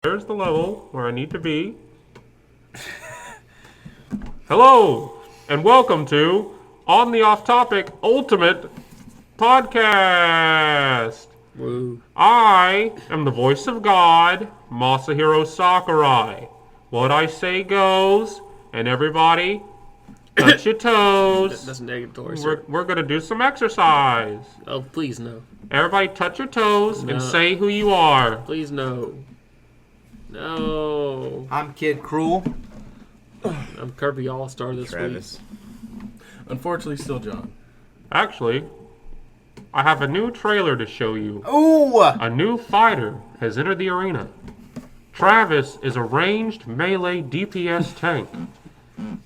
There's the level where I need to be. Hello, and welcome to On the Off Topic Ultimate Podcast. Woo. I am the voice of God, Masahiro Sakurai. What I say goes, and everybody, touch your toes. That's negatory, sir. We're going to do some exercise. Oh, please no. Everybody touch your toes No. and say who you are. Please no. No. I'm Kid Cruel. I'm Kirby All-Star this Travis. week. Unfortunately, still John. Actually, I have a new trailer to show you. Ooh! A new fighter has entered the arena. Travis is a ranged melee DPS tank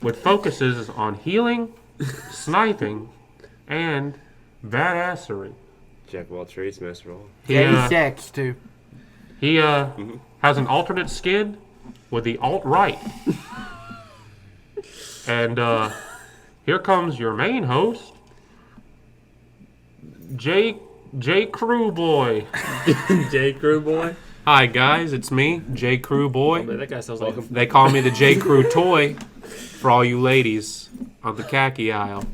with focuses on healing, sniping, and badassery. Jack of all trades, master of all. Gay sex, too. He has an alternate skin with the alt-right. And here comes your main host, J. Crew Boy. J. Crew Boy. Hi guys, it's me, J. Crew Boy. Oh, man, that guy sounds like They call me the J. Crew Toy for all you ladies on the khaki aisle.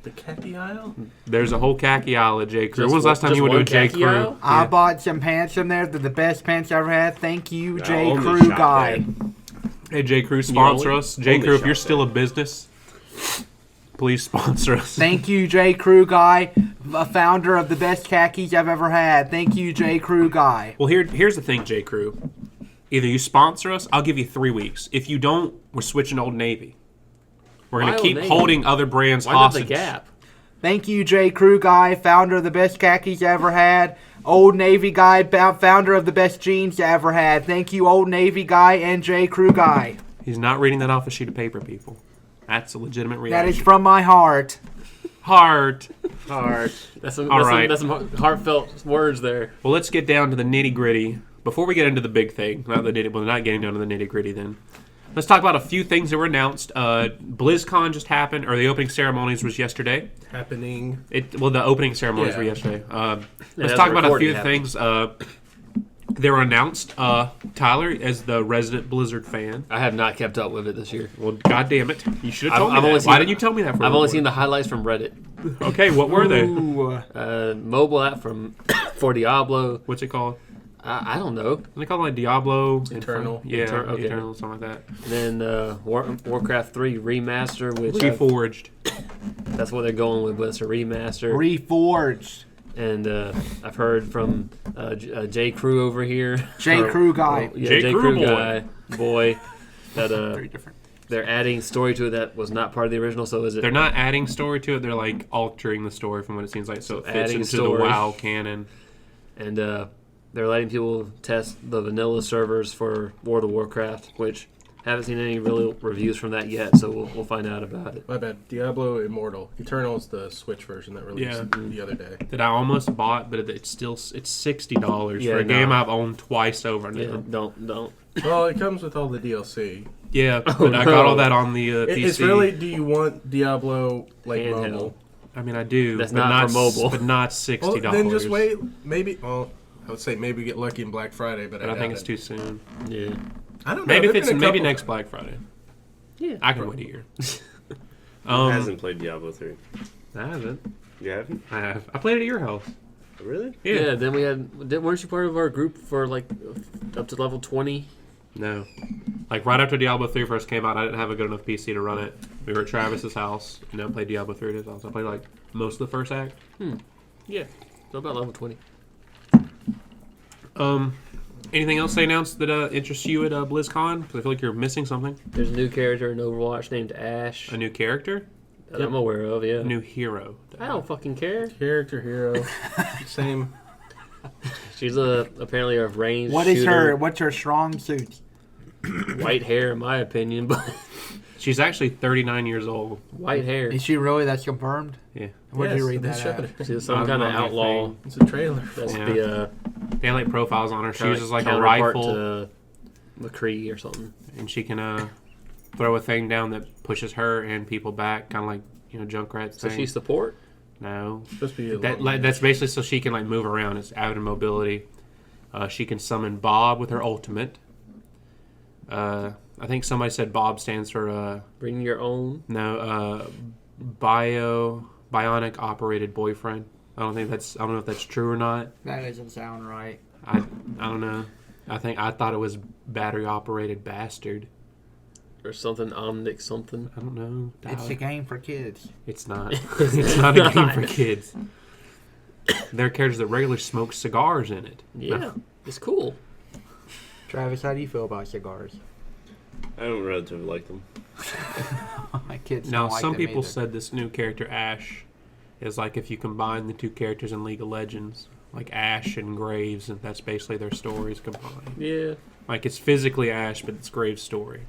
The khaki aisle? There's a whole khaki aisle at J. Crew. Just When was the last time just you went to a one J. khaki Crew? aisle? I Yeah. bought some pants from there. They're the best pants I ever had. Thank you, J. only Crew shop guy. Hey J. Crew, sponsor only- us. J. only Crew, if shop you're still a business, please sponsor us. Thank you, J. Crew guy, a founder of the best khakis I've ever had. Thank you, J. Crew guy. Well, here's the thing, J. Crew. Either you sponsor us, I'll give you 3 weeks. If you don't, we're switching Old Navy. We're going Why to Old keep Navy? holding other brands Why not hostage. the Gap? Thank you, J. Crew guy, founder of the best khakis I ever had. Old Navy guy, founder of the best jeans I ever had. Thank you, Old Navy guy and J. Crew guy. He's not reading that off a sheet of paper, people. That's a legitimate That reaction. is from my heart. Heart. Hard. That's some, All that's, right. some, that's some heartfelt words there. Well, let's get down to the nitty-gritty. Before we get into the big thing, not getting down to the nitty-gritty then. Let's talk about a few things that were announced. BlizzCon just happened, or the opening ceremonies was yesterday. Happening. The opening ceremonies Yeah. were yesterday. Let's that's talk about a recording few happened. things. They were announced. Tyler, as the resident Blizzard fan. I have not kept up with it this year. Well, God damn it. You should have told I've me only that. Why seen- didn't you tell me that? I've only seen the highlights from Reddit. Okay, what were they? Ooh. Mobile app for Diablo. What's it called? I don't know. They call it like Diablo Eternal. Yeah, Okay. Eternal, something like that. And then Warcraft 3 remaster, which Reforged. that's what they're going with, but it's a remaster. Reforged. And I've heard from J. Crew over here. J. Crew guy. Yeah, J. J. Crew Crew boy. guy. Boy. That Very different. they're adding story to it that was not part of the original, so is it? They're not adding story to it. They're like altering the story from what it seems like, so it fits Adding into story. the WoW canon. And they're letting people test the vanilla servers for World of Warcraft, which haven't seen any real reviews from that yet, so we'll find out about it. My bad. Diablo Immortal. Eternal is the Switch version that released the other day. That I almost bought, but it's $60 Yeah, for a no. game I've owned twice over now. Yeah, don't. Well, it comes with all the DLC. Yeah, but I no. got all that on the PC. It's really, do you want Diablo like Handheld. mobile? I mean, I do. That's but not for mobile. But not $60. Well, then just wait. Maybe, well, I would say maybe get lucky in Black Friday, but But I think it's doubt too it. soon. Yeah. I don't know. Maybe if There've it's been a maybe couple- next Black Friday. Yeah. I can wait a year. Hasn't played Diablo 3. I haven't. You haven't? I have. I played it at your house. Really? Yeah, then we weren't you part of our group for like up to level 20? No. Like right after Diablo 3 first came out, I didn't have a good enough PC to run it. We were at Travis's house, and I played Diablo 3 at his house. I played like most of the first act. Yeah. So about level 20. Anything else they announced that interests you at BlizzCon? Because I feel like you're missing something. There's a new character in Overwatch named Ash A new character? that I'm aware of, yeah. A new hero. I don't fucking care. Character hero. Same. She's apparently a ranged What is shooter. what's her strong suit? White hair, in my opinion, but She's actually 39 years old. white hair. Is she really? That's confirmed? Yeah. Where'd you Yes, read they that showed at? it. She's some Not kind of on my outlaw. thing. It's a trailer. That's Yeah. the They have like profiles on her. She uses like a counterpart rifle, to McCree or something. and she can throw a thing down that pushes her and people back, kind of like Junkrat's So thing. she's support. No, Supposed to be a that long that's basically so she can like move around. It's added mobility. She can summon Bob with her ultimate. I think somebody said Bob stands for Bring your own. bionic operated boyfriend. I don't know if that's true or not. That doesn't sound right. I don't know. I thought it was battery operated bastard. Or something, Omnic something. I don't know. It's a game for kids. It's not. It's not a game for kids. There are characters that regularly smoke cigars in it. Yeah, it's cool. Travis, how do you feel about cigars? I don't relatively like them. My kids Now, don't like some them people either. said this new character Ash is like if you combine the two characters in League of Legends, like Ash and Graves, and that's basically their stories combined. Yeah. Like it's physically Ash, but it's Graves' story.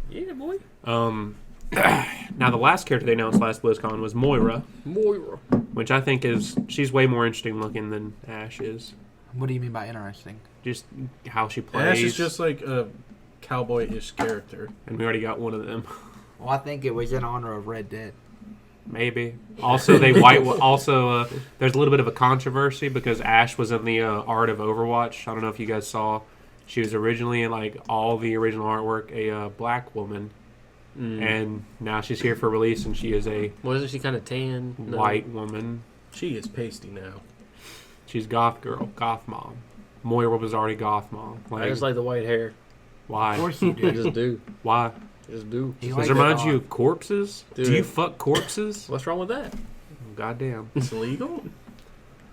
Yeah, boy. Now the last character they announced last BlizzCon was Moira, Moira. which I think she's way more interesting looking than Ash is. What do you mean by interesting? Just how she plays. Ash is just like a cowboy-ish character. And we already got one of them. Well, I think it was in honor of Red Dead. Maybe. Also, there's a little bit of a controversy because Ash was in the art of Overwatch. I don't know if you guys saw. She was originally in like all the original artwork a black woman, and now she's here for release, and she is a Wasn't she kind of tan? No. white woman. She is pasty now. She's goth girl, goth mom. Moira was already goth mom. I just like the white hair. Why? Of course you I do. just do. Why? I just do. He Does likes it remind it you all. of corpses? Dude. Do you fuck corpses? What's wrong with that? Goddamn. It's legal?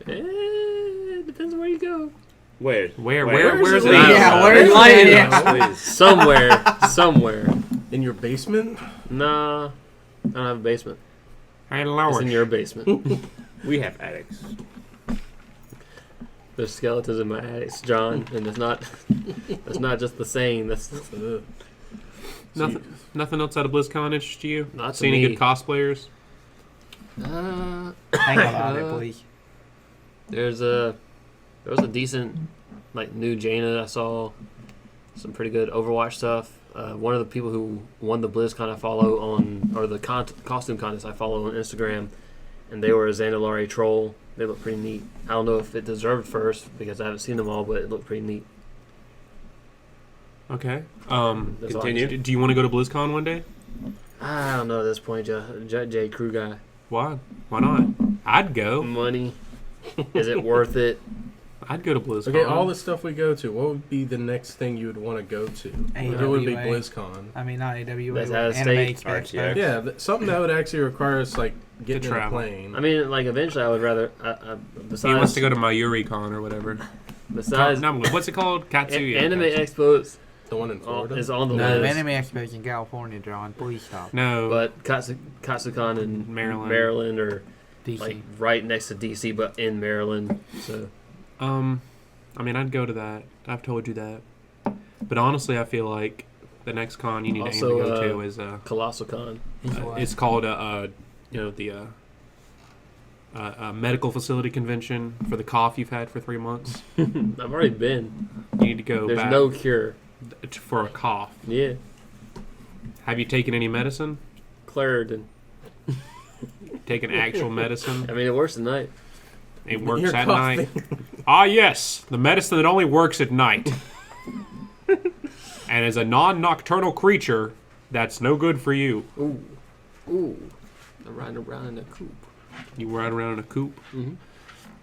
Depends on where you go. Where? Where's it? Yeah, where is Enlighten it? us, please. Somewhere. In your basement? Nah, I don't have a basement. Hey, It's Lois. in your basement. We have attics. There's skeletons in my attic, John, and it's not. That's not just the saying. That's Ugh. Nothing else out of BlizzCon interests you? Not to See any me. good cosplayers? Think about it, please. There was a decent like new Jaina I saw. Some pretty good Overwatch stuff. One of the people who won the BlizzCon I follow or the costume contest I follow on Instagram, and they were a Zandalari troll. They look pretty neat. I don't know if it deserved first because I haven't seen them all, but it looked pretty neat. Okay. That's all I can Continue. say. Do you want to go to BlizzCon one day? I don't know at this point, J. Crew guy. Why? Why not? I'd go. Money. Is it worth it? I'd go to BlizzCon. Okay, all the stuff we go to, what would be the next thing you would want to go to? It would be AWA. BlizzCon. I mean, not AWA. That's out of Anime state. Expo. Yeah, something that would actually require us like getting in a travel. plane. I mean, like eventually I would rather. He wants to go to MyuriCon or whatever. Besides, No, what's it called? Katsuya. Anime Expo the one in Florida. is on the No, list. Anime Expo's in California, John. Please stop. No. But Katsucon in Maryland. or DC. like right next to DC, but in Maryland. So I mean, I'd go to that. I've told you that. But honestly, I feel like the next con you need to aim to Also, go to is Colossal Con. it's called medical facility convention for the cough you've had for 3 months. I've already been. You need to go There's back no cure. for a cough. Yeah, Have you taken any medicine? Claritin. Taken actual medicine? I mean, it works at night. It works You're at coughing. night. Ah, yes, the medicine that only works at night. And as a non-nocturnal creature, that's no good for you. Ooh. I'm riding around in a coupe. You ride around in a coupe. Mhm.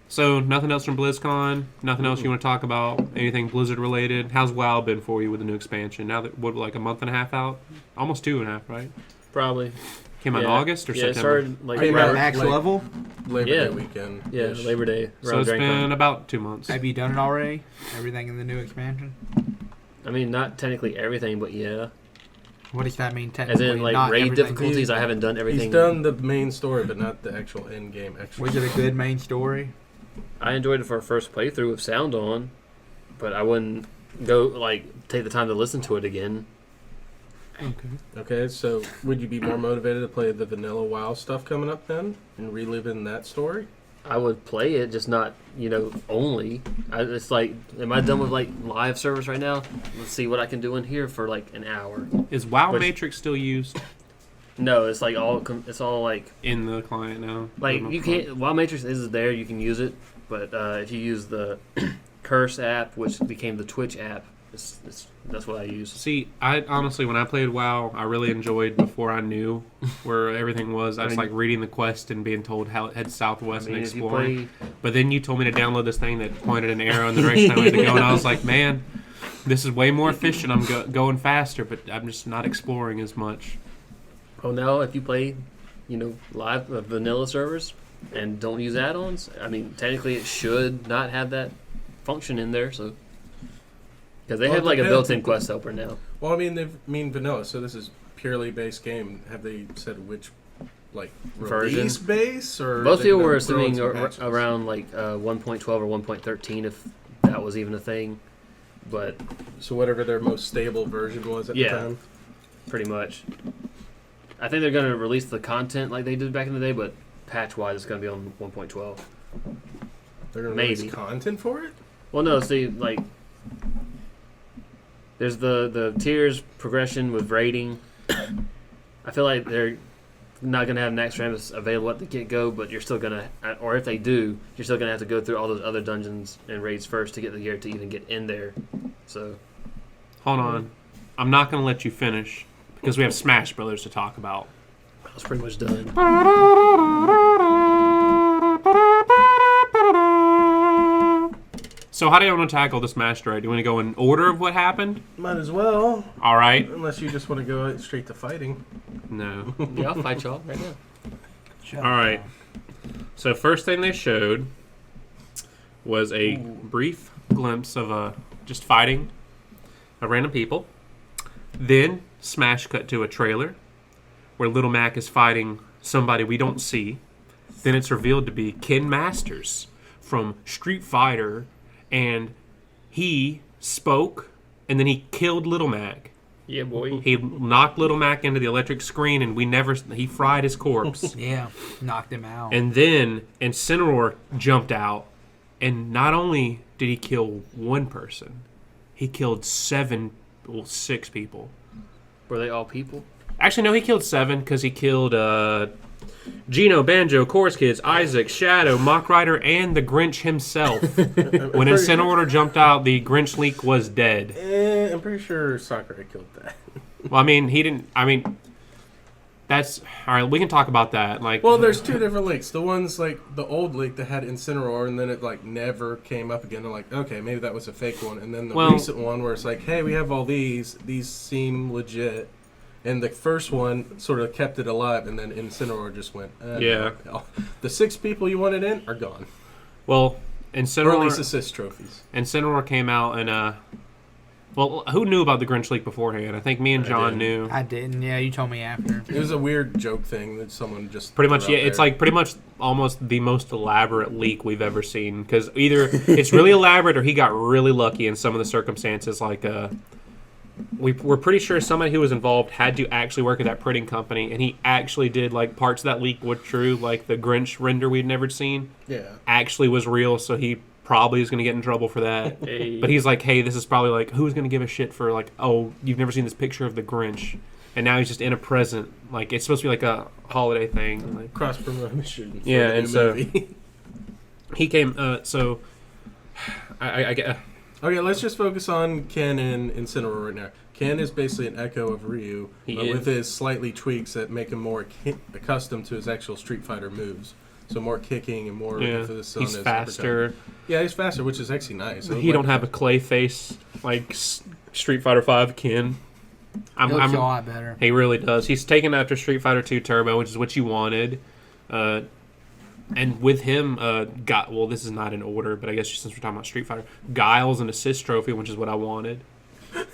So, nothing else from BlizzCon? Nothing else you want to talk about? Anything Blizzard related? How's WoW been for you with the new expansion? Now that, like a month and a half out? Almost 2.5, right? Probably. Came out in August or Yeah, it September? started like Are you right- at max like- level? Labor Yeah. Day weekend. yeah, Labor Day. So around it's Dragon been Con. about 2 months. Have you done it already? Everything in the new expansion? I mean, not technically everything, but yeah. What does that mean As technically? in, like, Not raid everything? difficulties, I haven't done everything. He's done the main story, but not the actual end game. Was it a good main story? I enjoyed it for a first playthrough with sound on, but I wouldn't go, like, take the time to listen to it again. Okay, so would you be more motivated to play the vanilla WoW stuff coming up then, and reliving that story? I would play it, just not, only. It's like, am I done with, like, live service right now? Let's see what I can do in here for, like, an hour. Is WoW Which- Matrix still used No, it's like it's all like in the client now? you can't. While Matrix is there, you can use it, but if you use the Curse app, which became the Twitch app. That's what I use. See, I honestly, when I played WoW, I really enjoyed before I knew where everything was. I was like reading the quest and being told how it heads southwest and exploring. But then you told me to download this thing that pointed an arrow in the direction I had to go, and I was like, man, this is way more efficient. I'm going faster, but I'm just not exploring as much. Oh, now if you play, live vanilla servers and don't use add-ons, I mean, technically it should not have that function in there, so. Because they have like a built-in quest helper now. Well, I mean, they mean vanilla, so this is purely base game. Have they said which, like, release base? Or most people were assuming around like 1.12 or 1.13, if that was even a thing. But so whatever their most stable version was at the time? Pretty much. I think they're going to release the content like they did back in the day, but patch-wise it's going to be on 1.12. They're going to release content for it? Well, no, see, like... There's the tiers progression with rating. I feel like they're not going to have Nax Rammus available at the get-go, but you're still going to, or if they do, you're still going to have to go through all those other dungeons and raids first to get the gear to even get in there. So, hold on. I'm not going to let you finish because we have Smash Brothers to talk about. I was pretty much done. So how do you want to tackle this match, right? Do you want to go in order of what happened? Might as well. All right. Unless you just want to go straight to fighting. No. Yeah, I'll fight y'all right now. All right. So first thing they showed was a brief glimpse of just fighting random people. Then Smash cut to a trailer where Little Mac is fighting somebody we don't see. Then it's revealed to be Ken Masters from Street Fighter. And he spoke, and then he killed Little Mac. Yeah, boy. He knocked Little Mac into the electric screen, and he fried his corpse. Yeah, knocked him out. And then Incineroar jumped out, and not only did he kill one person, he killed 6 people. Were they all people? Actually, no, he killed 7 because he killed Gino, Banjo, Chorus Kids, Isaac, Shadow, Mock Rider, and the Grinch himself. When Incineroar jumped out, the Grinch leak was dead. I'm pretty sure Sakurai killed that. Well, I mean, he didn't. I mean, that's all right. We can talk about that. Like, well, there's 2 different leaks. The one's like the old leak that had Incineroar, and then it like never came up again. They're like, okay, maybe that was a fake one. And then the recent one where it's like, hey, we have all these. These seem legit. And the first one sort of kept it alive, and then Incineroar just went, yeah. No. The 6 people you wanted in are gone. Well, Incineroar... Or at least assist trophies. Incineroar came out and, well, who knew about the Grinch leak beforehand? I think me and John knew. I didn't. Yeah, you told me after. It was a weird joke thing that someone just... Pretty much, yeah. It's like pretty much almost the most elaborate leak we've ever seen. Because either it's really elaborate or he got really lucky in some of the circumstances, like... We're pretty sure somebody who was involved had to actually work at that printing company, and he actually did, like, parts of that leak were true, like the Grinch render we'd never seen. Yeah. Actually was real, so he probably is going to get in trouble for that. Hey. But he's like, hey, this is probably like, who's going to give a shit for, like, oh, you've never seen this picture of the Grinch, and now he's just in a present. Like, it's supposed to be like a holiday thing. Like, cross promotion. Yeah, and so movie. He came. So I get. Okay, let's just focus on Ken and Incineroar right now. Ken is basically an echo of Ryu, but with his slightly tweaks that make him more accustomed to his actual Street Fighter moves. So more kicking and more emphasis on his faster. uppercut. Yeah, he's faster, which is actually nice. He don't have a clay face like Street Fighter V Ken. He looks a lot better. He really does. He's taken after Street Fighter 2 Turbo, which is what you wanted. And with him, well, this is not in order, but I guess since we're talking about Street Fighter, Guile's an assist trophy, which is what I wanted.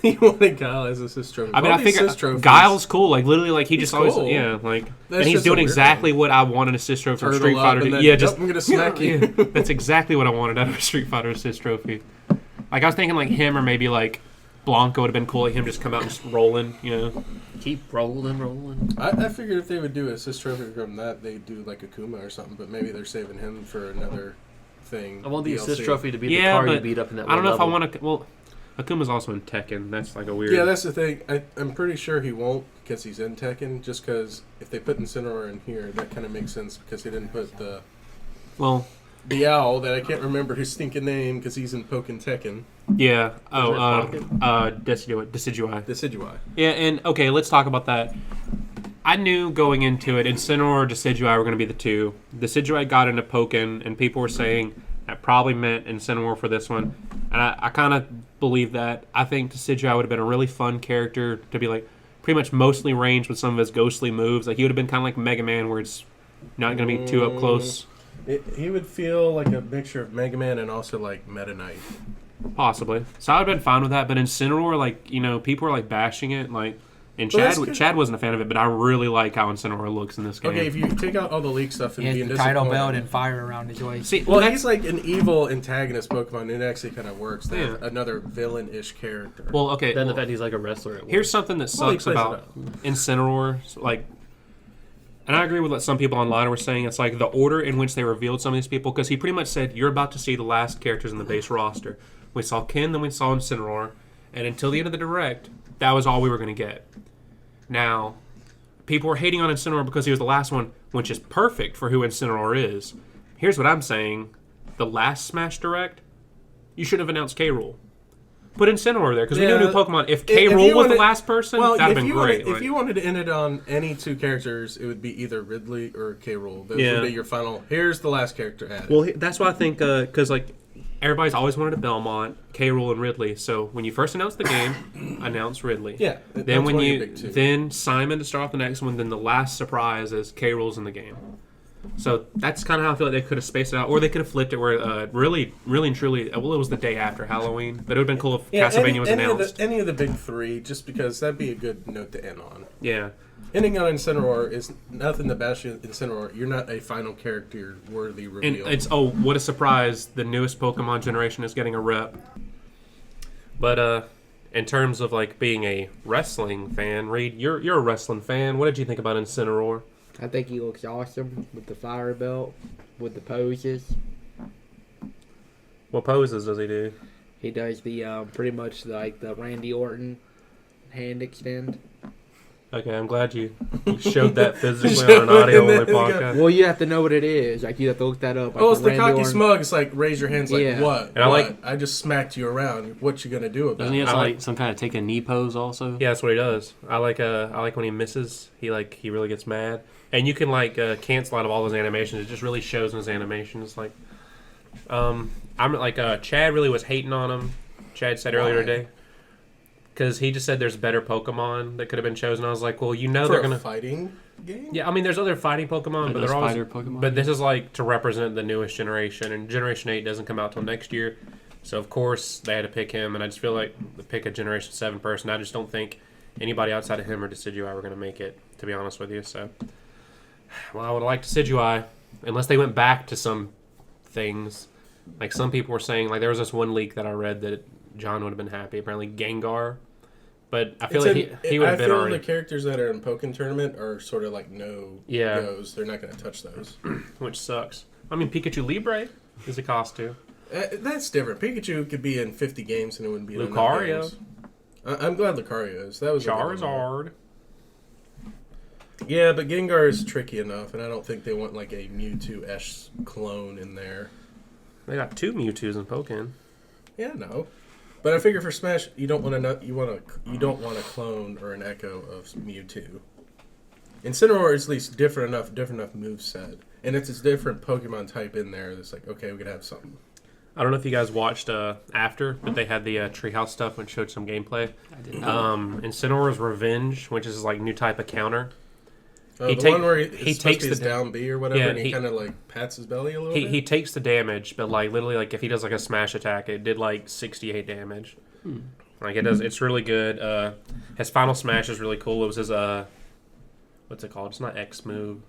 You wanted Guile as assist trophy. I mean, I think Guile's cool. Like literally, like he just always, like, and he's doing exactly what I want an assist trophy from Street Fighter. I'm gonna smack you. That's exactly what I wanted out of a Street Fighter assist trophy. Like I was thinking, like him or maybe like Blanco would have been cool. Like him just come out and just rolling, Keep rolling. I figured if they would do an assist trophy from that, they'd do like Akuma or something. But maybe they're saving him for another thing. I want the assist trophy to be the car you beat up in that. I don't know if I want to. Well, Akuma's also in Tekken. That's like a weird... Yeah, that's the thing. I'm pretty sure he won't because he's in Tekken, just because if they put Incineroar in here, that kind of makes sense because he didn't put the... Well, the owl that I can't remember his stinking name because he's in Pokken Tekken. Yeah. Decidui. Decidui. Yeah, and okay, let's talk about that. I knew going into it, Incineroar or Decidueye were going to be the two. Decidueye got into Pokken, and people were saying that probably meant Incineroar for this one. And I kind of believe that. I think Decidueye would have been a really fun character to be like pretty much mostly ranged with some of his ghostly moves. Like he would have been kind of like Mega Man, where it's not going to be too up close. He would feel like a mixture of Mega Man and also like Meta Knight. Possibly. So I would have been fine with that. But Incineroar, like, you know, people were like bashing it. Like, and Chad wasn't a fan of it, but I really like how Incineroar looks in this game. Okay, if you take out all the leak stuff and He be has the disappointed. title belt and fire around his waist. See, Well, that's- he's like an evil antagonist Pokemon. It actually kind of works. They have Yeah. another villain-ish character. well, okay. Then the well, fact he's like a wrestler. here's something that Well, he sucks plays about Incineroar. Like, and I agree with what some people online were saying. It's like the order in which they revealed some of these people, because he pretty much said, you're about to see the last characters in the base roster. We saw Ken, then we saw Incineroar, and until the end of the Direct, that was all we were going to get. Now, people were hating on Incineroar because he was the last one, which is perfect for who Incineroar is. Here's what I'm saying. The last Smash Direct, you should have announced K-Rool. Put Incineroar there, because we knew new Pokemon. If K-Rool was the last person, that would have been great. If you wanted to end it on any two characters, it would be either Ridley or K-Rool. Those would be your final. Here's the last character added. Well, that's why I think, because, like, everybody's always wanted a Belmont, K-Rool, and Ridley. So when you first announced the game, announce Ridley. Yeah. Then when then Simon to start off the next one, then the last surprise is K-Rool's in the game. So that's kind of how I feel like they could have spaced it out, or they could have flipped it where really and truly, well, it was the day after Halloween, but it would have been cool if Castlevania was announced. Any of the big three, just because that'd be a good note to end on. Yeah. Ending on Incineroar is nothing to bash Incineroar. You're not a final character worthy And reveal. it's, oh, what a surprise, the newest Pokemon generation is getting a rep. But in terms of like being a wrestling fan, Reed, you're a wrestling fan. What did you think about Incineroar? I think he looks awesome with the fire belt, with the poses. What poses does he do? He does the pretty much like the Randy Orton hand extend. Okay, I'm glad you showed that physically on an audio-only podcast. Well, you have to know what it is. Like you have to look that up. Like it's the Randy cocky Orton. smug. It's like raise your hands. Like Yeah. what? And I what? like- I just smacked you around. What you gonna do about Doesn't he it? have I like some kind of take a knee pose also? Yeah, that's what he does. I like when he misses. He really gets mad, and you can cancel out of all those animations. It just really shows in his animations. Like, I'm like Chad really was hating on him. Chad said earlier Why? today. Because he just said there's better Pokemon that could have been chosen. I was like, well, you know For they're a gonna. fighting game. Yeah, I mean, there's other fighting Pokemon, but those they're always. fighter Pokemon. But this is like to represent the newest generation, and Generation 8 doesn't come out till next year. So of course they had to pick him, and I just feel like to pick a Generation 7 person, I just don't think anybody outside of him or Decidueye were going to make it. To be honest with you, so. Well, I would like Decidueye, unless they went back to some things. Like some people were saying, like there was this one leak that I read that John would have been happy. Apparently Gengar. But I feel like he would have been I feel already. the characters that are in Pokken Tournament are sort of like goes. They're not going to touch those. Which sucks. I mean, Pikachu Libre is a cost too. That's different. Pikachu could be in 50 games and it wouldn't be in enough Lucario. games. I'm glad Lucario is. That was a good one. Charizard. Yeah, but Gengar is tricky enough, and I don't think they want like a Mewtwo-esque clone in there. They got 2 Mewtwo's in Pokken. Yeah, no. But I figure for Smash, you don't want a clone or an echo of Mewtwo. Incineroar is at least different enough moveset, and it's a different Pokemon type in there. That's like, okay, we could have something. I don't know if you guys watched after, but they had the Treehouse stuff and showed some gameplay. I didn't. Incineroar's Revenge, which is like new type of counter. The one where he takes his down B or whatever, Yeah, and he kind of like pats his belly a little bit. He takes the damage, but like literally, like if he does like a smash attack, it did like 68 damage. Like it does, it's really good. His final smash is really cool. It was his what's it called? It's not X move.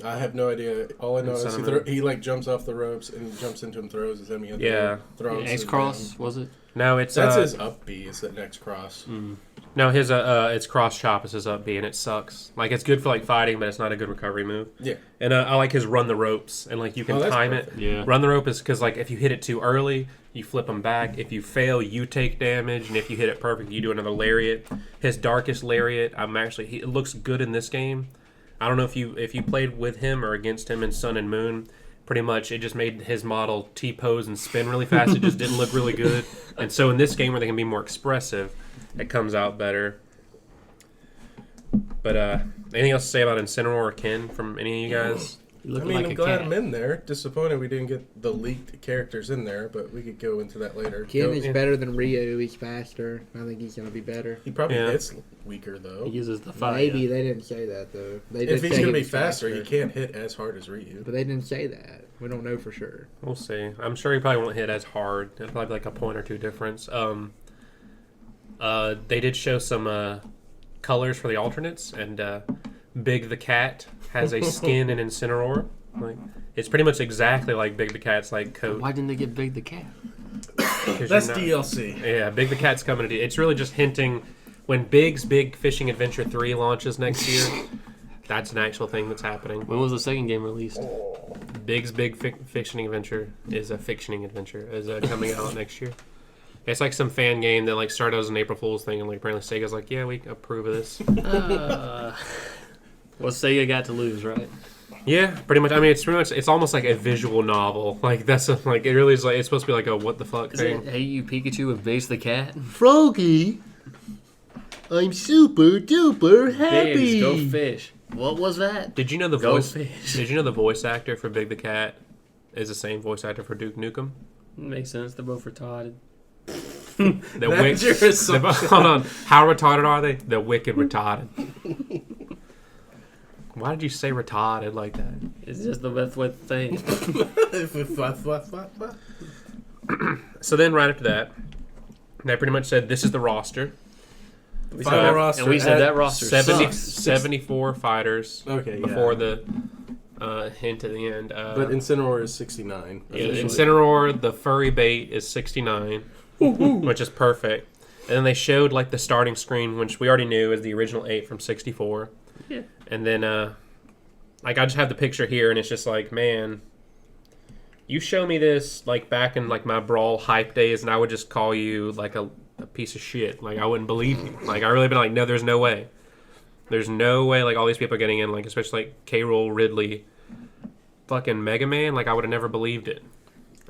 I have no idea. All I know is Sentiment. he like jumps off the ropes and jumps into him, throws his enemy. Yeah. X Cross was it? No, it's That's his up B. Is that next cross? No, his it's cross chop is his up B, and it sucks. Like it's good for like fighting, but it's not a good recovery move. Yeah. And I like his run the ropes, and like you can Oh, that's time perfect. it. Yeah. Run the rope is because like if you hit it too early, you flip them back. If you fail, you take damage, and if you hit it perfect, you do another lariat. His darkest lariat, it looks good in this game. I don't know if you played with him or against him in Sun and Moon, pretty much it just made his model T-pose and spin really fast. It just didn't look really good. And so in this game where they can be more expressive, it comes out better. But anything else to say about Incineroar or Ken from any of you guys? Looking I mean, like I'm a glad cat. I'm in there. Disappointed we didn't get the leaked characters in there, but we could go into that later. Ken is yeah. better than Ryu. He's faster. I think he's gonna be better. He probably Yeah. hits weaker though. He uses the fire. Maybe they didn't say that though. They If did he's say gonna he be was faster, he can't hit as hard as Ryu. But they didn't say that. We don't know for sure. We'll see. I'm sure he probably won't hit as hard. It'll probably be like a point or two difference. They did show some colors for the alternates, and Big the Cat has a skin in Incineroar. Like, it's pretty much exactly like Big the Cat's like coat. Why didn't they get Big the Cat? 'Cause That's you're not- DLC. Yeah, Big the Cat's coming to. It's really just hinting when Big's Big Fishing Adventure 3 launches next year. That's an actual thing that's happening. When was the second game released? Big's Big Fictioning Adventure is a fictioning adventure is coming out next year. It's like some fan game that like started as an April Fool's thing, and like apparently Sega's like, yeah, we approve of this. Well, Sega got to lose, right? Yeah, pretty much. I mean, it's pretty much. It's almost like a visual novel. Like that's like it really is. Like it's supposed to be like a what the fuck Is thing. it Hey You Pikachu with Base the Cat? Froggy, I'm super duper Fish, go fish. What was that? Did you know the Go voice? fish. Did you know the voice actor for Big the Cat is the same voice actor for Duke Nukem? Makes sense. They're both retarded. The That's your assumption. Hold on. How retarded are they? They're wicked retarded. Why did you say retarded like that? It's just the best way to say it. So then, right after that, they pretty much said, "This is the roster." We Final said that- roster and we said at that roster 70, sucks. 74 fighters Okay, yeah. before the hint at the end. But Incineroar is 69. Yeah, officially. Incineroar, the furry bait, is 69, which is perfect. And then they showed like the starting screen, which we already knew is the original 8 from 64. Yeah. And then, like, I just have the picture here, and it's just like, man, you show me this like back in like my Brawl hype days, and I would just call you like a piece of shit. Like, I wouldn't believe you. Like, I really been like, no, there's no way. There's no way. Like, all these people are getting in, like, especially like K-Rool, Ridley, fucking Mega Man. Like, I would have never believed it.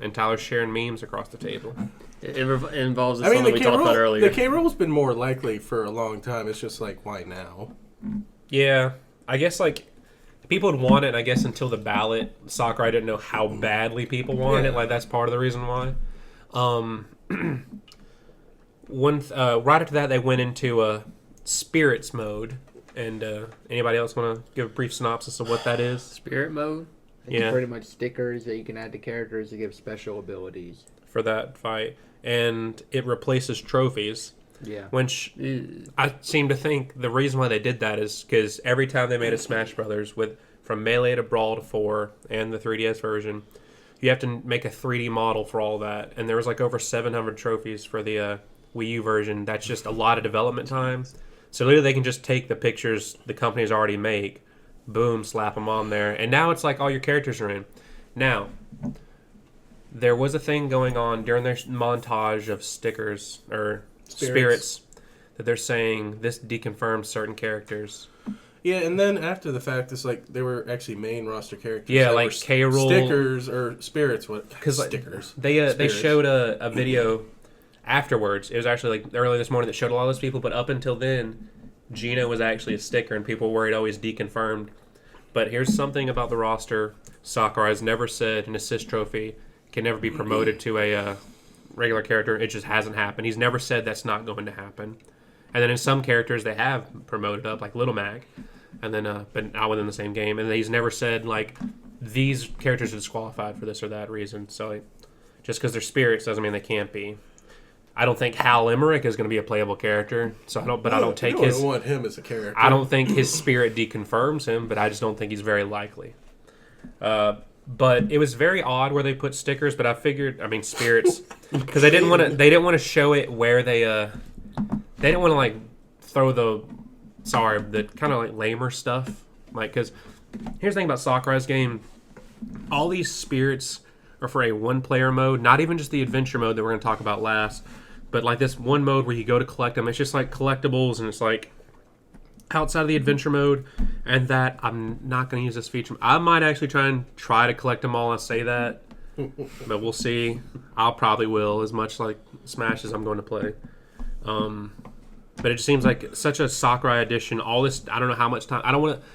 And Tyler's sharing memes across the table. It involves the I mean, song the that we talked about earlier. The K-Roll's been more likely for a long time. It's just like, why now? Yeah, I guess like people would want it. I guess until the ballot, Sakurai didn't know how badly people wanted it. Yeah. Like that's part of the reason why. Right after that, they went into spirits mode. And anybody else want to give a brief synopsis of what that is? Spirit mode? It's Yeah. pretty much stickers that you can add to characters to give special abilities. For that fight, and it replaces trophies. Yeah. Which Ew. I seem to think the reason why they did that is because every time they made a Smash Brothers with from Melee to Brawl to 4 and the 3DS version, you have to make a 3D model for all that, and there was like over 700 trophies for the Wii U version. That's just a lot of development time. So literally, they can just take the pictures the companies already make, boom, slap them on there, and now it's like all your characters are in. Now, there was a thing going on during their montage of stickers or spirits that they're saying this deconfirms certain characters. Yeah, and then after the fact, it's like they were actually main roster characters. Yeah, that like were K-Rool. stickers or spirits. What? Because Stickers. they Spirits. showed a video afterwards. It was actually like early this morning that showed a lot of those people, but up until then, Gino was actually a sticker, and people were worried always deconfirmed. But here's something about the roster: Sakurai has never said an assist trophy can never be promoted to a regular character. It just hasn't happened. He's never said that's not going to happen. And then in some characters they have promoted up, like Little Mac, and then but not within the same game. And he's never said like these characters are disqualified for this or that reason. So like, just because they're spirits doesn't mean they can't be. I don't think Hal Emmerich is going to be a playable character. So I don't take you his. don't want him as a character. I don't think his spirit deconfirms him, but I just don't think he's very likely. But it was very odd where they put stickers. But I figured, I mean, spirits, because they didn't want to. They didn't want to show it where they. They didn't want to like throw the kind of like lamer stuff. Like, because here's the thing about Sakurai's game: all these spirits are for a one-player mode, not even just the adventure mode that we're going to talk about last, but like this one mode where you go to collect them. It's just like collectibles, and it's like outside of the adventure mode, and that I'm not going to use this feature. I might actually try to collect them all and say that, but we'll see. I'll probably will, as much like Smash as I'm going to play. But it just seems like such a Sakurai edition. All this, I don't know how much time. I don't want to.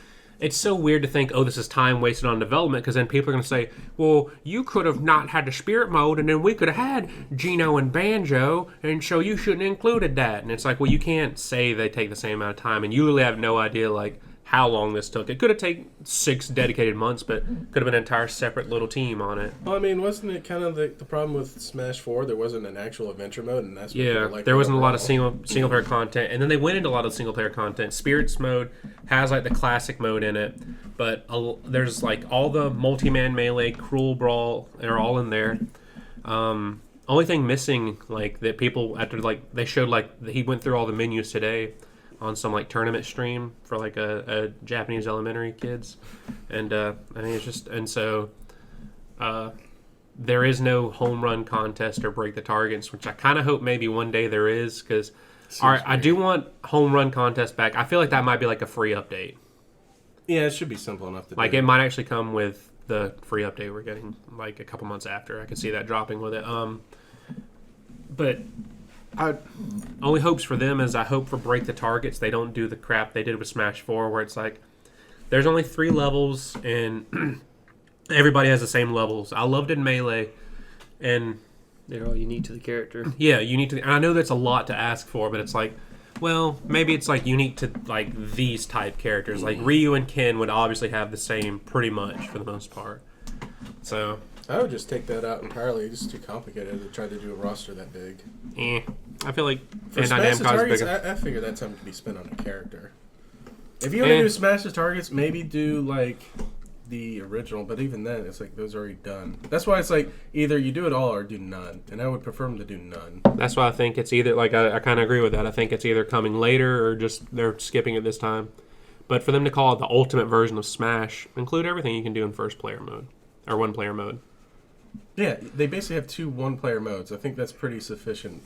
It's so weird to think, oh, this is time wasted on development, because then people are going to say, well, you could have not had the spirit mode, and then we could have had Gino and Banjo, and so you shouldn't have included that. And it's like, well, you can't say they take the same amount of time, and you really have no idea, like, how long this took. It could have taken 6 dedicated months, but could have been an entire separate little team on it. Well, I mean, wasn't it kind of the problem with Smash 4? There wasn't an actual adventure mode, and that's what people liked there wasn't a lot of overall. single player content, and then they went into a lot of single player content. Spirits mode has like the classic mode in it, but there's like all the multi-man melee, cruel brawl are all in there. Only thing missing, like that people after like they showed like he went through all the menus today on some like tournament stream for like a Japanese elementary kids, and I mean it's just there is no home run contest or break the targets, which I kind of hope maybe one day there is, because I do want home run contest back. I feel like that might be like a free update. Yeah, it should be simple enough to Like do. it might actually come with the free update we're getting like a couple months after. I could see that dropping with it. But only hopes for them is I hope for break the targets they don't do the crap they did with Smash 4, where it's like there's only 3 levels and everybody has the same levels. I loved it in Melee, and They're all unique to the character. yeah, you need to. And I know that's a lot to ask for, but it's like, well, maybe it's like unique to like these type characters. Like Ryu and Ken would obviously have the same pretty much for the most part. So I would just take that out entirely. It's just too complicated to try to do a roster that big. I feel like For Bandai Smash the Namco is Targets, bigger. I figure that time can be spent on a character. If you want to do Smash the Targets, maybe do like the original, but even then, it's like those are already done. That's why it's like either you do it all or do none, and I would prefer them to do none. That's why I think it's either like I kind of agree with that. I think it's either coming later or just they're skipping it this time. But for them to call it the ultimate version of Smash, include everything you can do in first player mode or one player mode. Yeah, they basically have 2 one-player modes. I think that's pretty sufficient.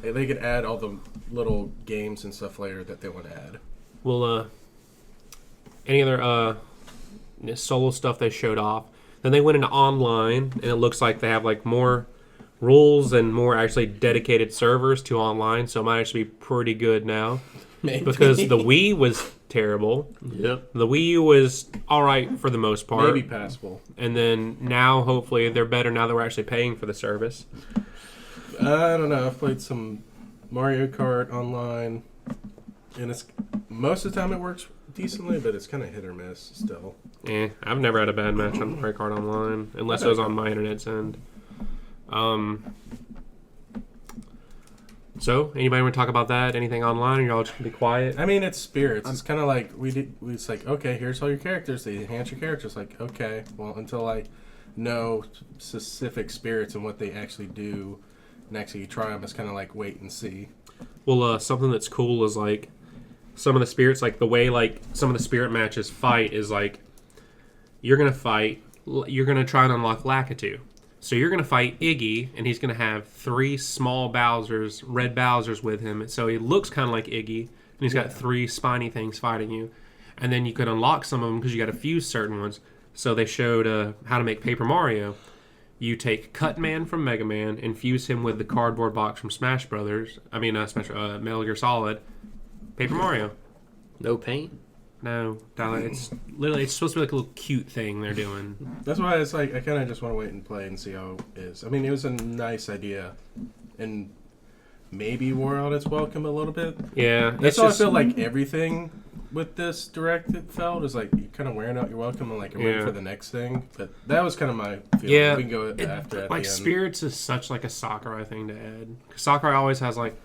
They could add all the little games and stuff later that they want to add. Well, any other solo stuff they showed off? Then they went into online, and it looks like they have like more rules and more actually dedicated servers to online. So it might actually be pretty good now. Maybe. Because the Wii was terrible. Yep. The Wii U was all right for the most part. Maybe passable. And then now, hopefully, they're better now that we're actually paying for the service. I don't know. I've played some Mario Kart online, and it's most of the time it works decently, but it's kind of hit or miss still. I've never had a bad match on Mario Kart Online, unless it was on my internet's end. So, anybody want to talk about that? Anything online, or y'all just be quiet? I mean, it's spirits. It's kind of like it's like, okay, here's all your characters. They enhance your characters. Like, okay, well, until I know specific spirits and what they actually do, and actually try them, it's kind of like wait and see. Well, something that's cool is like some of the spirits, like the way like some of the spirit matches fight is like you're gonna try and unlock Lakitu. So you're going to fight Iggy, and he's going to have 3 small Bowsers, red Bowsers with him. So he looks kind of like Iggy, and he's got 3 spiny things fighting you. And then you could unlock some of them because you got to fuse certain ones. So they showed how to make Paper Mario. You take Cutman from Mega Man and fuse him with the cardboard box from Smash Brothers. Metal Gear Solid. Paper Mario. No paint. No, Tyler, it's supposed to be like a little cute thing they're doing. That's why it's like I kind of just want to wait and play and see how it is. I mean, it was a nice idea, and maybe wore out its welcome a little bit. Yeah, That's how I feel like everything with this direct it felt is like you're kind of wearing out your welcome and like you're waiting for the next thing. But that was kind of my feeling. Yeah, We can go after at like the end. Spirits is such like a Sakurai thing to add. Sakurai always has like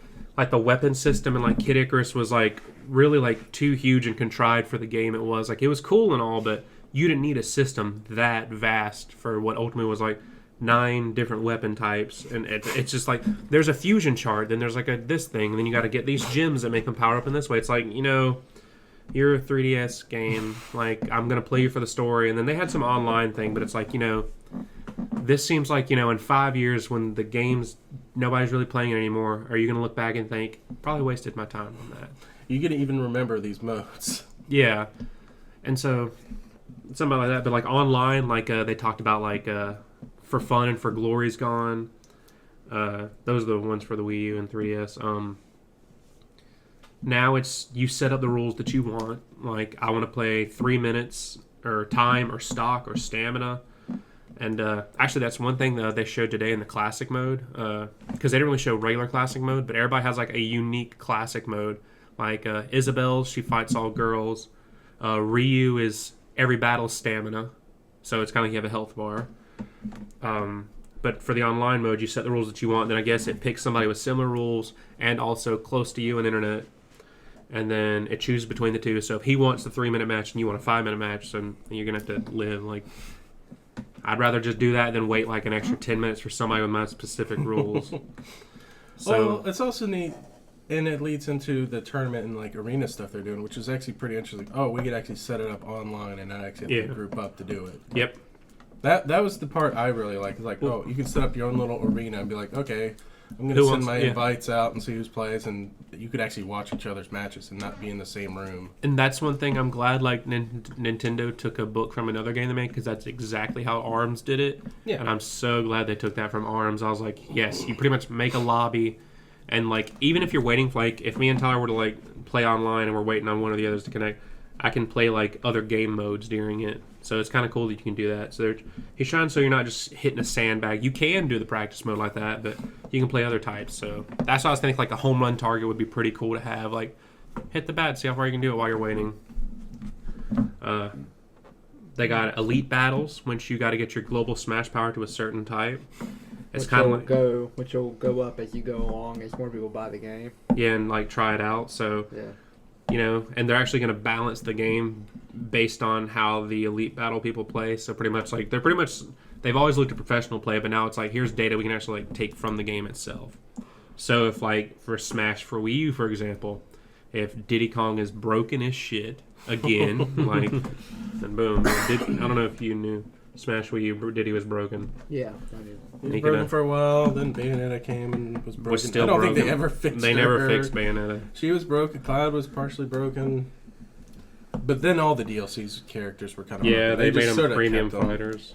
the weapon system, and like Kid Icarus was like really like too huge and contrived for the game it was. Like it was cool and all, but you didn't need a system that vast for what ultimately was like 9 different weapon types. And it's just like there's a fusion chart, then there's like this thing, and then you got to get these gems that make them power up in this way. It's like, you're a 3DS game, like I'm gonna play you for the story. And then they had some online thing, but it's like, this seems like, in 5 years when the game's nobody's really playing it anymore, are you gonna look back and think probably wasted my time on that? You can even remember these modes. Yeah, and so something like that. But like online, like they talked about like for fun and for glory's gone. Those are the ones for the Wii U and 3DS. Now it's you set up the rules that you want. Like I want to play 3 minutes or time or stock or stamina. And actually, that's one thing that they showed today in the classic mode, because they didn't really show regular classic mode, but everybody has like a unique classic mode. Like Isabelle, she fights all girls. Ryu is every battle stamina, so it's kind of like you have a health bar. But for the online mode, you set the rules that you want. Then I guess it picks somebody with similar rules and also close to you on internet, and then it chooses between the two. So if he wants the 3-minute match and you want a 5-minute match, then you're gonna have to live like. I'd rather just do that than wait like an extra 10 minutes for somebody with my specific rules. So it's also neat, and it leads into the tournament and like arena stuff they're doing, which is actually pretty interesting. Oh, we could actually set it up online and not actually have to group up to do it. Yep. That was the part I really liked. Like, oh, you can set up your own little arena and be like, okay, I'm going to send my invites out and see who's plays, and you could actually watch each other's matches and not be in the same room. And that's one thing I'm glad like Nintendo took a book from another game they made, because that's exactly how ARMS did it. Yeah. And I'm so glad they took that from ARMS. I was like, yes, you pretty much make a lobby, and like even if you're waiting for like if me and Tyler were to like play online and we're waiting on one of the others to connect, I can play like other game modes during it. So it's kind of cool that you can do that. So he's trying so you're not just hitting a sandbag. You can do the practice mode like that, but you can play other types. So that's why I was thinking like a home run target would be pretty cool to have. Like hit the bat, see how far you can do it while you're waiting. They got elite battles, which you got to get your global smash power to a certain type. It's kind of like which will go up as you go along as more people buy the game. Yeah, and like try it out. So yeah. You know, and they're actually going to balance the game based on how the elite battle people play. So pretty much like they've always looked at professional play, but now it's like here's data we can actually like take from the game itself. So if like for Smash for Wii U, for example, if Diddy Kong is broken as shit again, like then boom. I don't know if you knew Smash Wii U Diddy was broken. Yeah, I knew. He was broken for a while, then Bayonetta came and was broken. Was still I don't broken. think they ever fixed They never fixed Bayonetta. She was broken. Cloud was partially broken. But then all the DLC's characters were kind of yeah, they made just them sorta premium kept them. fighters.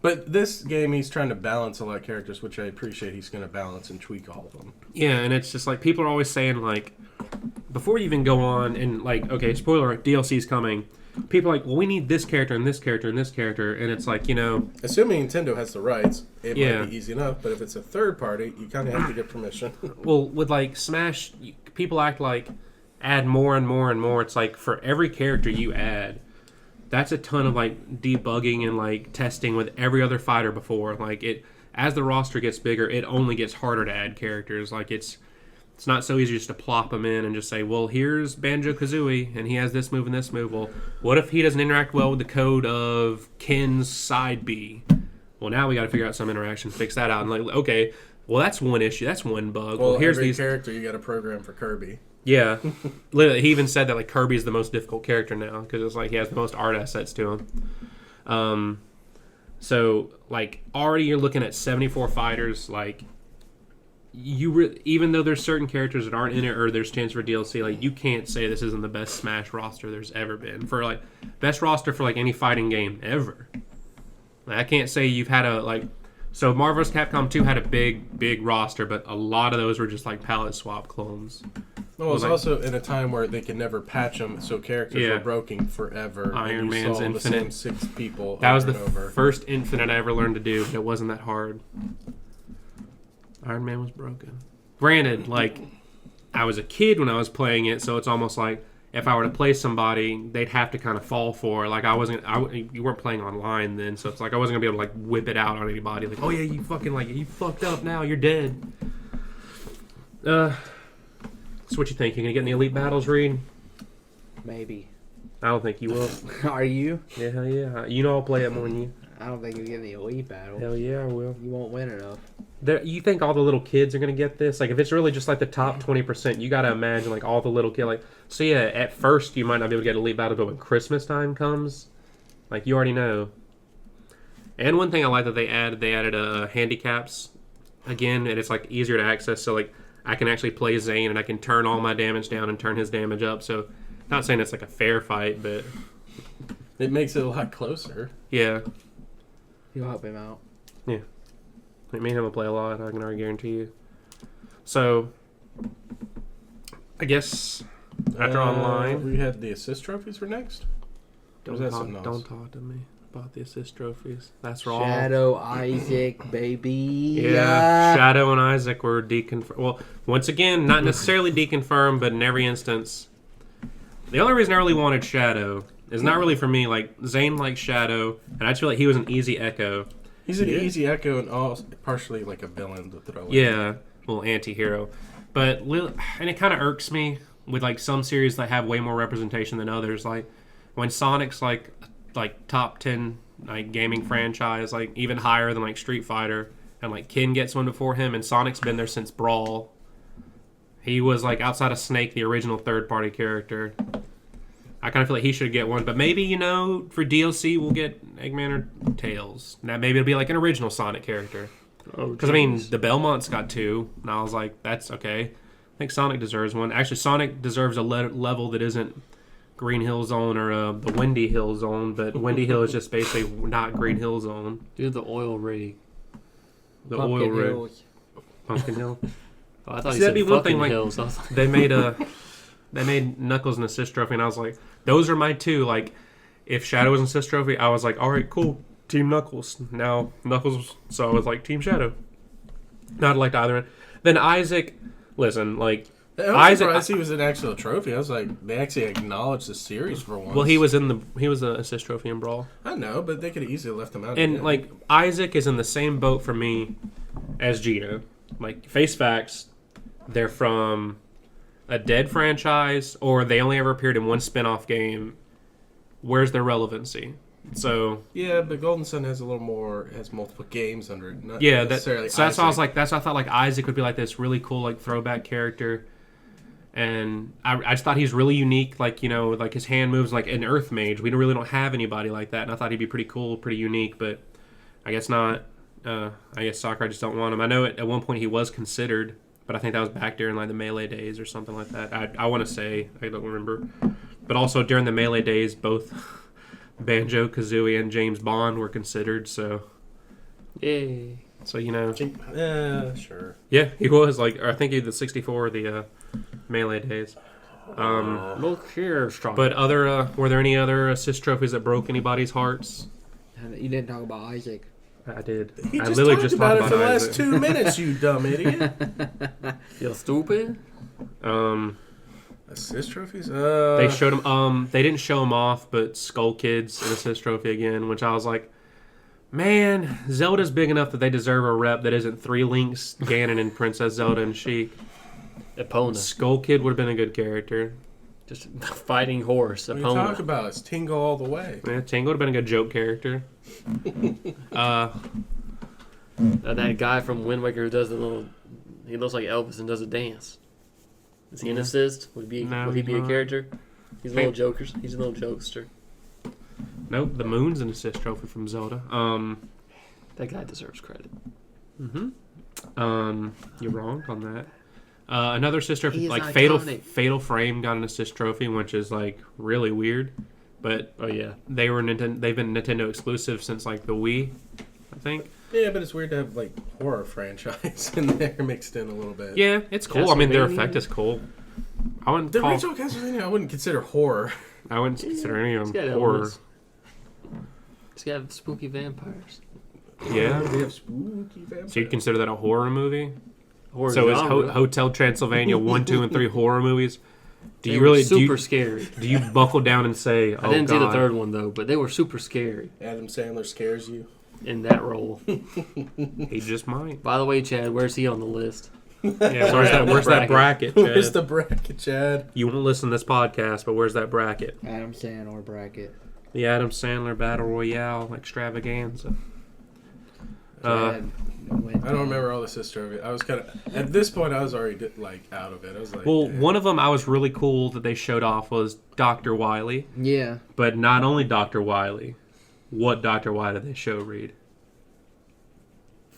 But this game, he's trying to balance a lot of characters, which I appreciate. He's going to balance and tweak all of them. Yeah, and it's just like people are always saying like before you even go on and like okay, spoiler, DLC's coming. People are like, well, we need this character and this character and this character, and it's like, you know, assuming Nintendo has the rights, it Yeah. might be easy enough. But if it's a third party, you kind of have to get permission. well, with like Smash, people act like add more and more and more. It's like for every character you add, that's a ton of like debugging and like testing with every other fighter before. Like it, as the roster gets bigger, it only gets harder to add characters. Like it's not so easy just to plop them in and just say, well, here's Banjo-Kazooie, and he has this move and this move. Well, what if he doesn't interact well with the code of Ken's side B? Well, now we got to figure out some interaction, fix that out. And like, okay, well, that's one issue. That's one bug. Well, here's every these character you got to program for Kirby. Yeah. Literally, he even said that like Kirby's the most difficult character now because it's like he has the most art assets to him. So like already you're looking at 74 fighters. Like even though there's certain characters that aren't in it or there's chance for DLC, like you can't say this isn't the best Smash roster there's ever been for like best roster for like any fighting game ever. Like, I can't say you've had a like. So Marvel's Capcom 2 had a big roster, but a lot of those were just like palette swap clones. Well, it's like, also in a time where they could never patch them, so characters were broken forever. Iron and you Man's saw Infinite. the same 6 people That was over the and over. first Infinite I ever learned to do, but it wasn't that hard. Iron Man was broken. Granted, like, I was a kid when I was playing it, so it's almost like if I were to play somebody, they'd have to kind of fall for it. Like, you weren't playing online then, so it's like I wasn't going to be able to, like, whip it out on anybody. Like, oh, yeah, you fucking, like, you fucked up now, you're dead. So what you think? You going to get in the Elite Battles, Reed? Maybe. I don't think you will. Are you? Yeah, hell yeah. You know I'll play it more than you. I don't think you'll get in the elite battle. Hell yeah, I will. You won't win enough. You think all the little kids are going to get this? Like, if it's really just like the top 20%, you got to imagine, like, all the little kids. Like, so yeah, at first, you might not be able to get Elite Battle, but when Christmas time comes, like, you already know. And one thing I like that they added handicaps again, and it's, like, easier to access. So, like, I can actually play Zane, and I can turn all my damage down and turn his damage up. So, not saying it's like a fair fight, but It makes it a lot closer. yeah, You'll help him out. me and him will play a lot. I can already guarantee you. So, I guess after online, we had the assist trophies for next. Or was that something else? don't talk to me about the assist trophies. That's wrong. Shadow Isaac, baby. Yeah, Shadow and Isaac were deconfirmed. Well, once again, not necessarily deconfirmed, but in every instance. The only reason I really wanted Shadow is not really for me. Like, Zane likes Shadow, and I just feel like he was an easy Echo. He's an easy Echo and also partially like a villain to throw in. Yeah, little anti-hero. But, and it kind of irks me with, like, some series that have way more representation than others. Like, when Sonic's, like top 10, like, gaming franchise, like, even higher than, like, Street Fighter, and, like, Ken gets one before him, and Sonic's been there since Brawl. He was, like, outside of Snake, the original third-party character. I kind of feel like he should get one, but maybe, for DLC, we'll get Eggman or Tails. Now, maybe it'll be, like, an original Sonic character. Because, I mean, the Belmonts got 2, and I was like, that's okay. I think Sonic deserves one. Actually, Sonic deserves a level that isn't Green Hill Zone or the Windy Hill Zone, but Windy Hill is just basically not Green Hill Zone. Do the oil rig. The Pumpkin oil rig. Hills. Pumpkin Hill. Oh, I thought See, you that'd said be one fucking thing, like- hills. I was like, They made Knuckles an assist trophy, and I was like, those are my 2. Like, if Shadow was an assist trophy, I was like, all right, cool, Team Knuckles. Now Knuckles, so I was like, Team Shadow. Not like either end. Then Isaac, listen, like, I was Isaac. surprised he was an actual trophy. I was like, they actually acknowledged the series for once. Well, he was an assist trophy in Brawl, I know, but they could have easily left him out. and again. like Isaac is in the same boat for me as Gino. Like, face facts, they're from a dead franchise, or they only ever appeared in one spin-off game. Where's their relevancy? So yeah, but Golden Sun has has multiple games under it. Not yeah, necessarily. so that's why I was Isaac. like, that's why I thought like Isaac would be like this really cool like throwback character, and I just thought he's really unique. Like, like his hand moves like an Earth Mage. We really don't have anybody like that, and I thought he'd be pretty cool, pretty unique. But I guess not. I guess Sakurai just don't want him. I know at one point he was considered, but I think that was back during like the Melee days or something like that. I want to say, I don't remember, but also during the Melee days, both Banjo Kazooie and James Bond were considered. So yay. Yeah, sure. yeah, he was like, I think he did the 64 the Melee days. Look here, strong. But were there any other assist trophies that broke anybody's hearts? You didn't talk about Isaac. I did. He I just literally talked just about talked it for the Isaac. last 2 minutes, you dumb idiot. Feel stupid? Assist trophies? They showed him. They didn't show him off, but Skull Kid's an assist trophy again, which I was like, man, Zelda's big enough that they deserve a rep that isn't 3 Links, Ganon, and Princess Zelda and Sheik. Epona. Skull Kid would have been a good character. Just fighting horse. What are you talking Epona. about? It's Tingle all the way. Yeah, Tango would have been a good joke character. That guy from Wind Waker who does the little... He looks like Elvis and does a dance. Is he an assist? Would he No, be he's a not. character? He's a little jokers. He's a little jokester. Nope, the Moon's an assist trophy from Zelda. That guy deserves credit. You're wrong on that. Another assist trophy, He is like iconic. Fatal Frame, got an assist trophy, which is like really weird. But Oh, yeah. they've been Nintendo exclusive since like the Wii, I think. Yeah, but it's weird to have like horror franchise in there mixed in a little bit. Yeah, it's cool. I mean, their Castlevania. effect is cool. I wouldn't The call. original Castlevania I wouldn't consider horror. I wouldn't consider any of It's them got horror. elements. It's got spooky vampires. Yeah. They have spooky vampires. So you'd consider that a horror movie? Horror So is genre. Hotel Transylvania 1, 2, and 3 horror movies? Do They you were really super scary? do you buckle down and say, "Oh I didn't see the God"? third one though, but they were super scary Adam Sandler scares you. in that role. He just might. By the way, Chad, where's he on the list? Yeah, where's that bracket? Where's Chad? the bracket, Chad? You won't listen to this podcast, but where's that bracket? Adam Sandler bracket. The Adam Sandler Battle Royale extravaganza. Chad went I don't remember all the sister of it. I was kind of at this point. I was already like out of it. I was like, Well, eh. one of them I was really cool that they showed off was Dr. Wily, Yeah. but not only Dr. Wily. What Dr. Wily did they show, Reed?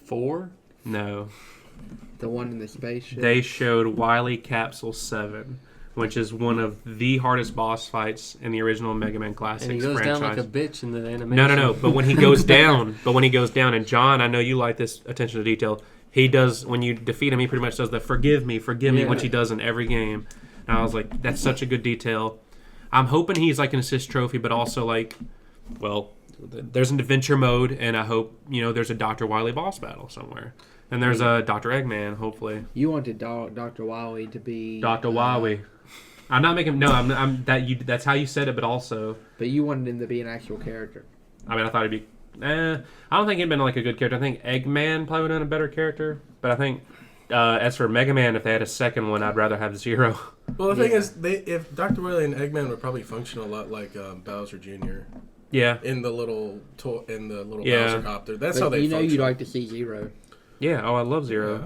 4? No. The one in the spaceship. they showed Wily Capsule 7, which is one of the hardest boss fights in the original Mega Man Classics And he goes franchise. down like a bitch in the animation. No. But when he goes down, and John, I know you like this attention to detail. He does, when you defeat him, he pretty much does the forgive me, Yeah. which he does in every game. And I was like, that's such a good detail. I'm hoping he's like an assist trophy, but also like, well, there's an adventure mode, and I hope, there's a Dr. Wily boss battle somewhere. And there's a Dr. Eggman, hopefully. You wanted Dr. Wily to be Dr. Wily. I'm not making, no, that's how you said it, but also. But you wanted him to be an actual character. I mean, I thought he'd be. I don't think he'd been like a good character. I think Eggman probably would have been a better character. But I think, as for Mega Man, if they had a second one, I'd rather have Zero. Well, the thing is, if Dr. Wily and Eggman would probably function a lot like Bowser Jr. Yeah. in the little Yeah. Bowser copter. That's But how they you know function. you'd like to see Zero. Yeah. Oh, I love Zero.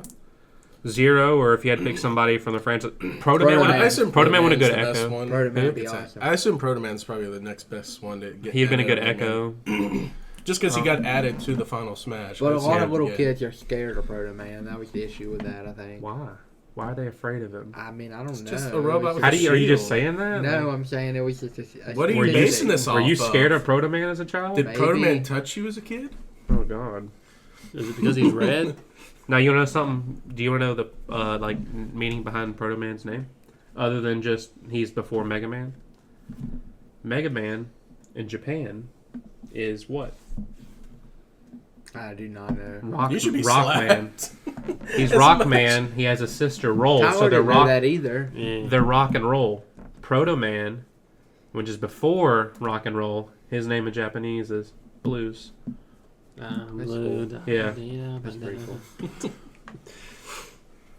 Yeah. Zero, or if you had to pick somebody from the franchise, Proto Man. Proto I assume Proto Man would have Man's good the best Echo. one. Proto Man would be It's awesome. I assume Proto Man's probably the next best one to get. He'd been a good added on Echo. Just because he got added to the final Smash. But a That's lot it. of little Yeah. kids are scared of Proto Man. That was the issue with that, I think. Why? Why are they afraid of him? I mean, I don't know. just a robot with How do you? Are you just shield. saying that? No, I'm saying it was just a What are you Were you- basing this off Were you of? scared of Proto Man as a child? Did Maybe. Proto Man touch you as a kid? Oh God. Is it because he's red? Now you want to know something? Do you want to know the meaning behind Proto Man's name, other than just he's before Mega Man? Mega Man in Japan is what? I do not know. Rock, You should be Rock Man. slapped. He's As Rock much- Man. He has a sister Roll, Tyler so they're didn't know rock. that either. Yeah. They're rock and roll. Proto Man, which is before rock and roll. His name in Japanese is blues. That's cool. Yeah. That's pretty cool.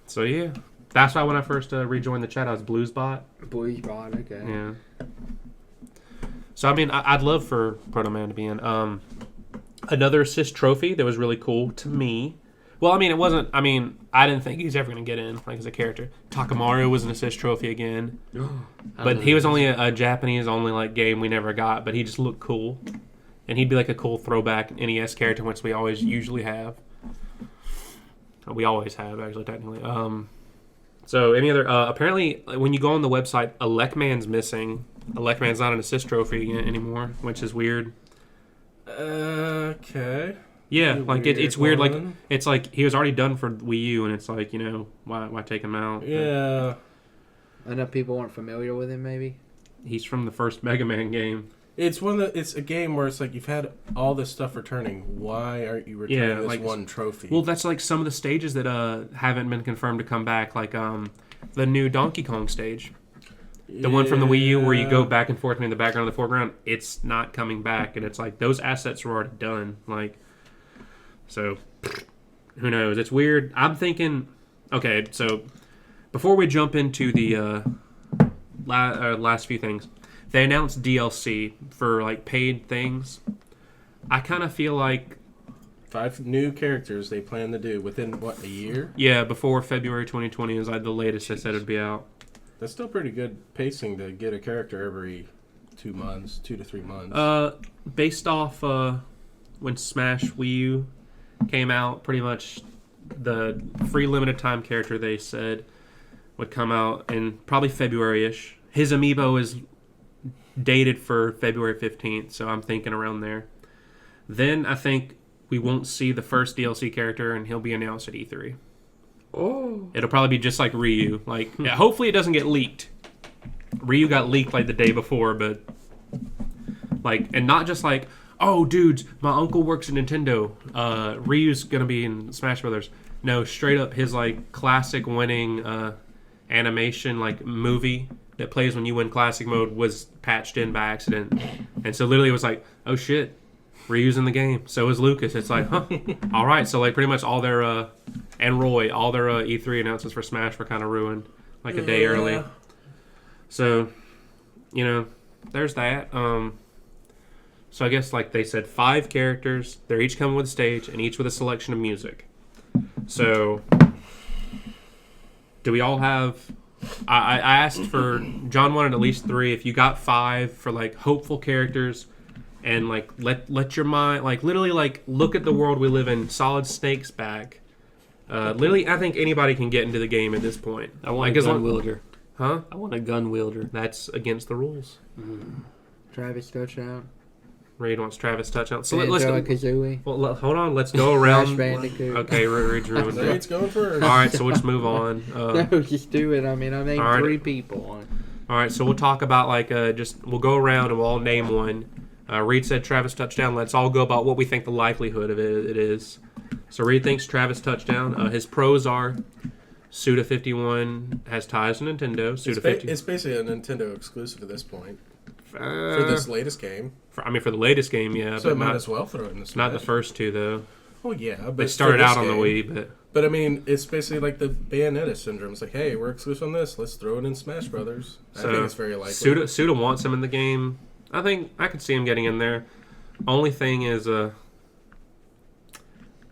So yeah, that's why when I first rejoined the chat, I was Bluesbot. Blues Bot, okay. Yeah. So I mean, I'd love for Proto Man to be in. Another assist trophy that was really cool to me. Well, I mean, it wasn't. I mean, I didn't think he's ever going to get in like as a character. Takamaru was an assist trophy again, but he was only a Japanese only like game we never got. But he just looked cool, and he'd be like a cool throwback NES character, which we always usually have. We always have actually technically. So any other? Apparently, when you go on the website, Elecman's missing. Elecman's not an assist trophy anymore, which is weird. Okay. Yeah, like it's weird. Like one. it's like he was already done for Wii U, and it's like why take him out? Yeah. Enough people weren't familiar with him, maybe. He's from the first Mega Man game. It's it's a game where it's like you've had all this stuff returning. Why aren't you returning this like- one trophy? Well, that's like some of the stages that haven't been confirmed to come back, like the new Donkey Kong stage, the one from the Wii U where you go back and forth between the background and the foreground. It's not coming back, and it's like those assets were already done. Like, so who knows? It's weird. I'm thinking. Okay, so before we jump into the last few things, they announced DLC for like paid things. I kind of feel like 5 new characters they plan to do within what, a year? yeah, before February 2020 is like the latest they said it'd be out. That's still pretty good pacing to get a character every 2 months, 2 to 3 months. Based off when Smash Wii U came out, pretty much the free limited time character they said would come out in probably February-ish. His amiibo is dated for February 15th, so I'm thinking around there. Then I think we won't see the first DLC character, and he'll be announced at E3. Oh. It'll probably be just like Ryu. Like, yeah, hopefully it doesn't get leaked. Ryu got leaked like the day before, but like, and not just like, oh, dudes, my uncle works at Nintendo. Ryu's gonna be in Smash Brothers. No, straight up his like classic winning animation like movie that plays when you win classic mode was patched in by accident, and so literally it was like, oh shit, Ryu's in the game. So is Lucas. It's like, huh, all right. So like pretty much all their and Roy, all their E3 announcements for Smash were kind of ruined like a day early. So, there's that. So I guess like they said 5 characters. They're each coming with a stage and each with a selection of music. So do we all have... I asked for... John wanted at least 3. If you got 5 for like hopeful characters and like let your mind... Like literally like look at the world we live in. Solid Snake's back. Literally, I think anybody can get into the game at this point. I want Like, a as gun long- wielder. Huh? I want a gun wielder. That's against the rules. Travis touchdown. Reed wants Travis touchdown. So Banjo let's and Kazooie. well, hold on. Let's go Crash around. Bandicoot. Okay, Reed's ruined it. Reed's going first. All right, so let's move on. No, just do it. I mean, I named all right. 3 people on it. All right, so we'll talk about we'll go around and we'll all name one. Reed said Travis touchdown. Let's all go about what we think the likelihood of it is. So Reed thinks Travis touchdown. His pros are Suda51 has ties to Nintendo. Suda50. It's basically a Nintendo exclusive at this point for this latest game. For the latest game, yeah. So but it might not, as well throw it in the Smash. not the first two, though. Oh yeah, but They for started this out on the game- Wii, But I mean, it's basically like the Bayonetta syndrome. It's like, hey, we're exclusive on this. Let's throw it in Smash Brothers. I think it's very likely. Suda wants him in the game. I think I could see him getting in there. Only thing is,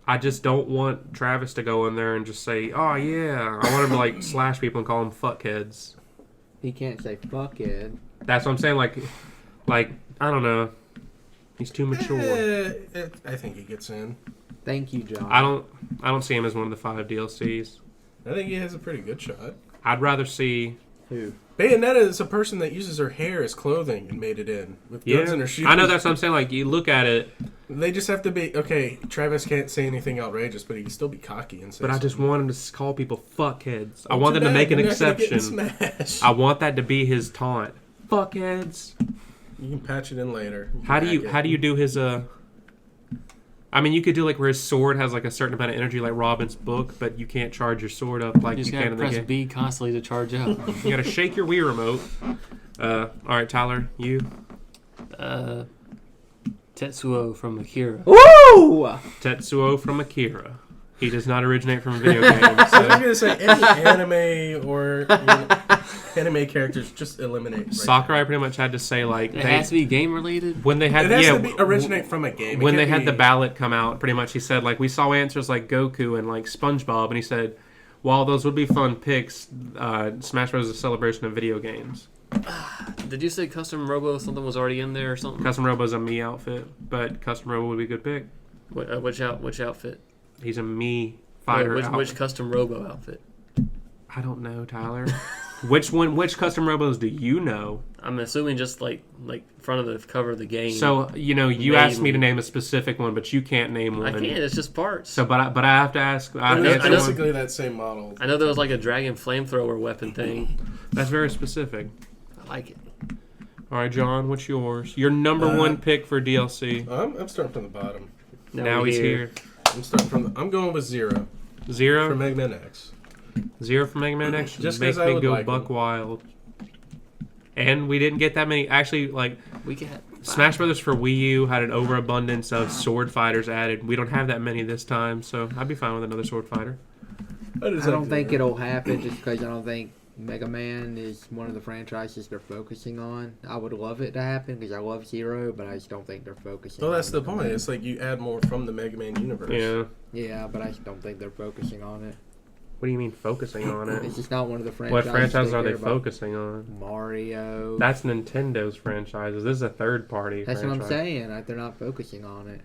I just don't want Travis to go in there and just say, "Oh yeah." I want him to slash people and call them fuckheads. He can't say fuck it. That's what I'm saying. Like I don't know. He's too mature. I think he gets in. Thank you, John. I don't see him as one of the 5 DLCs. I think he has a pretty good shot. I'd rather see. Who? Bayonetta is a person that uses her hair as clothing and made it in with guns in her shoes. I know that's what I'm saying. Like you look at it, They just have to be okay. Travis can't say anything outrageous, but he can still be cocky and say. but I just something. want him to call people fuckheads. I Too want them to bad, make an you're not gonna get in exception. Smash. I want that to be his taunt. Fuckheads. You can patch it in later. You can How do hack it. you do his I mean, you could do where his sword has a certain amount of energy, like Robin's book, but you can't charge your sword up like You you just can gotta in the press game. B constantly to charge up. You gotta shake your Wii remote. All right, Tyler, you Tetsuo from Akira. Woo! Tetsuo from Akira. He does not originate from a video game. I was So. gonna say any anime or anime characters just eliminate. Right Sakurai pretty much had to say It has to be game related. when they had It has yeah to be originate from a game. It when they can't had the be- ballot come out, pretty much he said we saw answers like Goku and SpongeBob, and he said while those would be fun picks, Smash Bros is a celebration of video games. Did you say Custom Robo something was already in there or something? Custom Robo's a Mii outfit, but Custom Robo would be a good pick. Which outfit? He's a Mii fighter. Which outfit. Custom Robo outfit? I don't know, Tyler. Which Custom Robos do you know? I'm assuming just like front of the cover of the game. So you asked me to name a specific one, but you can't name one. I can't. It's just parts. So, but I have to ask. I have It to was answer one. basically that same model. I know there was a dragon flamethrower weapon thing. That's very specific. I like it. All right, John, what's yours? Your number one pick for DLC. I'm starting from the bottom. Now he's here. I'm going with Zero for Zero. Mega Man X. Zero for Mega Man X. Just Make 'cause I me would go like buck him. wild. And we didn't get that many. Actually, We got Smash Brothers for Wii U had an overabundance of sword fighters added. We don't have that many this time, so I'd be fine with another sword fighter. I don't think it'll happen just because I don't think Mega Man is one of the franchises they're focusing on. I would love it to happen because I love Zero, but I just don't think they're focusing Well, on that's the Mega point. Man. It's like you add more from the Mega Man universe. Yeah. Yeah, but I just don't think they're focusing on it. What do you mean focusing on it? It's just not one of the What franchises. franchises are they care about. focusing on? Mario. That's Nintendo's franchises. This is a third party. That's franchise. what I'm saying. They're not focusing on it.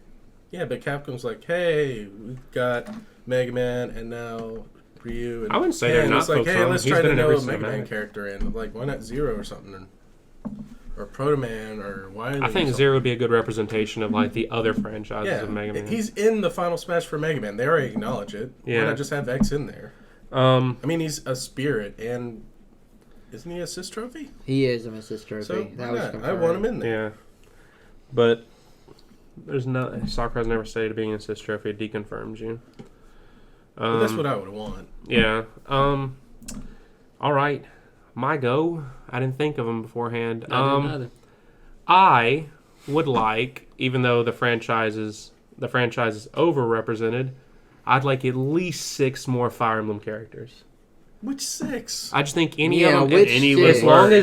Yeah, but Capcom's like, hey, we've got Mega Man and now Ryu. And I wouldn't say they're Ken. not It's like, focused hey, on him. let's He's try been to in know every a Mega Man cinematic. character in. Like, why not Zero or something? Or Proto Man or why? I think Zero would be a good representation of the other franchises of Mega Man. He's in the final Smash for Mega Man. They already acknowledge it. Yeah. Why not just have X in there? Um, I mean, he's a spirit, and isn't he a assist trophy? He is an assist trophy. So that why was not? I confirmed. want him in there. yeah, but there's no Sakurai's never stated being an assist trophy. It deconfirms you. But that's what I would want. Yeah. All right. My go. I didn't think of them beforehand. I would like, even though the franchise is overrepresented, I'd like at least 6 more Fire Emblem characters. Which 6? I just think any Yeah, of them, which any six?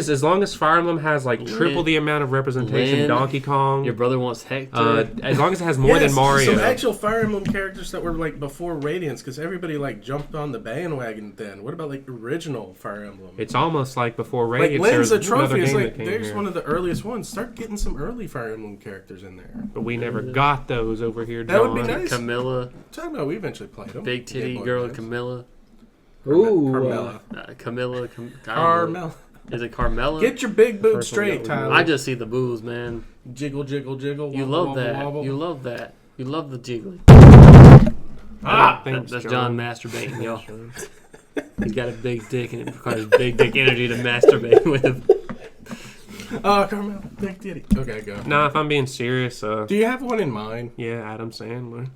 as long as Fire Emblem has like triple the amount of representation, Lynn, Donkey Kong, Your brother wants Hector. as long as it has more than Mario. Some actual Fire Emblem characters that were like before Radiance, because everybody like jumped on the bandwagon then. What about like original Fire Emblem? It's almost like before like Radiance. Lynn's there's a another trophy. It's game like that came there's here. one of the earliest ones. Start getting some early Fire Emblem characters in there. But we never got those over here, That would be John. nice. Camilla, I'm talking about we eventually played them. big titty Game Boy girl, Advance. Camilla. Ooh. Carmella. Camilla. Carmella. Is it Carmella? Get your big boob First one straight, that we Tyler. I just see the boobs, man. Jiggle, jiggle, jiggle. You wobble, love wobble, that. wobble. You love that. You love the jiggly. Thanks, That's John John. masturbating, y'all. He's got a big dick and it requires big dick energy to masturbate with. Oh, Carmella. Big titty. Okay, go. Nah, if I'm being serious, Do you have one in mind? yeah, Adam Sandler.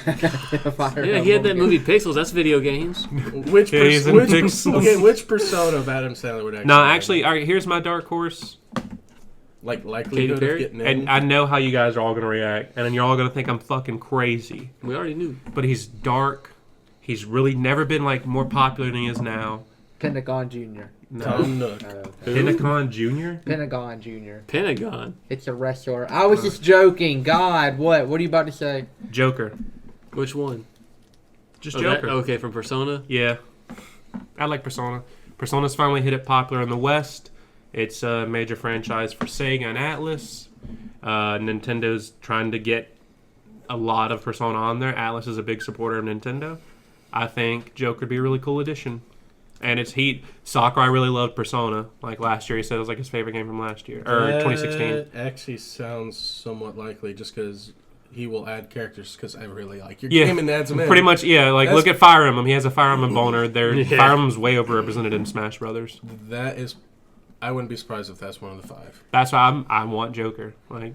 Yeah, he had that movie Pixels. That's video games. Which Yeah, he's in Pixels. okay, which persona of Adam Sandler would actually? No, be? actually, all right, here's my dark horse. like likelihood Katy of Perry? getting in. And I know how you guys are all going to react, and then you're all going to think I'm fucking crazy. We already knew. But he's dark. He's really never been, like, more popular than he is now. Pentagon Jr. No. Tom Nook. Pinacon Jr.? Pentagon Jr. Pentagon. It's a wrestler. I was just joking. God, what? What are you about to say? Joker. Which one? Just Oh, that- Joker. okay, from Persona. Yeah. I like Persona. Persona's finally hit it popular in the West. It's a major franchise for Sega and Atlas. Nintendo's trying to get a lot of Persona on there. Atlas is a big supporter of Nintendo. I think Joker would be a really cool addition. And it's Heat. Sakurai really loved Persona. Like last year, he said it was like his favorite game from last year. Or 2016. That actually sounds somewhat likely just because he will add characters because I really like your Yeah, game and adds them in. Pretty much, yeah. Like, That's- look at Fire Emblem. He has a Fire Emblem boner. Yeah. Fire Emblem's way overrepresented in Smash Brothers. That is, I wouldn't be surprised if that's one of the 5. That's why I want Joker. Like,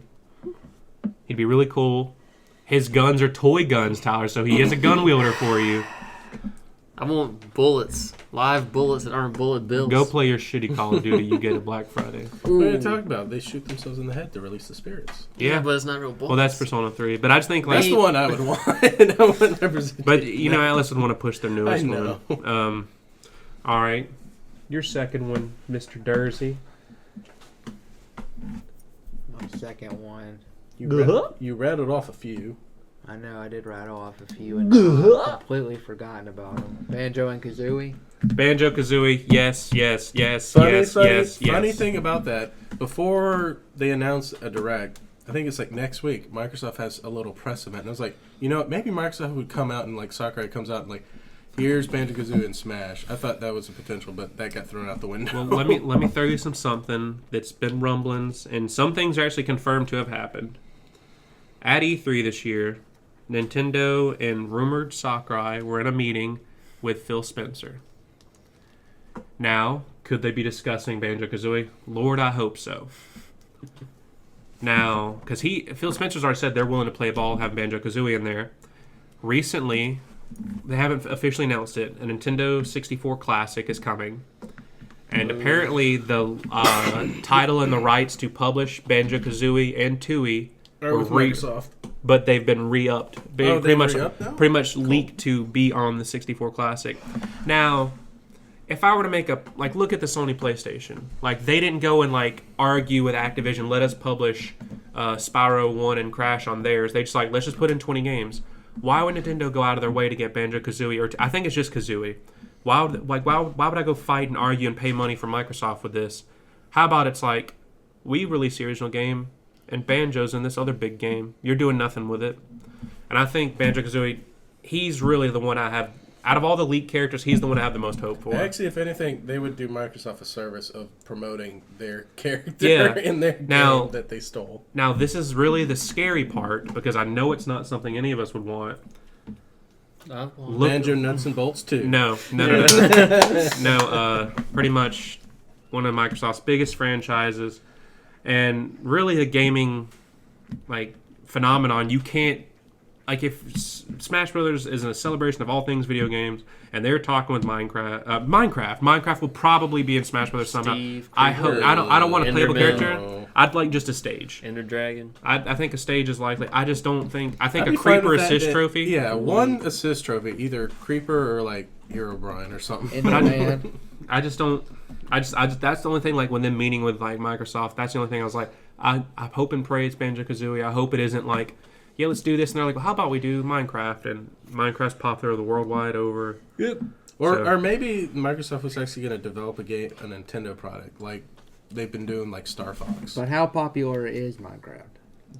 he'd be really cool. His guns are toy guns, Tyler, so he is a gun wielder for you. I want bullets. Live bullets that aren't bullet bills. Go play your shitty Call of Duty you get at Black Friday. What are you talking about? They shoot themselves in the head to release the spirits. Yeah, Yeah. but it's not real bullets. Well, that's Persona 3. But I just think, like, That's the one I would want. I wouldn't represent. but, you know, Atlas would want to push their newest I know. one. All right. Your second one, Mr. Dursey. My second one. You rattled off a few. I know I did write off a few and I've completely forgotten about them. Banjo and Kazooie. Banjo-Kazooie, yes, yes, yes, Funny, yes, funny, yes, yes. funny thing about that, before they announce a direct, I think it's like next week, Microsoft has a little press event. And I was like, you know what, maybe Microsoft would come out and like Sakurai comes out and like, here's Banjo-Kazooie and Smash. I thought that was a potential, but that got thrown out the window. Well, let me throw you something that's been rumblings, and some things are actually confirmed to have happened. At E3 this year, Nintendo and rumored Sakurai were in a meeting with Phil Spencer. Now, could they be discussing Banjo-Kazooie? Lord, I hope so. Now, because Phil Spencer's already said they're willing to play ball, have Banjo-Kazooie in there. Recently, they haven't officially announced it. A Nintendo 64 Classic is coming. And apparently the title and the rights to publish Banjo-Kazooie and Tooie Or with Microsoft. but they've been re-upped. Oh, Pretty much, re-upped now? pretty much leaked to be on the 64 Classic. Now, if I were to make look at the Sony PlayStation. Like, they didn't go and, like, argue with Activision, let us publish Spyro 1 and Crash on theirs. They just, like, let's just put in 20 games. Why would Nintendo go out of their way to get Banjo-Kazooie? I think it's just Kazooie. Why would I go fight and argue and pay money for Microsoft with this? How about it's like, we release the original game, and Banjo's in this other big game. You're doing nothing with it. And I think Banjo-Kazooie, he's really the one I have, out of all the leaked characters, he's the one I have the most hope for. Actually, if anything, they would do Microsoft a service of promoting their character Yeah. in their Now- game that they stole. Now, this is really the scary part, because I know it's not something any of us would want. Look, Banjo Nuts and Bolts too. No. No, pretty much one of Microsoft's biggest franchises, and really a gaming like phenomenon. You can't, like, if Smash Brothers is a celebration of all things video games, and they're talking with Minecraft will probably be in Smash Brothers somehow. Steve I hope. Cooper, I don't want a playable Enderman. character. I'd like just a stage. Ender Dragon. I think a stage is likely. I just don't think. I think I'd a be fine creeper with that assist bit. trophy. Yeah, one assist trophy, either creeper or like Hero Brian or something. Enderman. I just don't. I just. That's the only thing. Like when them meeting with like Microsoft, that's the only thing I was like. I'm hoping pray it's Banjo-Kazooie. I hope it isn't like, yeah, let's do this. And they're like, well, how about we do Minecraft? And Minecraft's popular the worldwide over. Yep. Or maybe Microsoft was actually going to develop a Nintendo product, like they've been doing like Star Fox. But how popular is Minecraft?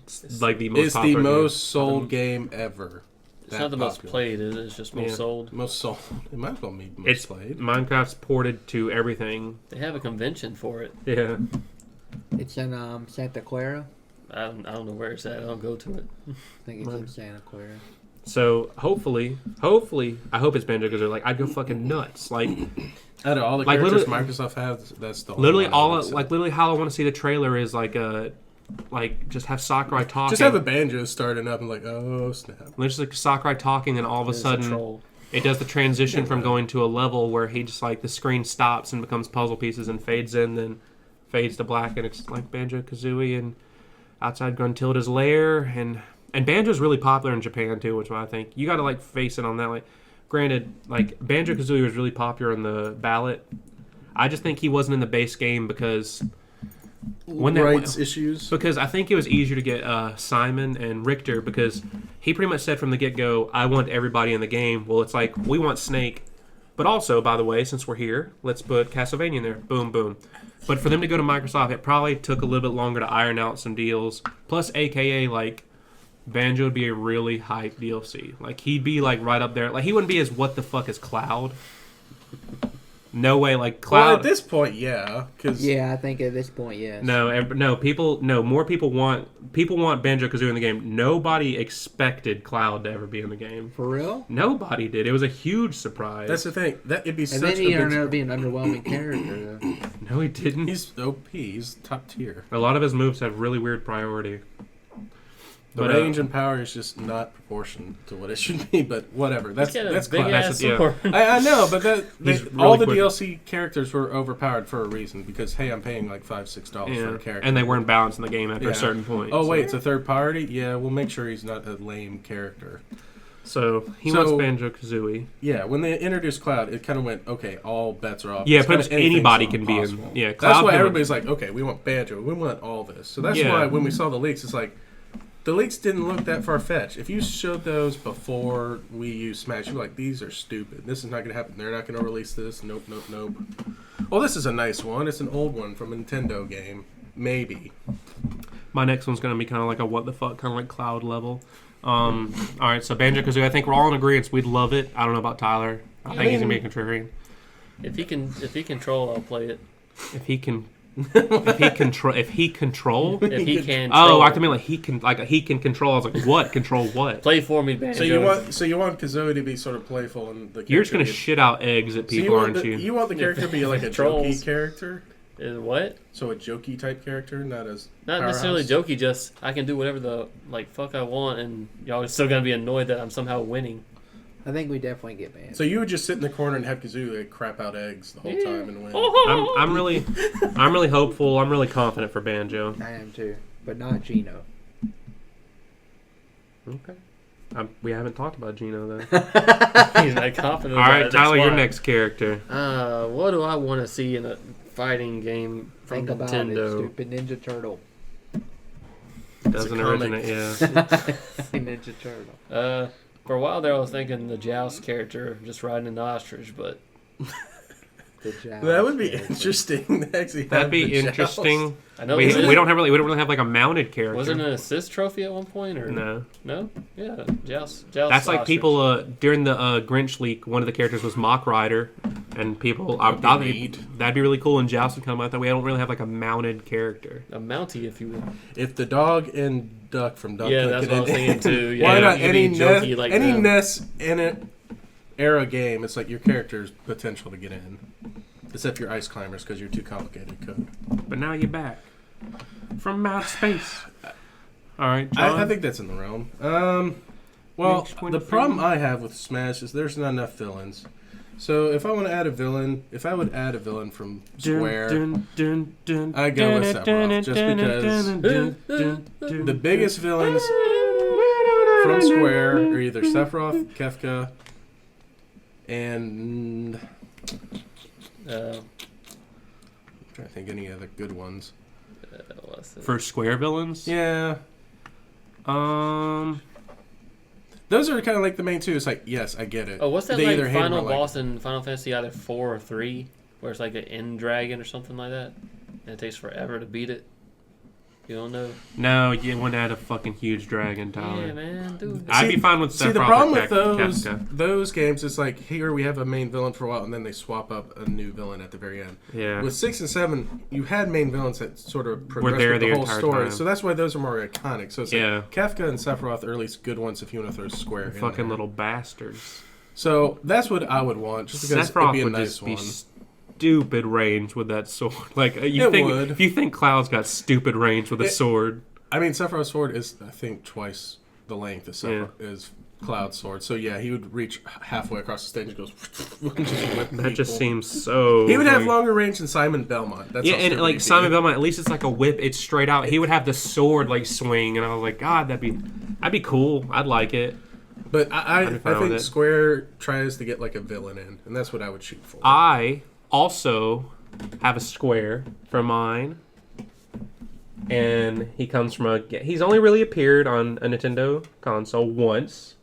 It's like the most It's popular the game. most sold game ever. It's not the most played, is it? It's just most sold. Most sold. It might as well be most It's played. Minecraft's ported to everything. They have a convention for it. Yeah. It's in Santa Clara. I don't know where it's at. I don't go to it. I think it's in Santa Clara. So hopefully, I hope it's Banjo-Kazooie. Like I'd go fucking nuts. Like Out of all the Like, characters literally- Microsoft has, that's the only literally one I would all say. like literally how I want to see the trailer is like just have Sakurai talking. Just have a banjo starting up and like, oh snap. There's like Sakurai talking, and all of a It's a sudden troll. it does the transition from going to a level where he just like the screen stops and becomes puzzle pieces and fades in, then fades to black, and it's like Banjo-Kazooie and outside Gruntilda's lair, and Banjo's really popular in Japan too, which is why I think you got to like face it on that. Like, granted, like Banjo-Kazooie was really popular in the ballot. I just think he wasn't in the base game because Rights issues. because I think it was easier to get Simon and Richter because he pretty much said from the get-go, I want everybody in the game. Well, it's like, we want Snake. But also, by the way, since we're here, let's put Castlevania in there. Boom, boom. But for them to go to Microsoft, it probably took a little bit longer to iron out some deals. Plus, AKA, like, Banjo would be a really hype DLC. Like, he'd be, like, right up there. Like, he wouldn't be as what the fuck is Cloud. No way, like, Cloud... Well, at this point, yeah. Cause Yeah, I think at this point, yes. more people want Banjo-Kazooie in the game. Nobody expected Cloud to ever be in the game. For real? Nobody did. It was a huge surprise. that's the thing. That it'd be And such then a he big... ended up being an underwhelming character, though. No, he didn't. He's OP. He's top tier. A lot of his moves have really weird priority. The But, range and power is just not proportioned to what it should be, but whatever. That's He's got a that's big class. ass yeah. sword. I know, but He's all really the quick. DLC characters were overpowered for a reason because hey, I'm paying like $5-6 for Yeah. a character, And they weren't balanced in the game after Yeah. a certain point. Oh wait, it's a third party. Yeah, we'll make sure he's not a lame character. So he So- wants Banjo-Kazooie. Yeah, when they introduced Cloud, it kind of went okay. All bets are off. Yeah, It's pretty kinda much anything's anybody can be in. possible. Yeah, That's Cloud why can- everybody's like, okay, we want Banjo, we want all this. So that's Yeah. why when we saw the leaks, it's like the leaks didn't look that far fetched. If you showed those before Wii U Smash, you're like, these are stupid. This is not going to happen. They're not going to release this. Nope, nope, nope. Well, this is a nice one. It's an old one from a Nintendo game. Maybe. My next one's going to be kind of like a what the fuck, kind of like Cloud level. All right, so Banjo-Kazooie, I think we're all in agreement. We'd love it. I don't know about Tyler. I think he's going to be a contrarian. If he control, I'll play it. If he can... if he control... If he can. Oh, troll. I mean he can control. I was like, what? Control what? Play for me, Banjo. So you want Kazooie to be sort of playful and the You're just gonna character shit out eggs at be- so people, want aren't you? You want the character to be like a Trolls. jokey character? What? So a jokey type character, not as Not necessarily powerhouse? jokey. Just I can do whatever the fuck I want, and y'all are still gonna be annoyed that I'm somehow winning. I think we definitely get banned. So you would just sit in the corner and have Kazooie like, crap out eggs the whole Yeah. time and win. I'm really hopeful. I'm really confident for Banjo. I am too, but not Gino. Okay. We haven't talked about Gino though. He's not confident. All about right, it, that's Tyler, your why. next character. What do I want to see in a fighting game from Think about it, Nintendo? stupid Ninja Turtle. Doesn't a comic. originate, yeah. Ninja Turtle. For a while there, I was thinking the Joust character just riding an ostrich, but The Joust That would be character. interesting. To actually That'd have be the interesting. I know We wasn't don't really have like a mounted character. wasn't it an assist trophy at one point, or No. No? Yeah, Joust. That's like ostrich. people during the Grinch leak. One of the characters was Mock Rider, and people. That'd be really cool. And Joust would come out that way. I don't really have like a mounted character. A Mountie, if you will. If the dog and duck from Duck Yeah, Hunt that's could what I was end- thinking too. Yeah, Why not you could be any jokey NES, like any them. NES in it era game? It's like your character's potential to get in, except your ice climbers because you're too complicated to code. But now you're back from outer space. All right, John. I think that's in the realm. Well, Next one the for problem you. I have with Smash is there's not enough villains. So if I want to add a villain, if I would add a villain from Square, I'd go with Sephiroth, just because the biggest villains from Square are either Sephiroth, Kefka, and I'm trying to think any other good ones. For Square villains? Yeah. Those are kind of like the main two. It's like, yes, I get it. Oh, what's that They like either hate him final or like boss in Final Fantasy either 4 or 3, where it's like an end dragon or something like that, and it takes forever to beat it? You don't know? No, you wouldn't add a fucking huge dragon, Tyler. Yeah, man, dude. I'd be fine with Sephiroth. See, the problem with Kefka. those games is like, here we have a main villain for a while, and then they swap up a new villain at the very end. Yeah. With 6 and 7, you had main villains that sort of progressed there with the the whole entire story. time. So that's why those are more iconic. So it's Yeah. like Kefka and Sephiroth are at least good ones if you want to throw Square in Fucking there. little bastards. So that's what I would want, just because it'd Sephiroth be a would nice just be one. stupid range with that sword. Like Would. if you think Cloud's got stupid range with a sword. I mean, Sephiroth's sword is, I think, twice the length of is Cloud's sword. So yeah, he would reach halfway across the stage and goes. That just seems so. He would have longer range than Simon Belmont. That's Yeah, how and stupid like he'd be. Simon Belmont, at least it's like a whip. It's straight out. He would have the sword like swing, and I was like, God, that'd be cool. I'd like it. But I be fine with think it. Square tries to get like a villain in, and that's what I would shoot for. I also have a Square for mine, and he comes from he's only really appeared on a Nintendo console once.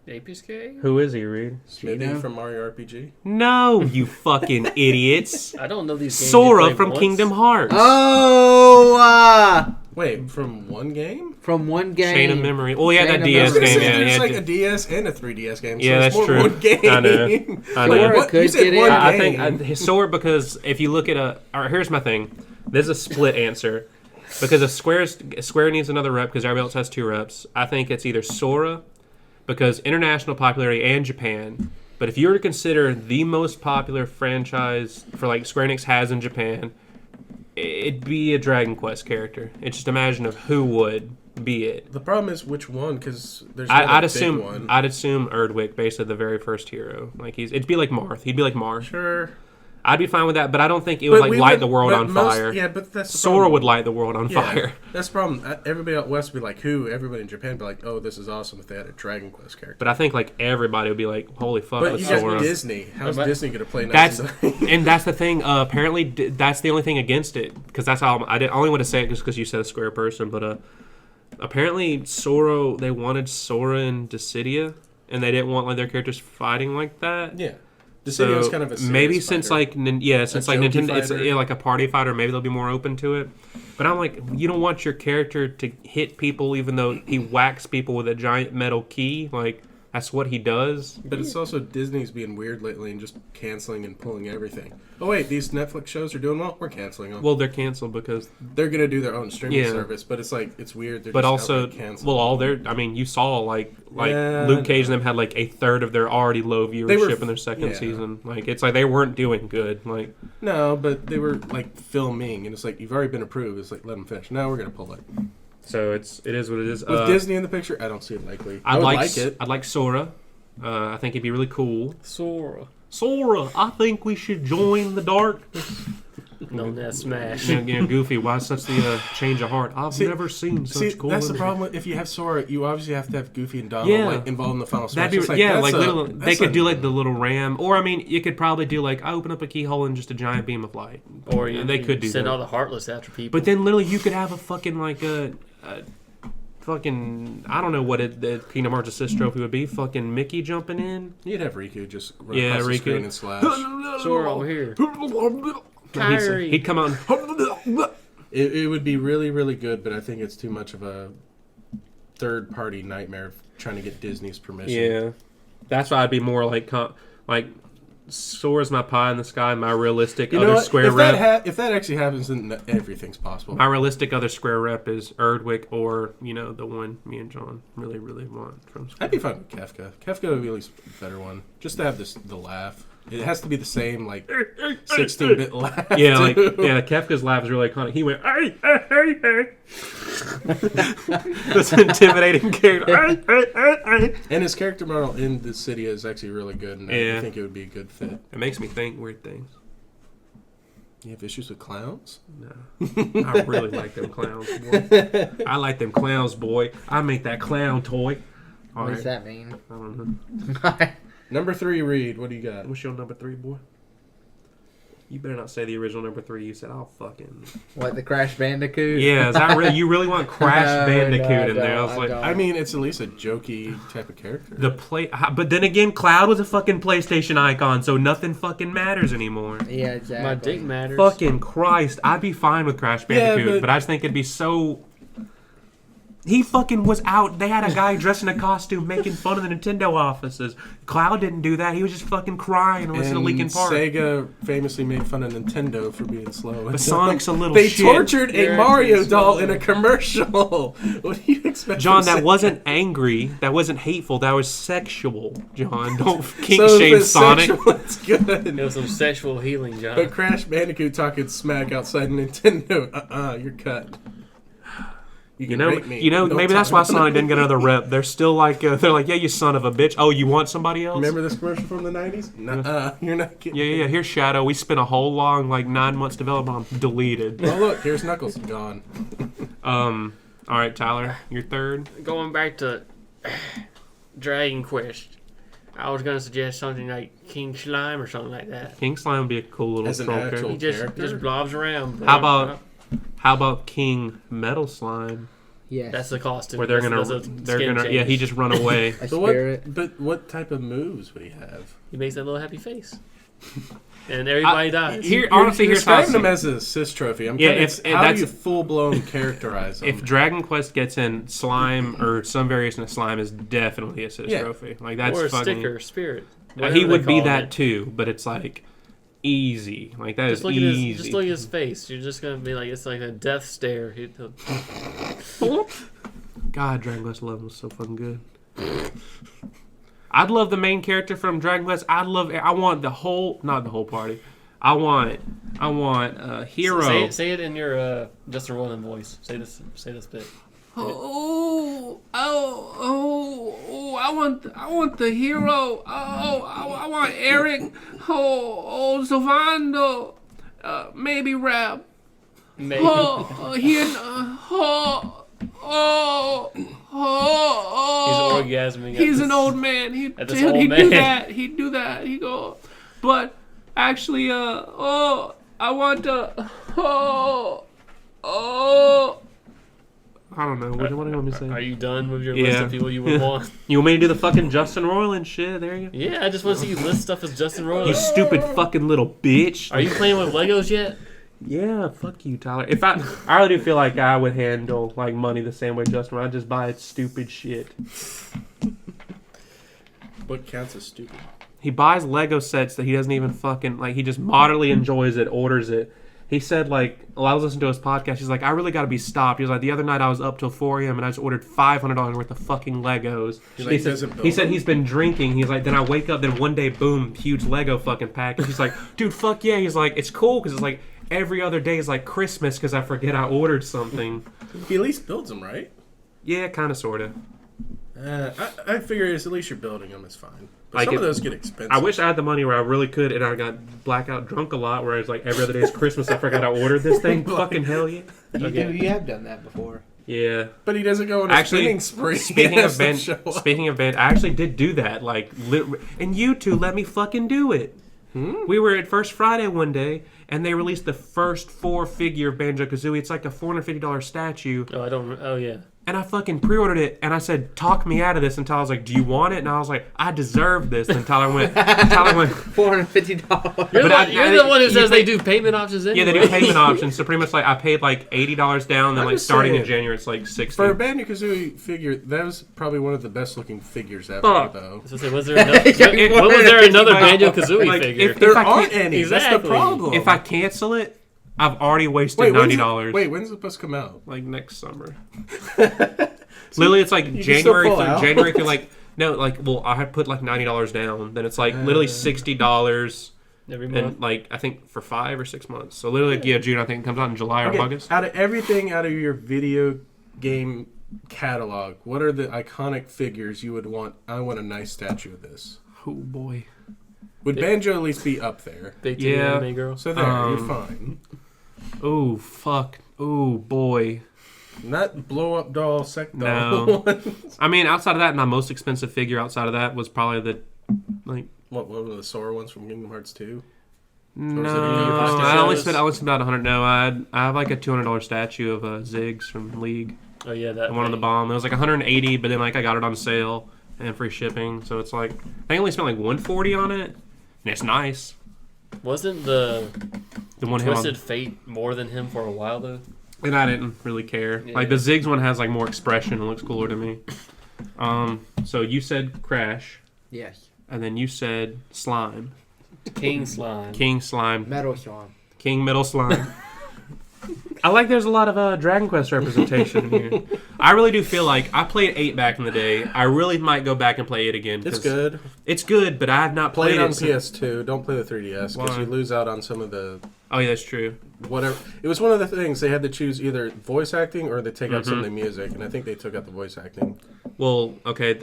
APSK? Who is he, Reed? Maybe Gino? from Mario RPG. No, you fucking idiots. I don't know these games. Sora you played from once. Kingdom Hearts. Oh, Wait, from one game? from one game. Chain of Memory. Oh, yeah, Chain that of DS Memory. game. There's Yeah, yeah. like a DS and a 3DS game. So Yeah, it's that's more true. One game. I know. I know. Sora What? could You said get one in. I game. think his sword, because if you look at all right, here's my thing. There's a split answer. Because if Square needs another rep because everybody else has 2 reps, I think it's either Sora, because international popularity, and Japan. But if you were to consider the most popular franchise for like Square Enix has in Japan, it'd be a Dragon Quest character. It's just imagine of who would be it. The problem is which one, because there's not I'd a assume big one. I'd assume Erdwick, basically the very first hero. Like it'd be like Marth. He'd be like Marth. Sure. I'd be fine with that, but I don't think it would like light the world on fire. Yeah, but that's the Sora problem. would light the world on Yeah, fire. that's the problem. Everybody out west would be like, who? Everybody in Japan would be like, oh, this is awesome if they had a Dragon Quest character. But I think like everybody would be like, "Holy fuck, But that's you got Sora!" Disney. How's But- Disney going to play nice? And that's the thing. Apparently, that's the only thing against it, because that's how I only want to say it just because you said a Square person. But apparently, they wanted Sora and Dissidia, and they didn't want like their characters fighting like that. Yeah. Dissidia was So kind of a serious maybe since fighter. since like jokey Nintendo, it's fighter. like a party fighter. Maybe they'll be more open to it. But I'm like, you don't want your character to hit people, even though he whacks people with a giant metal key. Like that's what he does. But it's also Disney's being weird lately and just canceling and pulling everything. Oh wait, these Netflix shows are doing well. We're canceling them. Well, they're canceled because, They're gonna do their own streaming Yeah. service, but it's like it's weird. They're but just also, outright canceling. well, all their. I mean, you saw like Yeah, Luke Cage and no. them had like a third of their already low They were viewership in their second yeah. season. Like it's like they weren't doing good. Like No, but they were like filming, and it's like you've already been approved. It's like let them finish. Now we're gonna pull it. so, it is what it is. With Disney in the picture, I don't see it likely. I I'd would like like it. I'd like Sora. I think he'd be really cool. Sora. Sora, I think we should join the dark. No, that's Smash. You know, Goofy, why such the change of heart? I've never seen such cool. That's the imagery. problem. If you have Sora, you obviously have to have Goofy and Donald Yeah. like, involved in the final smash. That'd be It's yeah, that's like a- little. They that's could a- do like the little ram, or I mean, you could probably do like open up a keyhole and just a giant beam of light. Or you, they could do send that. all the Heartless after people. But then literally, you could have a fucking like a fucking I don't know what the Kingdom Hearts assist trophy would be. Fucking Mickey jumping in. You'd have Riku just run Yeah, across the Riku. screen and slash. Sora over here. Kyrie. He'd come out. It would be really, really good, but I think it's too much of a third-party nightmare trying to get Disney's permission. Yeah, that's why I'd be more like Sora's my pie in the sky. My realistic You know other what? square If rep. if that actually happens, then everything's possible. My realistic other square rep is Erdwick, or the one me and John really want from. I'd be fine with Kefka. Kefka would be at least a better one, just to have the laugh. It has to be the same 16-bit laugh. Yeah, too. Kefka's laugh is really iconic. He went, hey, hey, hey, hey. This intimidating character. And his character model in the city is actually really good, and Yeah. I think it would be a good fit. It makes me think weird things. You have issues with clowns? No. I really like them clowns, boy. I like them clowns, boy. I make that clown toy. All What does right. that mean? I don't know. Number 3, Reed. What do you got? What's your number 3, boy? You better not say the original number 3. You said, I'll fucking... What, the Crash Bandicoot? Yeah, is that really... You really want Crash No, Bandicoot no, I in there? I don't, was I like... don't. I mean, it's at least a jokey type of character. But then again, Cloud was a fucking PlayStation icon, so nothing fucking matters anymore. Yeah, exactly. My dick matters. Fucking Christ. I'd be fine with Crash Bandicoot, but I just think it'd be so... He fucking was out. They had a guy dressed in a costume making fun of the Nintendo offices. Cloud didn't do that. He was just fucking crying and listening to Linkin Park. Sega famously made fun of Nintendo for being slow. But Sonic's a little They shit. tortured a They're Mario actually doll slow. in a commercial. What do you expect? John, from that Sega? wasn't angry. That wasn't hateful. That was sexual, John. Don't kink So if shame it's Sonic. sexual, it's good. It was some sexual healing, John. But Crash Bandicoot talking smack outside Nintendo, you're cut. You can rape me. Don't Maybe that's talk why about Sonic it. didn't get another rep. They're still like, they're like, yeah, you son of a bitch. Oh, you want somebody else? Remember this commercial from the 90s? Nuh-uh, you're not kidding. Yeah. Here's Shadow. We spent a whole long, 9 months developing on deleted. Oh, look, here's Knuckles. Gone. All right, Tyler, your third. Going back to Dragon Quest, I was gonna suggest something like King Slime or something like that. King Slime would be a cool little As an troll actual- character. He just Character? blobs around. How about King Metal Slime? Yes. That's the costume. Where they're That's gonna, a they're skin gonna, change. he just run away. a But spirit. what type of moves would he have? He makes that little happy face, and everybody dies. Honestly, You're here's how I describing see him it. as a cis trophy. Yeah, how that's- do you full blown characterize him? If Dragon Quest gets in, Slime or some variation of Slime is definitely a cis Yeah. trophy. Like that's or a fucking. sticker, spirit. He whatever would they be call that it. too, but it's like easy. Like that Just is look at easy. his, just look at his face. You're just gonna be like, it's like a death stare. He'll- God, Dragon Quest 11 was so fucking good. I'd love the main character from Dragon Quest. I want the whole, not the whole party. I want Hero. Say it in your Justin Roiland voice. Say this bit. I want the hero. I want Eric. Zovando. Maybe Rab. Maybe. He's orgasming. He's an old man. He'd At this old man. do that. He'd do that. He'd go, but actually, I want I don't know. What do you want me to say? Are you done with your list Yeah. of people you would want? You want me to do the fucking Justin Roiland shit? There you go. Yeah, I just want to see you list stuff as Justin You Roiland. stupid fucking little bitch. Are you playing with Legos yet? Yeah, fuck you, Tyler. If I really do feel like I would handle like money the same way Justin. I'd just buy stupid shit. What counts as stupid? He buys Lego sets that he doesn't even fucking like. He just moderately enjoys it, orders it. He said like, well, I was listening to his podcast. He's like, I really got to be stopped. He was like, the other night I was up till 4 a.m. and I just ordered $500 worth of fucking Legos. He doesn't build He said them? he's been drinking. He's like, then I wake up, then one day, boom, huge Lego fucking package. He's like, dude, fuck yeah. He's like, it's cool because it's like every other day is like Christmas because I forget I ordered something. He at least builds them, right? Yeah, kind of, sort of. I figure at least you're building them is fine. But Like some if- of those get expensive. I wish I had the money where I really could, and I got blackout drunk a lot. Where it's like every other day is Christmas. I forgot I ordered this thing. Fucking hell yeah. You have done that before. Yeah. But he doesn't go on a Actually, spinning spree. Speaking and of has band, them show up. I actually did do that. Like, and you two let me fucking do it. We were at First Friday one day, and they released the first 4-figure of Banjo-Kazooie. It's like a $450 statue. Oh, I don't. Oh, yeah. And I fucking pre-ordered it, and I said, talk me out of this. And Tyler was like, do you want it? And I was like, I deserve this. And Tyler went, $450. You're, But you're the one who you says pay- they do payment options yeah, anyway. they do payment options. So pretty much like I paid like $80 down, then I'm like just starting in saying, January it's like $60. For a Banjo-Kazooie figure, that was probably one of the best looking figures ever, Fuck. though. So say, was there another, when was there another Banjo Kazooie Like, figure? if There I aren't can't- any. That's Exactly. the problem. If I cancel it, I've already wasted wait, $90. when's it supposed to come out? Like next summer. Literally, it's like can January still pull through out. January through like no, like well, I had put like $90 down. Then it's like literally $60, Every month. and like I think for 5 or 6 months. So literally, like, yeah, June. I think it comes out in July or Okay, August. out of everything out of your video game catalog, what are the iconic figures you would want? I want a nice statue of this. Oh boy. Would Banjo at least be up there? Big titty Yeah. anime girl. So there, you're fine. Oh fuck. Oh boy. Not blow up doll, sec doll. No. ones. I mean, outside of that, my most expensive figure outside of that was probably the What were the Sora ones from Kingdom Hearts 2? No, it I only shows? spent about 100. No, I have like a $200 statue of Ziggs from League. Oh yeah, that One of the thing. bomb. It was like 180, but then like I got it on sale and free shipping, so it's like I only spent like 140 on it, and it's nice. Wasn't the The one him on, Twisted Fate more than him for a while though? and I didn't really care. Yeah. Like the Ziggs one has like more expression and looks cooler to me. So you said Crash, Yes. and then you said Slime, King Slime. King Slime, Metal Slime. King Middle Slime. I like there's a lot of Dragon Quest representation here. I really do feel like I played 8 back in the day. I really might go back and play it again. It's 'cause good. It's good, but I have not Play played it on since- PS2. Don't play the 3DS because Why? you lose out on some of the Oh yeah, that's true. whatever. It was one of the things they had to choose either voice acting or they take out some of the Mm-hmm. music, and I think they took out the voice acting. Well, okay,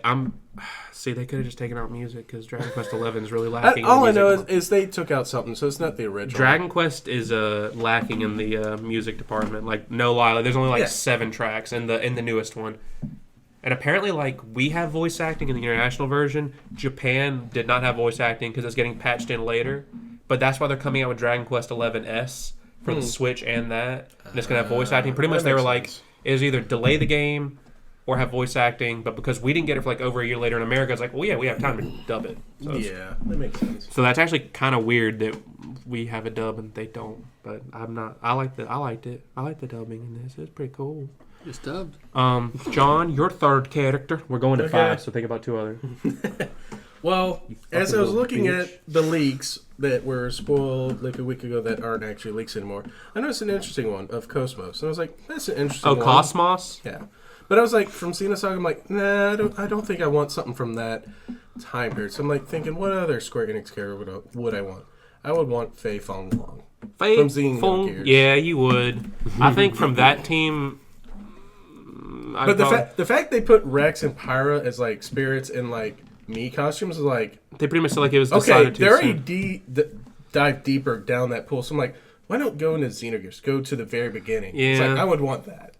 see, they could have just taken out music because Dragon Quest 11 is really lacking. All I in the know music is they took out something, so it's not the original. Dragon Quest is lacking in the music department. Like no lie, like, there's only like Yeah. 7 tracks in the newest one. And apparently, like we have voice acting in the international version. Japan did not have voice acting because it's getting patched in later. But that's why they're coming out with Dragon Quest 11S for the Switch and that. And it's gonna have voice acting. Pretty much, that they were makes like, sense. it was either delay the game or have voice acting. But because we didn't get it for like over a year later in America, it's like, well, yeah, we have time to dub it. So, Yeah, that makes sense. so that's actually kind of weird that we have a dub and they don't. But I'm not. I liked it. I liked the dubbing in this. It's pretty cool. It's dubbed. John, your third character. We're going to Okay. 5, so think about 2 others. Well, as fucking I was little looking bitch. at the leaks that were spoiled like a week ago that aren't actually leaks anymore, I noticed an interesting one of Cosmos. And I was like, that's an interesting Oh, one. Cosmos. Yeah. But I was like, from Xenosaga, I'm like, nah, I don't think I want something from that time period. So I'm like thinking, what other Square Enix character would I want? I would want Fei Fong Long. Faith, From Xenogears. Fong- Yeah, you would. I think from that team. I'd But probably- the fact they put Rex and Pyra as like spirits in like me costumes is like, they pretty much said like it was okay, decided they too already soon. dive deeper down that pool. So I'm like, why don't go into Xenogears? Go to the very beginning. It's Yeah. like, I would want that.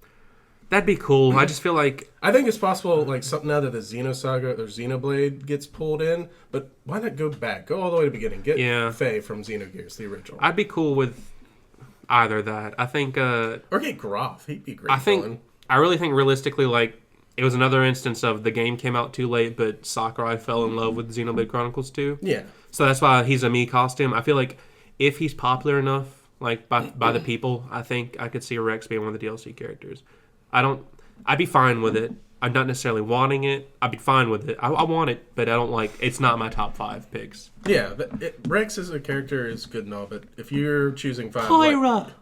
That'd be cool. I just feel like I think it's possible, like something out of the Xenosaga or Xenoblade gets pulled in, but why not go back? Go all the way to the beginning. Get Yeah. Faye from Xenogears, the original. I'd be cool with either that. I think. Or get Groff. He'd be great. I think. villain. I really think realistically, like it was another instance of the game came out too late, but Sakurai fell in love with Xenoblade Chronicles 2. Yeah. So that's why he's a me costume. I feel like if he's popular enough, like by the people, I think I could see Rex being one of the DLC characters. I'd be fine with it. I'm not necessarily wanting it. I'd be fine with it. I want it, but I don't like. It's not my top 5 picks. Yeah, but Rex as a character is good and all, but if you're choosing 5, what you want,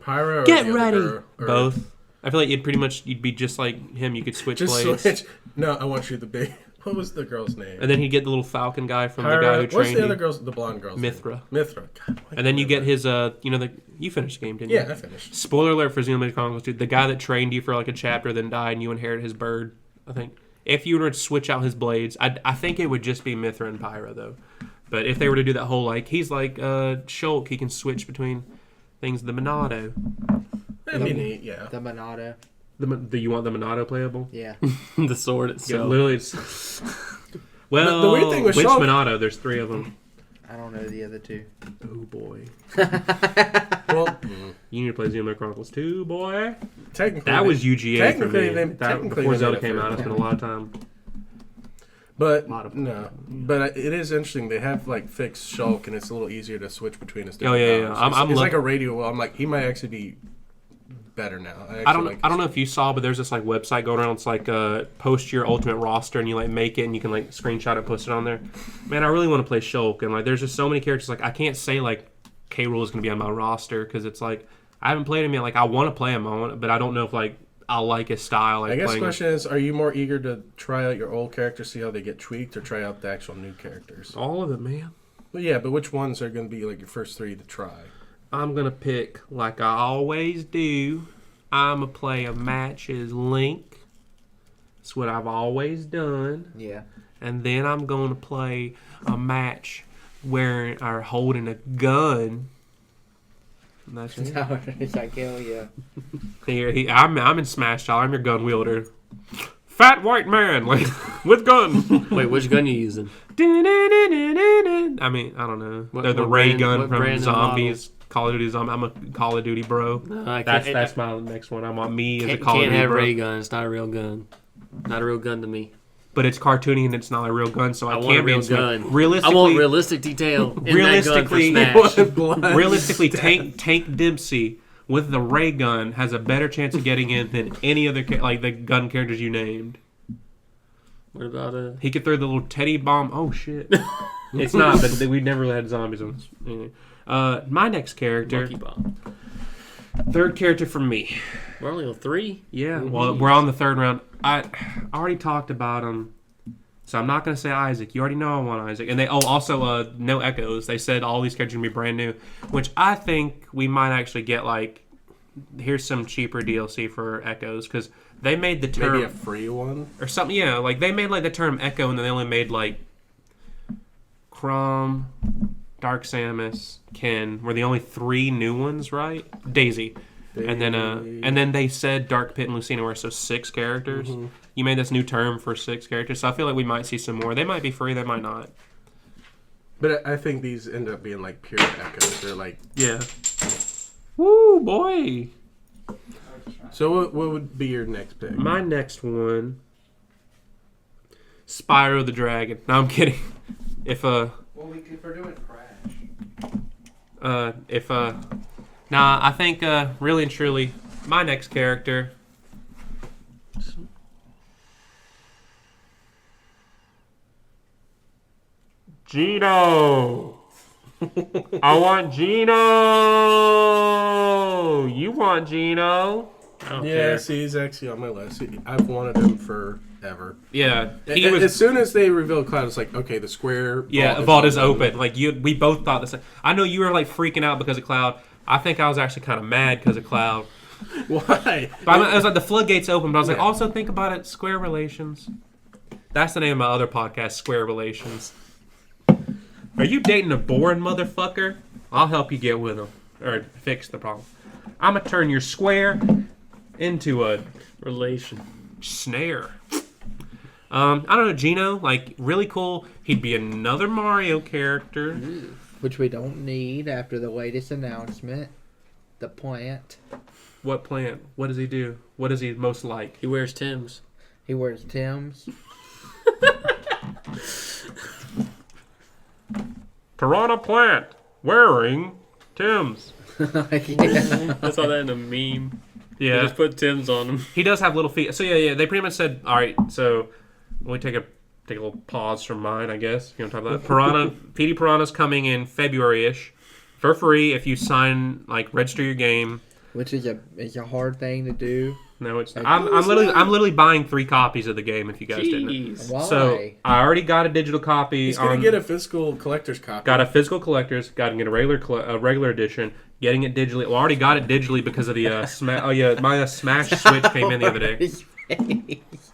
Pyra or Get the other ready. girl? Or Both. I feel like you'd be just like him. You could switch Just blades, switch. No, I want you to be. What was the girl's name? and then he'd get the little falcon guy from the Pyra. guy who What's trained the other you. girl's? The blonde girl's name? Mithra. Mithra. God, why And then you can't get I remember? his you finished the game, didn't Yeah, you? I finished. Spoiler alert for Xenoblade Chronicles 2. The guy that trained you for like a chapter then died and you inherit his bird, I think. If you were to switch out his blades, I think it would just be Mithra and Pyra, though. But if they were to do that whole, like, he's like Shulk, he can switch between things. The Monado. That'd be neat, yeah. The Monado. Do you want the Monado playable? Yeah. The sword Yeah, itself. literally. It's... Well, the weird thing with which Shulk- Monado? There's 3 of them. I don't know the other two. Oh, boy. Well, You need to play Xenoblade Chronicles 2, boy. technically, That was UGA for technically me. they- That, technically before they Zelda made it came for- out, I spent a lot of time. But Lot of- no, but it is interesting. They have like fixed Shulk, and it's a little easier to switch between his. Oh, yeah, yeah. powers. I'm it's look- like a radio. Well, I'm like he might actually be better now. I don't know if you saw, but there's this like website going around. It's like post your ultimate roster, and you like make it, and you can like screenshot it, post it on there. Man, I really want to play Shulk, and like there's just so many characters. Like I can't say like K. Rool is going to be on my roster because it's like I haven't played him yet. Like I want to play him, but I don't know if like I'll like his style. Like I guess the playing. question is: are you more eager to try out your old characters, see how they get tweaked, or try out the actual new characters? All of it, man. Well, yeah, but which ones are going to be like your first 3 to try? I'm gonna pick like I always do. I'm gonna play a match as Link. It's what I've always done. Yeah. And then I'm gonna play a match wearing or holding a gun. And that's it. It's like, hell yeah. I'm in Smash Style. I'm your gun wielder. Fat white man, like with gun. Wait, which gun you using? I mean, I don't know. They're the what ray brand- gun what from brand and Zombies. Call of Duty Zombie. I'm a Call of Duty bro. No, I can't, That's my next one. I want me as a can't, Call of can't Duty have bro. ray gun. It's not a real gun. Not a real gun to me. But it's cartoony and it's not a real gun, so I want can't a be real in Smash. gun. I Realistically, want realistic detail. In Realistically- that gun for Smash. realistically, Tank Dempsey with the ray gun has a better chance of getting in than any other like the gun characters you named. What about He could throw the little teddy bomb. Oh shit! It's not, but we never really had zombies on this. Anyway. My next character, Monkey Bomb? third character from me. We're only on 3. Yeah, well, we're on the third round. I already talked about him, so I'm not going to say Isaac. You already know I want Isaac. And they also no echoes. They said all these characters are going to be brand new, which I think we might actually get like, here's some cheaper DLC for echoes, because they made the term... Maybe a free one? Or something, yeah. Like, they made like the term echo, and then they only made like Chrom, Dark Samus, Ken were the only 3 new ones, right? Daisy. And then they said Dark Pit and Lucina were so 6 characters. Mm-hmm. You made this new term for 6 characters, so I feel like we might see some more. They might be free, they might not. But I think these end up being like pure echoes. They're like... Yeah. Woo, boy! So what would be your next pick? My next one... Spyro the Dragon. No, I'm kidding. Well, we're doing Crash. Nah, I think, really and truly, my next character... Gino! I want Gino! You want Gino? I don't Yeah, care. see, he's actually on my list. I've wanted him forever. Yeah, As soon as they revealed Cloud, it's like, okay, the square vault is open. Like we both thought the same. I know you were like freaking out because of Cloud. I think I was actually kind of mad because of Cloud. Why? But I was like, the floodgates open. But I was like, Yeah. also think about it, Square Relations. That's the name of my other podcast, Square Relations. Are you dating a boring motherfucker? I'll help you get with him or fix the problem. I'm gonna turn your square into a Relation. snare. I don't know, Gino, like, really cool. He'd be another Mario character. Which we don't need after the latest announcement. The plant. What plant? What does he do? What is he most like? He wears Tim's. He wears Tim's. Piranha Plant wearing Tim's. Yeah. I saw that in a meme. They Yeah, just put Tim's on him. he does have little feet. So yeah, they pretty much said, all right, so we take a little pause from mine, I guess. You want to talk about that? Piranha, PD Piranha's coming in February-ish for free if you sign, like, register your game. Which is a hard thing to do. No, it's Like, I'm literally buying 3 copies of the game if you guys didn't know. Jeez. Why? So I already got a digital copy. He's going to get a physical collector's copy. Got a physical collector's. Got to get a regular edition. Getting it digitally. Well, I already got it digitally because of the my Smash Switch came in the other day.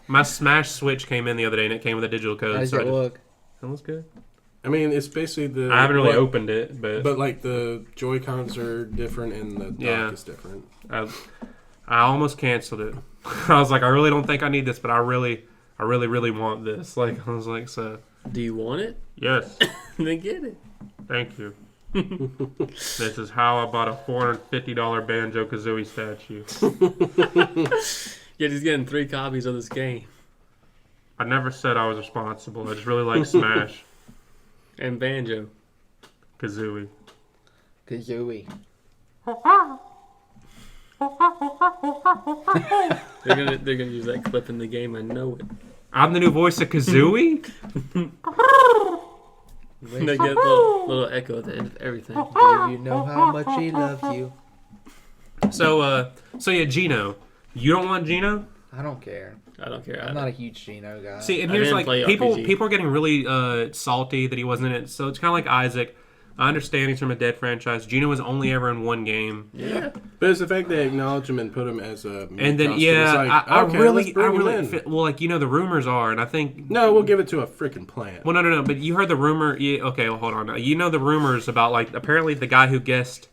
My Smash Switch came in the other day and it came with a digital code. How does so it look? It looks good. I mean, it's basically the... I haven't really opened it, but like the Joy-Cons are different and the dock is different. I almost canceled it. I was like, I really don't think I need this, but I really want this. Like, I was like, so Do you want it? yes, Then get it. thank you. This is how I bought a $450 Banjo-Kazooie statue. Yeah, he's getting 3 copies of this game. I never said I was responsible. I just really like Smash. And Banjo. Kazooie. Kazooie. They're gonna use that clip in the game. I know it. I'm the new voice of Kazooie? They get a little echo at the end of everything. Do you know how much he loves you? So yeah, Gino. You don't want Gino? I don't care. I don't care. I'm not a huge Gino guy. See, and I here's didn't like play people RPG. are getting really salty that he wasn't in it. So it's kind of like Isaac. I understand he's from a dead franchise. Gino was only ever in one game. Yeah. But it's the fact they acknowledge him and put him as a. And then, costume. yeah, It's like, I okay, really, let's bring him in. well, like, you know, the rumors are, and I think... No, we'll give it to a freaking plant. Well, no, but you heard the rumor... Yeah, okay, well, hold on. You know the rumors about, like, apparently the guy who guessed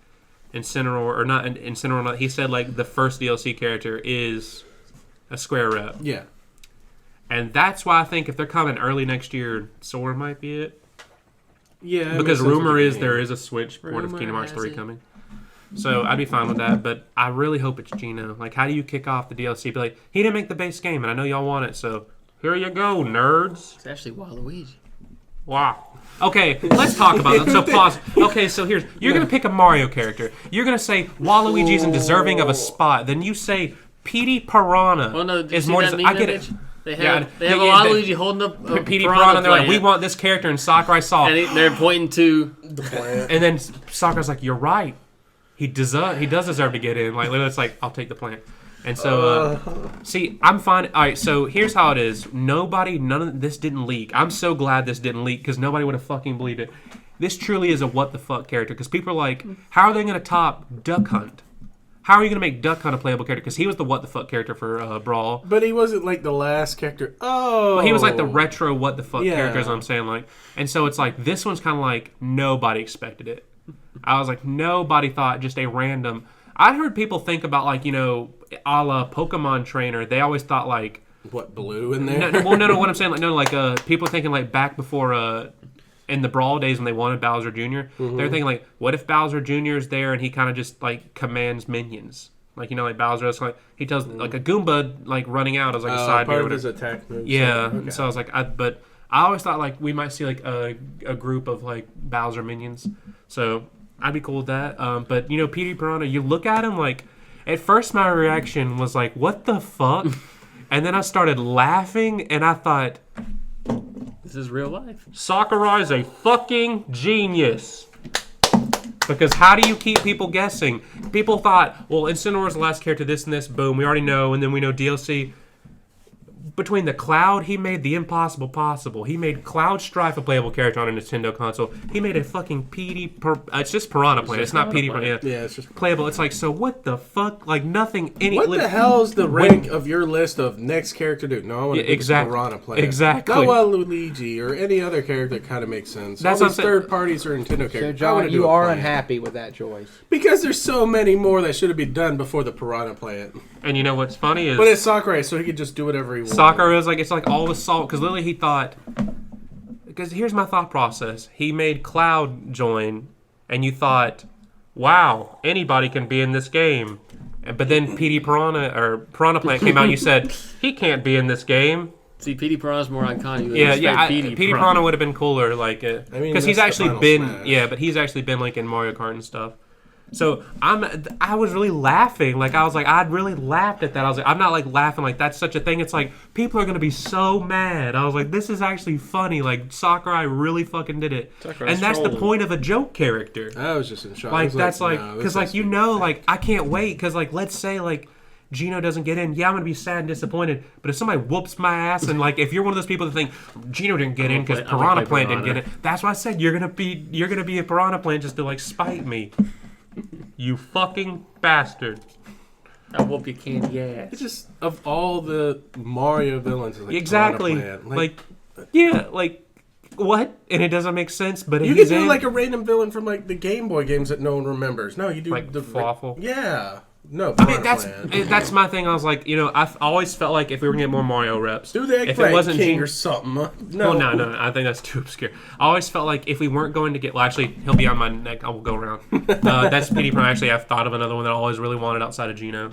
Incineroar, or not Incineroar, he said, like, the first DLC character is a Square rep. Yeah. And that's why I think if they're coming early next year, Sora might be it. Yeah. Because rumor is there is. is a Switch port of Rumor Kingdom Hearts has 3 it. coming. So I'd be fine with that, but I really hope it's Gino. Like, how do you kick off the DLC? Be like, he didn't make the base game, and I know y'all want it, so here you go, nerds. It's actually Waluigi. Wow. Okay, let's talk about it. So pause. Okay, so you're gonna pick a Mario character. You're gonna say Waluigi isn't deserving of a spot. Then you say Petey Piranha Well, no, did you is see more. that meme I get it. image? They Yeah, have a yeah, Waluigi holding up a Petey piranha Piranha. They're like, plant, we want this character, and Sakurai saw. and they're pointing to. The plant. And then Sakurai's like, "You're right. He does deserve to get in." Like literally, it's like, "I'll take the plant." And so, see, I'm fine. All right, so here's how it is. None of this didn't leak. I'm so glad this didn't leak because nobody would have fucking believed it. This truly is a what the fuck character because people are like, how are they going to top Duck Hunt? How are you going to make Duck Hunt a playable character? Because he was the what the fuck character for Brawl. But he wasn't like the last character. Oh. But he was like the retro what the fuck Yeah. character, as I'm saying. Like, and so it's like, this one's kind of like, nobody expected it. I was like, nobody thought just a random... I heard people think about, like, you know, a la Pokemon Trainer. They always thought, like... What, blue in there? No, what I'm saying, people thinking, like, back before, in the Brawl days when they wanted Bowser Jr., Mm-hmm. they're thinking, like, what if Bowser Jr. is there and he kind of just, like, commands minions? Like, you know, like, Bowser is, like, he tells, like, a Goomba, like, running out as, like, a side part or of his whatever. attack moves. Yeah, Okay. so I was like, but I always thought, like, we might see, like, a group of, like, Bowser minions. So... I'd be cool with that. But, you know, Petey Piranha, you look at him like... At first, my reaction was like, what the fuck? And then I started laughing, and I thought... This is real life. Sakurai's a fucking genius. Because how do you keep people guessing? People thought, well, Incineroar's the last character, this and this, boom, we already know, and then we know DLC... Between the Cloud, he made the impossible possible. He made Cloud Strife a playable character on a Nintendo console. He made a fucking it's just Piranha Plant. It's not Petey Piranha. Yeah, it's just... Playable. It's like, so what the fuck? Like nothing. What the hell is the rank of your list of next character do? No, I want to exactly. Piranha Plant. Exactly. Not Waluigi or any other character that kind of makes sense. That's All what these I'm saying. third parties are Nintendo characters. So, I John, wanna do you a are plant. unhappy with that choice. Because there's so many more that should have been done before the Piranha Plant. And you know what's funny is But it's Sakurai, so he could just do whatever he wants. Sakurai was like, it's like all the salt. Because literally he thought, because here's my thought process. He made Cloud join, and you thought, wow, anybody can be in this game. But then Petey Piranha or Piranha Plant came out and you said, he can't be in this game. See, Petey Piranha's more iconic. Yeah. Petey Piranha would have been cooler, like, because mean, he's that's the actually final been, Smash. but he's actually been like in Mario Kart and stuff. So I was really laughing, like I was like I'd really laughed at that. I was like I'm not like laughing like that's such a thing. It's like people are gonna be so mad. I was like this is actually funny. Like Sakurai really fucking did it, Sakurai's and that's the trolling. point of a joke character. I was just in shock. I Like was that's like no, because this like has you to be know fake. like I can't wait because like let's say like Gino doesn't get in, yeah, I'm gonna be sad and disappointed. But if somebody whoops my ass and like if you're one of those people that think Gino didn't get in because I'm gonna Piranha play Plant didn't Piranha. get in, that's why I said you're gonna be a Piranha Plant just to like spite me. You fucking bastard. I whoop your candy ass. It's just of all the Mario villains, it's like Exactly. Piranha Plant. Like, yeah, like what? And it doesn't make sense. But you he's could do in, like a random villain from like the Game Boy games that no one remembers. No, you do like the Fawful. Yeah. No, I mean, Piranha Plant. that's my thing. I was like, you know, I've always felt like if we were gonna get more Mario reps, Do the if Eggplant it wasn't King Gino- or something. No, no, I think that's too obscure. I always felt like if we weren't going to get, well, actually, he'll be on my neck. I will go around. That's Petey Piranha. Actually, I've thought of another one that I always really wanted outside of Gino.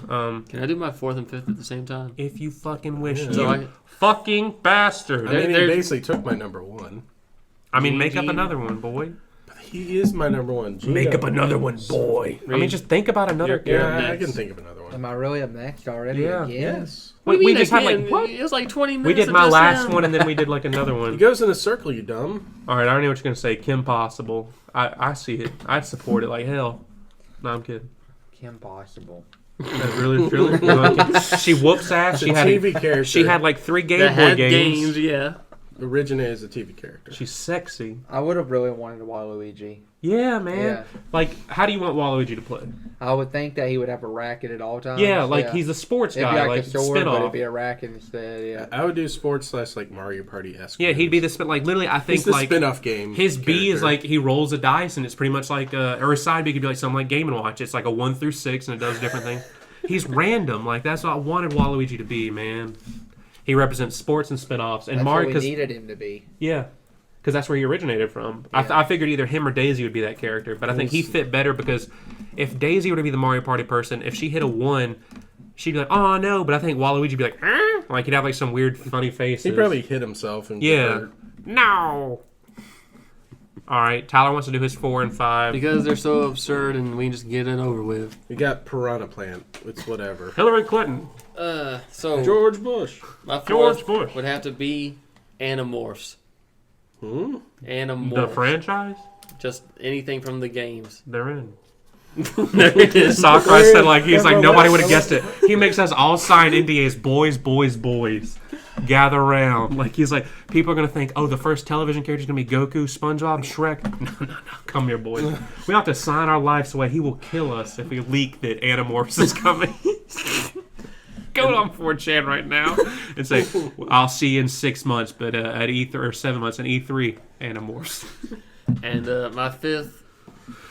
Can I do my fourth and fifth at the same time? If you fucking wish, Yeah. you So I, fucking bastard. I mean, he there's- basically took my number one. I mean, make up Gino. another one, boy. He is my number one. Gino. Make up another one, boy. I mean, just think about another Yeah, character. I next. can think of another one. Am I really up next already? Yeah. Again? Yes. What do We you mean just had again? like what? It was like 20 minutes. We did of my just last him. one, and then we did like another He one. goes in a circle, you dumb. All right, I already know what you're gonna say. Kim Possible. I see it. I'd support it like hell. No, I'm kidding. Kim Possible. That's really. You know, she whoops ass. It's a She had TV character. she had like 3 Game That Boy had games. games, yeah. originated as a TV character. She's sexy. I would have really wanted Waluigi. Yeah, man. Yeah. Like, how do you want Waluigi to play? I would think that he would have a racket at all times. Yeah, like he's a sports It'd guy, be like a sword, but spin-off. it'd be a racket instead. Yeah. I would do sports / like Mario Party-esque. Yeah, he'd be the like literally. I think He's the like spin-off game. his B is character. like he rolls a dice, and it's pretty much like or his side B could be like something like Game and Watch. It's like a 1 through 6, and it does different things. He's random. Like that's what I wanted Waluigi to be, man. He represents sports and spin-offs, and That's Mario. what we needed him to be. Yeah, because that's where he originated from. Yeah. I figured either him or Daisy would be that character, but I think he fit better because if Daisy were to be the Mario Party person, if she hit a 1, she'd be like, "Oh no!" But I think Waluigi'd be like, "Huh?" Like he'd have like some weird funny face. He'd probably hit himself and get Yeah. hurt. No. All right, Tyler wants to do his 4 and 5. Because they're so absurd and we can just get it over with. We got Piranha Plant. It's whatever. Hillary Clinton. So George Bush. my George fourth Bush. would have to be Animorphs. Hmm? Animorphs. The franchise? Just anything from the games. They're in. There it is. Sakurai said like he's like nobody would have guessed it. He makes us all sign NDAs. Boys, boys, boys. Gather around. Like he's like people are gonna think, oh, the first television character is gonna be Goku, SpongeBob, Shrek. No. Come here, boys. We have to sign our lives away. He will kill us if we leak that Animorphs is coming. Go on 4chan right now and say, I'll see you in 6 months, but at E3 or 7 months in E3, Animorphs. And my fifth,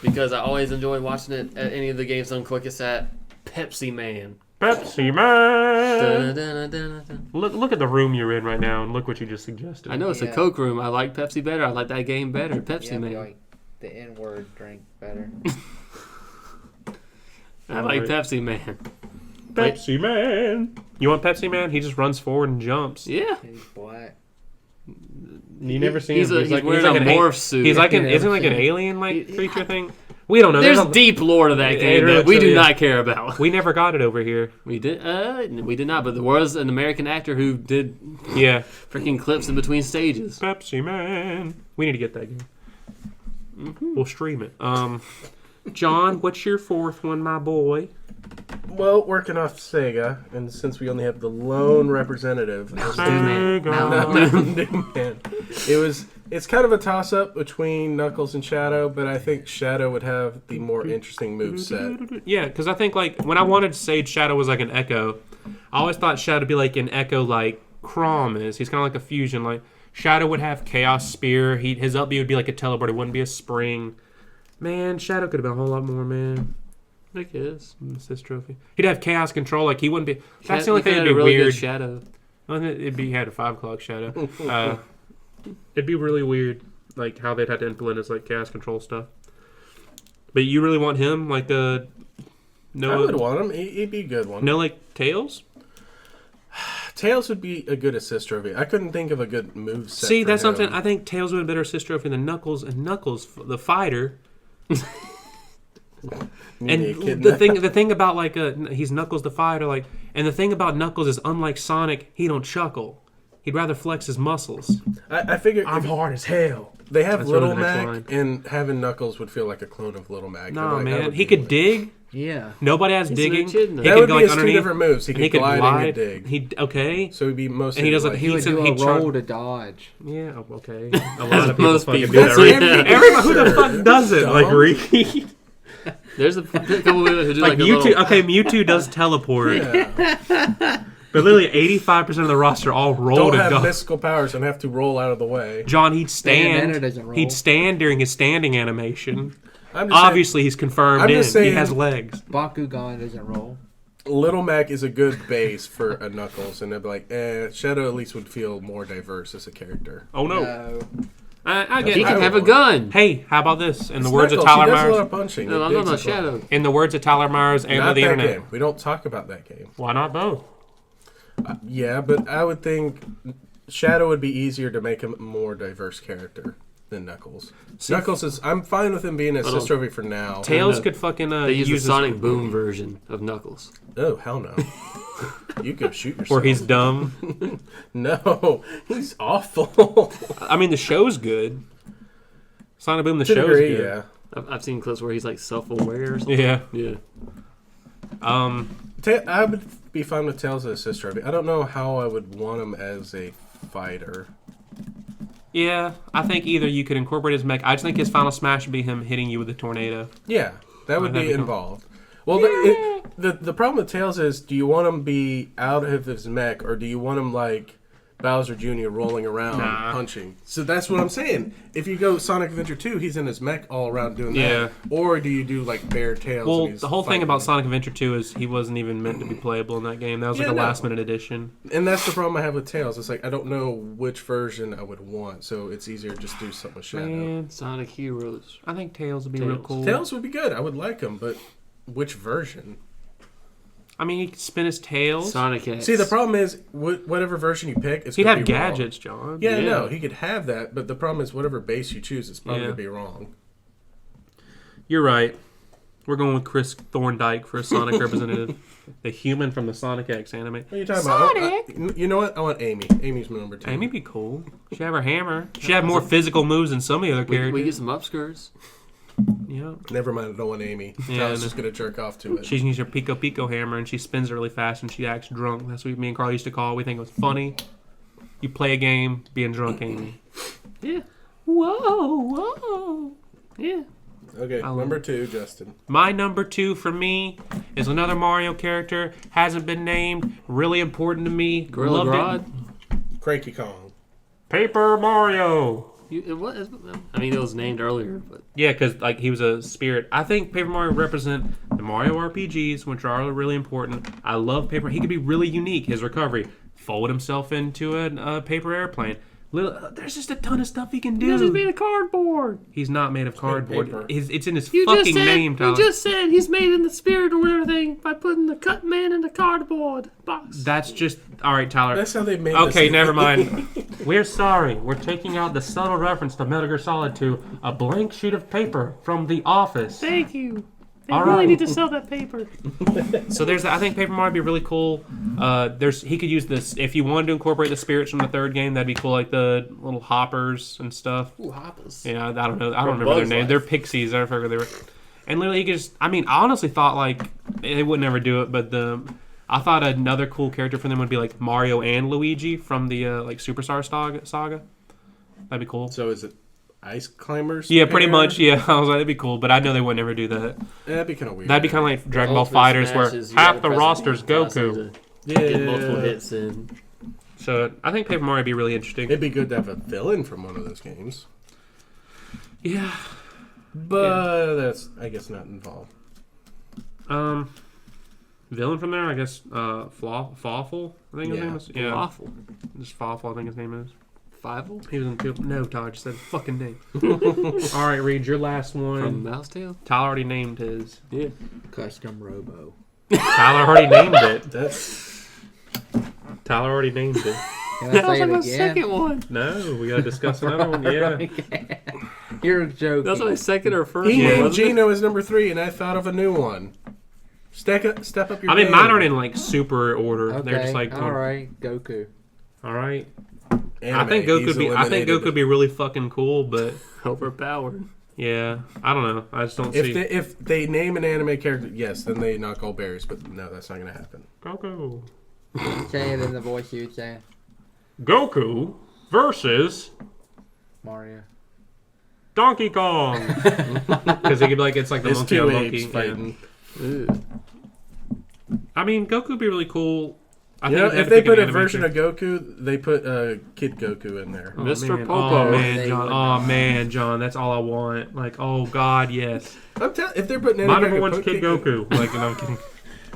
because I always enjoy watching it at any of the games on Quickest at Pepsi Man. Pepsi Man. Dun-dun-dun-dun-dun. Look at the room you're in right now, and look what you just suggested. I know it's a Yeah. Coke room. I like Pepsi better. I like that game better. Pepsi Yeah, Man. but like the N-word drink better. I like Pepsi Man. Pepsi Man. You want Pepsi Man? He just runs forward and jumps. Yeah. He's black. You never seen He's him. he's wearing a morph suit. He's like an Yeah, isn't like an yeah. alien like creature thing. We don't know. There's a- deep lore to that It game really that we do is. not care about. We never got it over here. We did not, but there was an American actor who did Yeah. freaking clips in between stages. Pepsi Man. We need to get that game. We'll stream it. John, what's your fourth one, my boy? Well, working off Sega, and since we only have the lone representative, Mountain Dew Man. It's kind of a toss-up between Knuckles and Shadow, but I think Shadow would have the more interesting move set. Yeah, because I think like when I wanted to say Shadow was like an Echo, I always thought Shadow would be like an Echo like Chrom is. He's kind of like a fusion. Like Shadow would have Chaos Spear. His up B would be like a teleport. It wouldn't be a spring. Man, Shadow could have been a whole lot more, man. I guess. Assist trophy. He'd have Chaos Control. Like he wouldn't be. That's the only You thing had that'd a be really weird. good Shadow. He had a 5 o'clock Shadow. It'd be really weird, like how they'd have to implement his like Chaos Control stuff. But you really want him like I would want him. He'd be a good one. no like Tails? Tails would be a good assist trophy. I couldn't think of a good move set. See, for that's him. something I think Tails would have been a better assist trophy than Knuckles, and Knuckles, the fighter. And the thing about like he's Knuckles the fighter, like, and the thing about Knuckles is unlike Sonic, he don't chuckle. He'd rather flex his muscles. I figure I'm hard as hell. they have That's Little really the next Mac, line. and having Knuckles would feel like a clone of Little Mac. Nah, Like, that man, would he be could weird. dig. Yeah. Nobody has He's digging. an echidna. He That could would go be like his two underneath. different moves. He And he could could glide glide. and dig. He okay. So he'd be mostly And he does like like, He would do he'd a try- roll to dodge. Yeah, okay. A lot of people most fucking people. do that. Right? Yeah. Everybody, who the fuck does it? Like Dumb. Reed. There's a couple people who do Like like a Mewtwo. little... Okay, Mewtwo does teleport, yeah. but literally 85% of the roster all roll Don't to have dodge. mystical powers and have to roll out of the way. John, he'd Bayonetta stand. doesn't roll. He'd stand during his standing animation. I'm just Obviously, he's confirmed I'm in. just He saying- has legs. Bakugan doesn't roll. saying, Little Mac is a good base for a Knuckles, and they'd be like, Shadow at least would feel more diverse as a character. Oh no! No. I get He it. can I have a would- gun. Hey, how about this? In the It's words of Knuckles. Tyler He does a lot Myers. of punching. No, He I'm talking digs about as well. Shadow. In the words of Tyler Myers and Not of the that internet. game. We don't talk about that game. Why not both? Yeah, but I would think Shadow would be easier to make him a more diverse character than Knuckles. Knuckles is. I'm fine with him being a assist trophy for now. Tails no. could fucking They use the use Sonic Boom version of Knuckles. Oh hell no! You go shoot yourself. where he's dumb. No, he's awful. I mean, the show's good. Sonic Boom, the To a show's degree, good. yeah. I've seen clips where he's like self-aware or something. Yeah. Yeah. I would be fine with Tails as assist trophy. I don't know how I would want him as a fighter. Yeah, I think either you could incorporate his mech. I just think his final smash would be him hitting you with a tornado. Yeah, that would that'd be be cool. involved. Well, the problem with Tails is, do you want him to be out of his mech, or do you want him like Bowser Jr. rolling around punching? So that's what I'm saying. If you go Sonic Adventure 2, he's in his mech all around doing that. Or do you do like bare Tails? Well, and he's the whole thing fighting? about Sonic Adventure 2 is he wasn't even meant to be playable in that game. That was like a last-minute addition. And that's the problem I have with Tails. It's like, I don't know which version I would want, so it's easier to just do something with Shadow. Man, Sonic Heroes. I think Tails would be real cool. Tails would be good. I would like him, but which version? I mean, he could spin his tails. Sonic X. See, the problem is, whatever version you pick, it's He'd gonna have be wrong. gadgets, John. Yeah, Yeah. no, he could have that, but the problem is, whatever base you choose, it's probably Yeah. gonna be wrong. You're right. We're going with Chris Thorndike for a Sonic representative. The human from the Sonic X anime. What are you talking about? You know what? I want Amy. Amy's my number 2. Amy'd be cool. She'd have her hammer. She'd have more physical moves than some of the other we characters. get some upskirts. Yeah. Never mind, I don't want Amy. Yeah, I was no. just gonna jerk off to it. She uses her Pico Pico hammer and she spins it really fast and she acts drunk. That's what me and Carl used to call it. We think it was funny. You play a game, being drunk, Amy. Yeah. Whoa, whoa. Yeah. Okay, love number 2, Justin. My number 2 for me is another Mario character. Hasn't been named. Really important to me. Gorilla Loved Grodd. it. Cranky Kong. Paper Mario. I mean, it was named earlier, but Yeah, because like he was a spirit. I think Paper Mario represent the Mario RPGs, which are really important. I love Paper. He could be really unique. His recovery, fold himself into a paper airplane. There's just a ton of stuff he can do. because he's made of cardboard. He's not made of cardboard. paper. It's in his You fucking just said name, Tyler. you just said he's made in the spirit or everything by putting the cut man in the cardboard box. That's just all right, Tyler. That's how they made Okay, this. never mind. We're sorry. We're taking out the subtle reference to Metal Gear Solid 2, a blank sheet of paper from The Office. Thank you. They All really right. need to sell that paper. So there's, I think Paper Mario would be really cool. He could use this if you wanted to incorporate the spirits from the third game. That'd be cool, like the little hoppers and stuff. Ooh, hoppers. Yeah, I don't know. I don't From remember their Bug's name. Life. They're pixies. I forget they were. And literally, he could just. I mean, I honestly thought like they would never do it, but I thought another cool character for them would be like Mario and Luigi from the like Superstar Saga. That'd be cool. So is it Ice Climbers? Yeah, pretty pair? much. Yeah, I was like, that'd be cool, but I know they would never do that. Yeah, that'd be kind of weird. That'd be kind of like Dragon Ball Ultimate Fighters, Smash where is you half gotta the press roster's a button Goku. to Get multiple hits in. So I think Paper Mario would be really interesting. It'd be good to have a villain from one of those games, Yeah. but that's, I guess, not involved. Villain from there, I guess. Fawful, I think his Yeah. name is. Yeah, Awful. just Fawful, I think his name is. Fivel He was in two. No, Tyler just said fucking name. All right, Reed, your last one. from Mouse Tail. Tyler already named his. Yeah. Custom Robo. Tyler already named it. That's Tyler already named it. Can I That was say like it my again? second one. No, we gotta discuss another one. Yeah. You're joking. That's my second or first he one. named wasn't it? Gino as number 3, and I thought of a new one. Step up your I mean, game. mine aren't in like super order. Okay, They're just like. all right, Goku. All right. Anime, I think Goku he's could be. I think eliminated. Goku could be really fucking cool, but Overpowered. yeah, I don't know. I just don't see. If they name an anime character, yes, then they knock all berries. But no, that's not gonna happen. Goku. Say it in the voice you saying. Goku versus Mario. Donkey Kong. Because he could be like, it's like the It's monkey 2 on apes monkey. Yeah. fighting. Ooh. I mean, Goku would be really cool. I You know, had if to they pick an put a anime version character. of Goku, they put Kid Goku in there. Oh, Mr. man. Popo. Oh man, They John. would Oh not. man, John. That's all I want. Like, oh god, yes. I'm telling, if they're putting My anime, number one's put Kid Goku. Like, no, I'm kidding.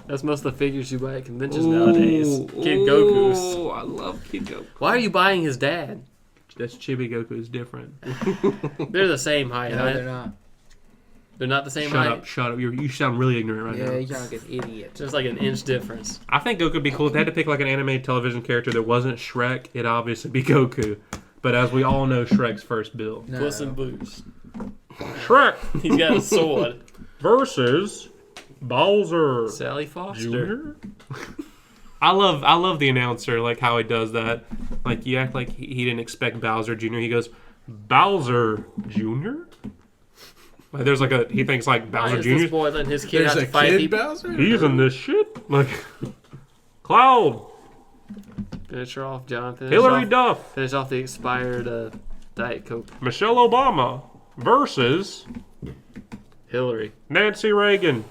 That's most of the figures you buy at conventions nowadays. Kid Goku's. Oh, I love Kid Goku. Why are you buying his dad? That's Chibi Goku's different. They're the same height. No, right? they're not. They're not the same Shut height. up, shut up. You sound really ignorant right Yeah, now. you sound like an idiot. Just like an inch difference. I think Goku would be cool. If they had to pick like an anime television character that wasn't Shrek, it'd obviously be Goku. But as we all know, Shrek's first bill. No. Puss in Boots. Shrek He's got a sword. versus Bowser Sally Foster. Jr. I love the announcer, like how he does that. Like you act like he didn't expect Bowser Jr. He goes, Bowser Jr. Like there's like he thinks like Why Bowser is this Jr. boy letting his kid There's have a to fight kid people? Bowser. He's in this shit. Like Cloud, Finish her off, John. Hillary Duff. Finish off the expired Diet Coke. Michelle Obama versus Hillary. Nancy Reagan.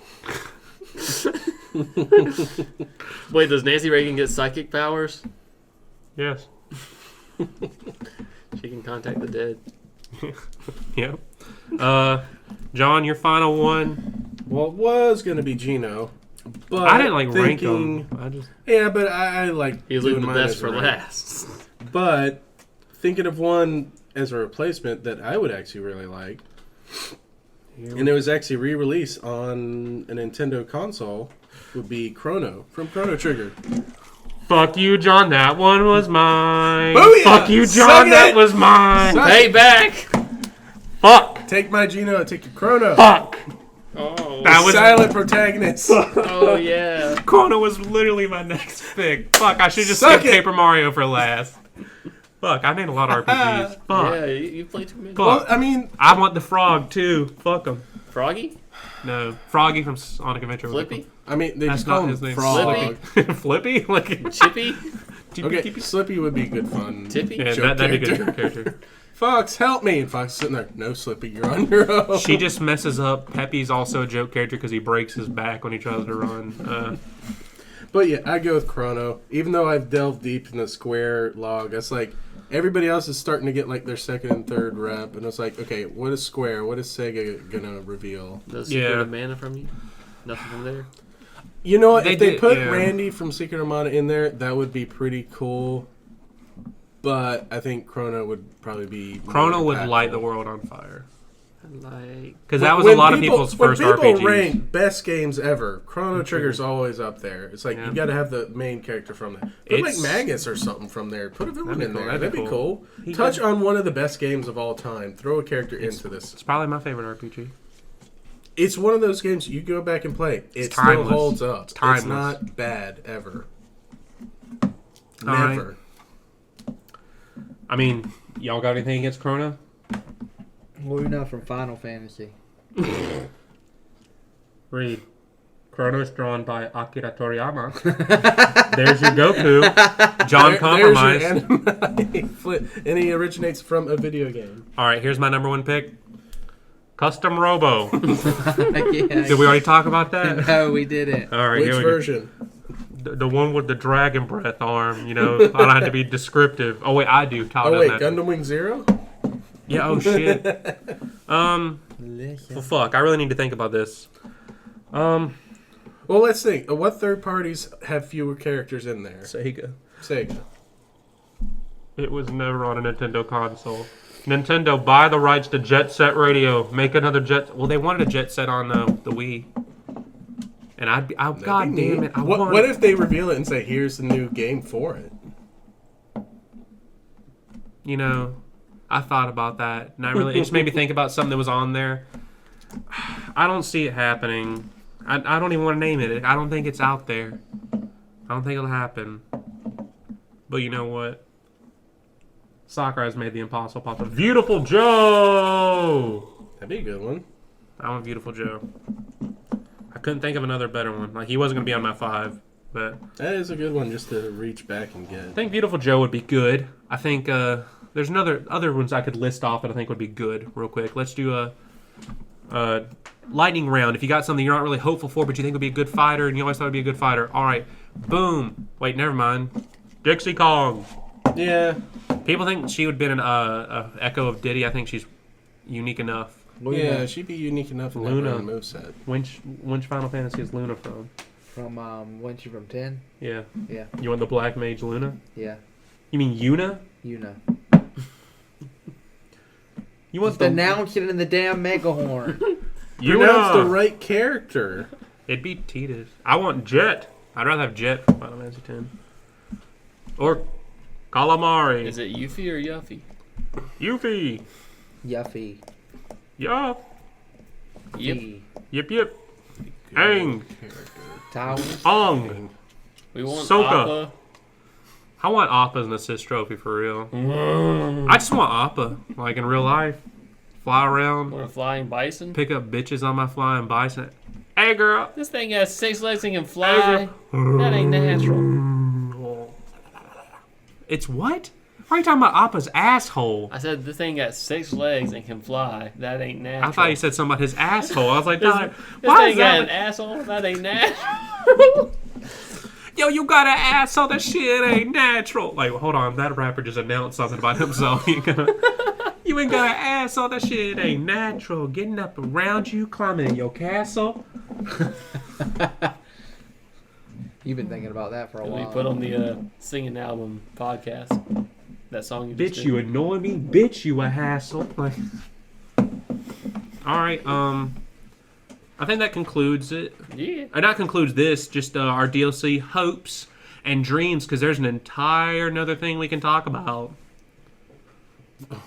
Wait, does Nancy Reagan get psychic powers? Yes. She can contact the dead. Yep. John, your final one. Well, it was going to be Gino. But I didn't like rank him. I just Yeah, but I like He's doing leaving the mine best as for a rank. last. But thinking of one as a replacement that I would actually really like, and it was actually re-released on a Nintendo console, would be Chrono from Chrono Trigger. fuck you, John. That one was mine. Booyah! Fuck you, Suck John. it! That was mine. Suck Hey, back! Fuck. Take my Gino, take your Chrono. Fuck. Oh, That was Silent protagonist. oh yeah. Chrono was literally my next pick. Fuck, I should just Suck skip it. Paper Mario for last. Fuck, I made a lot of RPGs. Fuck. Yeah, you played too many. Fuck. Well, I mean, I want the frog too. Fuck him. Froggy? No, Froggy from Sonic Adventure. Flippy? they That's just call not him his name. Frog. Flippy? Like Chippy? Okay, Slippy would be good fun. Tippy? Yeah, Joke that'd be a good character. joke character. Fox, help me! And Fox is sitting there, no Slippy, you're on your own. She just messes up. Peppy's also a joke character because he breaks his back when he tries to run. But yeah, I go with Chrono. Even though I've delved deep in the Square log, that's like everybody else is starting to get like their second and third rep, and it's like, okay, what is Square? What is Sega gonna reveal? The secret Yeah. of mana from you? Nothing from there? You know what? They If they did- put yeah. Randy from Secret of Mana in there, that would be pretty cool. But I think Chrono would probably be more Chrono would impactful. light the world on fire. Like, Because that was a When lot people- of people's first when people RPGs. rank best games ever, Chrono Trigger's always up there. It's like Yeah. you got to have the main character from that. Put like It's- Magus or something from there. Put a villain That'd be in cool, there. that'd That'd be be cool. He Touch did- on one of the best games of all time. Throw a character into this. It's probably my favorite RPG. It's one of those games you go back and play. It still timeless. holds up. It's timeless. It's not bad ever. All right. Never. I mean, y'all got anything against Chrono? Luna from Final Fantasy. Read. Chrono's drawn by Akira Toriyama. There's your Goku. John Compromise. There's your anime flip. And he originates from a video game. All right, here's my number one pick. Custom Robo. Yeah. Did we already talk about that? No, we didn't. All right, Which here we go. version? The one with the dragon breath arm. You know, I don't have to be descriptive. Oh wait, I do. Tyler Oh wait, doesn't have to. Gundam Wing Zero? Yeah. Oh shit. Well, Delicious. fuck. I really need to think about this. Well, let's think. What third parties have fewer characters in there? Sega. Sega. It was never on a Nintendo console. Nintendo, buy the rights to Jet Set Radio. Make another Jet. Well, they wanted a Jet Set on the Wii. And I'd be. That'd God be damn neat. it! I What, want. what if they reveal it and say, "Here's the new game for it"? You know, I thought about that, and it just made me think about something that was on there. I don't see it happening. I don't even want to name it. I don't think it's out there. I don't think it'll happen. But you know what? Sakura has made the impossible possible. Beautiful Joe! That'd be a good one. I want Beautiful Joe. I couldn't think of another better one. Like, he wasn't going to be on my 5, but That is a good one just to reach back and I get. think Beautiful Joe would be good. I think there's other ones I could list off that I think would be good real quick. Let's do a lightning round. If you got something you're not really hopeful for, but you think would be a good fighter, and you always thought would be a good fighter. All right, boom. Wait, never mind. Dixie Kong. Yeah. People think she would have been an echo of Diddy. I think she's unique enough. Luna Yeah, she'd be unique enough in Luna. that moveset. Which Final Fantasy is Luna from? from wasn't she from 10? Yeah. Yeah, You want the Black Mage Luna? yeah. You mean Yuna? You know. You want Just announce it in the damn megahorn. Pronounce the Yuna? right character. It'd be Tidus. I want Jet. I'd rather have Jet from Final Fantasy 10. Or Calamari. is it Yuffie or Yuffie? Yuffie. Yuffie. Yeah. Yep. T. Yip yip. Aang. Towers. Ong. We want Soka. Appa. I want Appa as an assist trophy for real. I just want Appa. Like in real life. Fly around. Want a flying bison? Pick up bitches on my flying bison. Hey girl. This thing has 6 legs and can fly. That ain't natural. It's what? Why are you talking about Appa's asshole? I said this thing got 6 legs and can fly. That ain't natural. I thought you said something about his asshole. I was like, this why thing is got that? an asshole. That ain't natural. Yo, you got an asshole. That shit ain't natural. Like, hold on. That rapper just announced something about himself. You ain't got an asshole. That shit ain't natural. Getting up around you, climbing in your castle. You've been thinking about that for a while. We put on the singing album podcast. That song you just Bitch, did. you annoy me. Bitch, you a hassle. Like, all right. I think that concludes it. Yeah. Not concludes this. Just our DLC hopes and dreams, because there's an entire another thing we can talk about.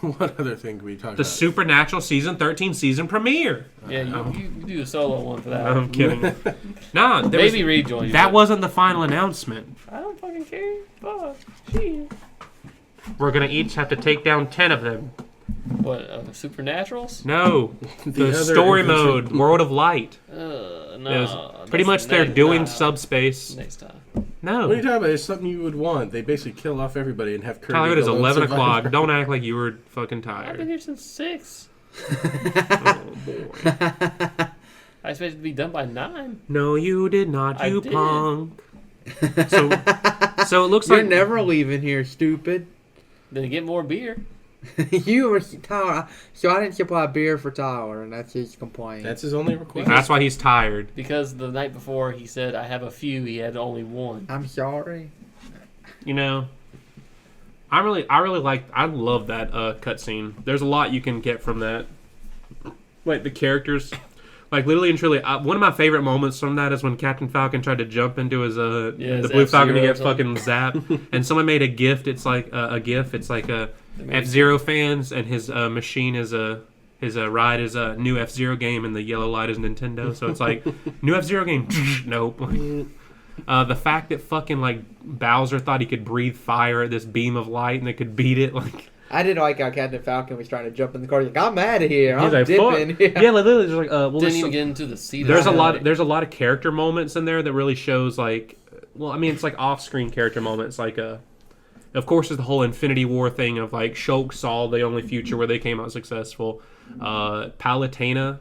What other thing can we talk The about? Supernatural Season 13 season premiere. Yeah, you do a solo one for that. I'm kidding. Nah, there Maybe was, rejoin you. that but wasn't the final announcement. I don't fucking care. Fuck. Shit. We're going to each have to take down 10 of them. What, Supernaturals? No. The other story adventure- mode, World of Light. No. Pretty that's much they're next doing time. subspace. Next time. No. What are you talking about? It's something you would want. They basically kill off everybody and have Kirby. Tyler, it is go on 11 Survivor. o'clock. Don't act like you were fucking I've been tired. here since 6. Oh, boy. I expected to be done by 9. No, you did not, I you did. punk. So it looks You're like... never leaving here, stupid. Then get more beer. You were Tyler. So I didn't supply beer for Tyler, and that's his complaint. That's his only request. That's why he's tired. Because the night before he said, I have a few, he had only one. I'm sorry. You know, I love that cutscene. There's a lot you can get from that. Like the characters, like literally and truly. One of my favorite moments from that is when Captain Falcon tried to jump into his his the Blue Falcon to F-Zero get or fucking zapped, and someone made a gift. It's like a gif. It's like F-Zero fans, and his machine is his ride is a new F-Zero game, and the yellow light is Nintendo. So it's like new F-Zero game. Nope. The fact that fucking like Bowser thought he could breathe fire at this beam of light and it could beat it, like I did like how Captain Falcon was trying to jump in the car. He's like, I'm out of here. I'm like, dipping. fuck. Yeah, like, literally, just like well, Didn't there's even some- get into the seat. there's a of lot. it. There's a lot of character moments in there that really shows like, well, I mean, it's like off-screen character moments. Like, of course, there's the whole Infinity War thing of like Shulk saw the only future where they came out successful. Palutena.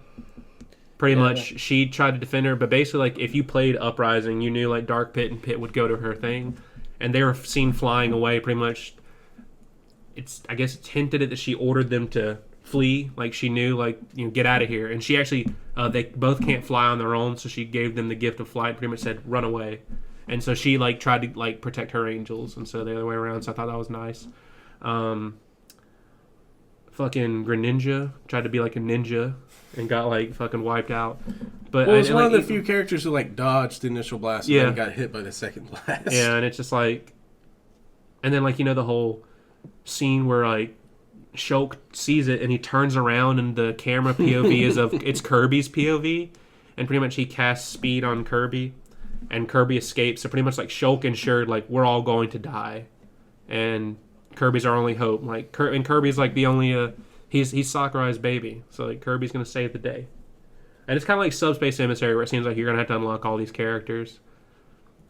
Pretty much, she tried to defend her, but basically, like, if you played Uprising, you knew, like, Dark Pit and Pit would go to her thing, and they were seen flying away, pretty much. I guess it's hinted at that she ordered them to flee, like, she knew, like, get out of here, and she actually, they both can't fly on their own, so she gave them the gift of flight, pretty much said, run away, and so she, like, tried to, like, protect her angels, and so the other way around, so I thought that was nice. Fucking Greninja tried to be like a ninja and got like fucking wiped out. But Well, it's and, one like, of the few characters who like dodged the initial blast and Yeah. then got hit by the second blast. Yeah, and it's just like, and then like the whole scene where like Shulk sees it and he turns around and the camera POV is of it's Kirby's POV, and pretty much he casts speed on Kirby, and Kirby escapes. So pretty much like Shulk ensured like we're all going to die, and Kirby's our only hope. Like and Kirby's like the only he's Sakurai's baby, so like Kirby's gonna save the day. And it's kind of like Subspace Emissary, where it seems like you're gonna have to unlock all these characters.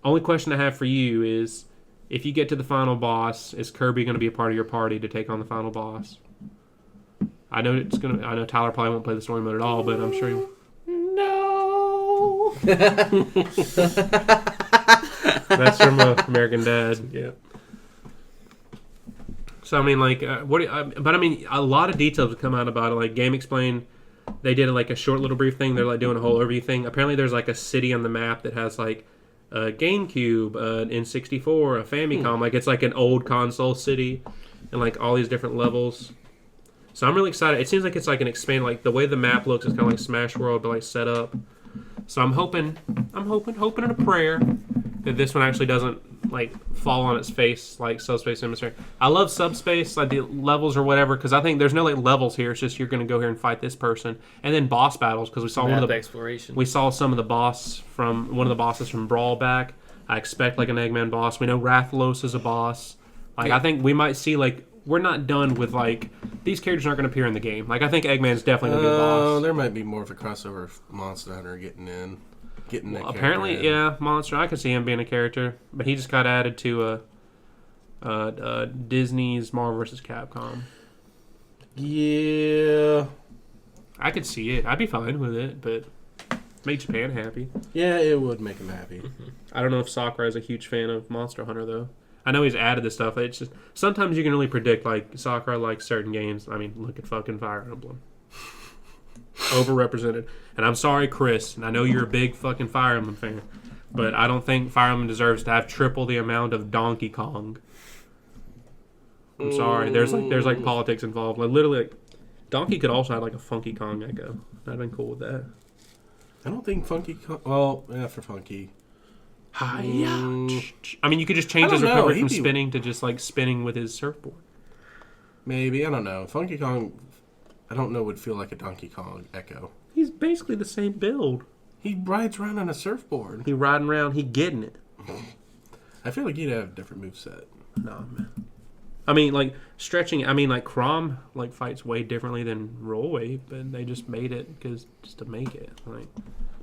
Only question I have for you is, if you get to the final boss, is Kirby gonna be a part of your party to take on the final boss? I know Tyler probably won't play the story mode at all, but I'm sure he... No. That's from American Dad. Yeah. So I mean, like, but I mean, a lot of details have come out about it. Like Game Explain, they did like a short little brief thing. They're like doing a whole overview thing. Apparently, there's like a city on the map that has like a GameCube, N64, a Famicom. Like it's like an old console city, and like all these different levels. So I'm really excited. It seems like it's like an expand. Like the way the map looks is kind of like Smash World, but like set up. So I'm hoping in a prayer that this one actually doesn't like fall on its face like Subspace Emissary. I love Subspace, like the levels or whatever, because I think there's no like levels here. It's just you're going to go here and fight this person, and then boss battles because we saw Map exploration. we saw some of the bosses from Brawl back. I expect like an Eggman boss. We know Rathalos is a boss. Like I think we might see like we're not done with like these characters aren't going to appear in the game. Like I think Eggman's definitely going to be a boss. There might be more of a crossover of Monster Hunter getting that character Apparently, in. yeah, Monster. I could see him being a character, but he just got added to Disney's Marvel vs. Capcom. Yeah. I could see it. I'd be fine with it, but make Japan happy. Yeah, it would make him happy. I don't know if Sakurai is a huge fan of Monster Hunter, though. I know he's added this stuff. It's just sometimes you can really predict, like, Sakurai likes certain games. I mean, look at fucking Fire Emblem. Overrepresented. And I'm sorry, Chris, and I know you're a big fucking Fire Emblem fan, but I don't think Fire Emblem deserves to have triple the amount of Donkey Kong. I'm sorry. There's like politics involved. Like, literally, like, Donkey could also have, like, a Funky Kong echo. I'd have been cool with that. I don't think Funky Kong... Well, yeah, for Funky... I mean, you could just change his recovery from spinning to just like spinning with his surfboard. Maybe, I don't know. Funky Kong, I don't know, would feel like a Donkey Kong echo. He's basically the same build. He rides around on a surfboard. He riding around, he getting it. I feel like he'd have a different moveset. No, man. I mean, like stretching. I mean, like Chrom like fights way differently than Rollway, but they just made it just to make it. Like.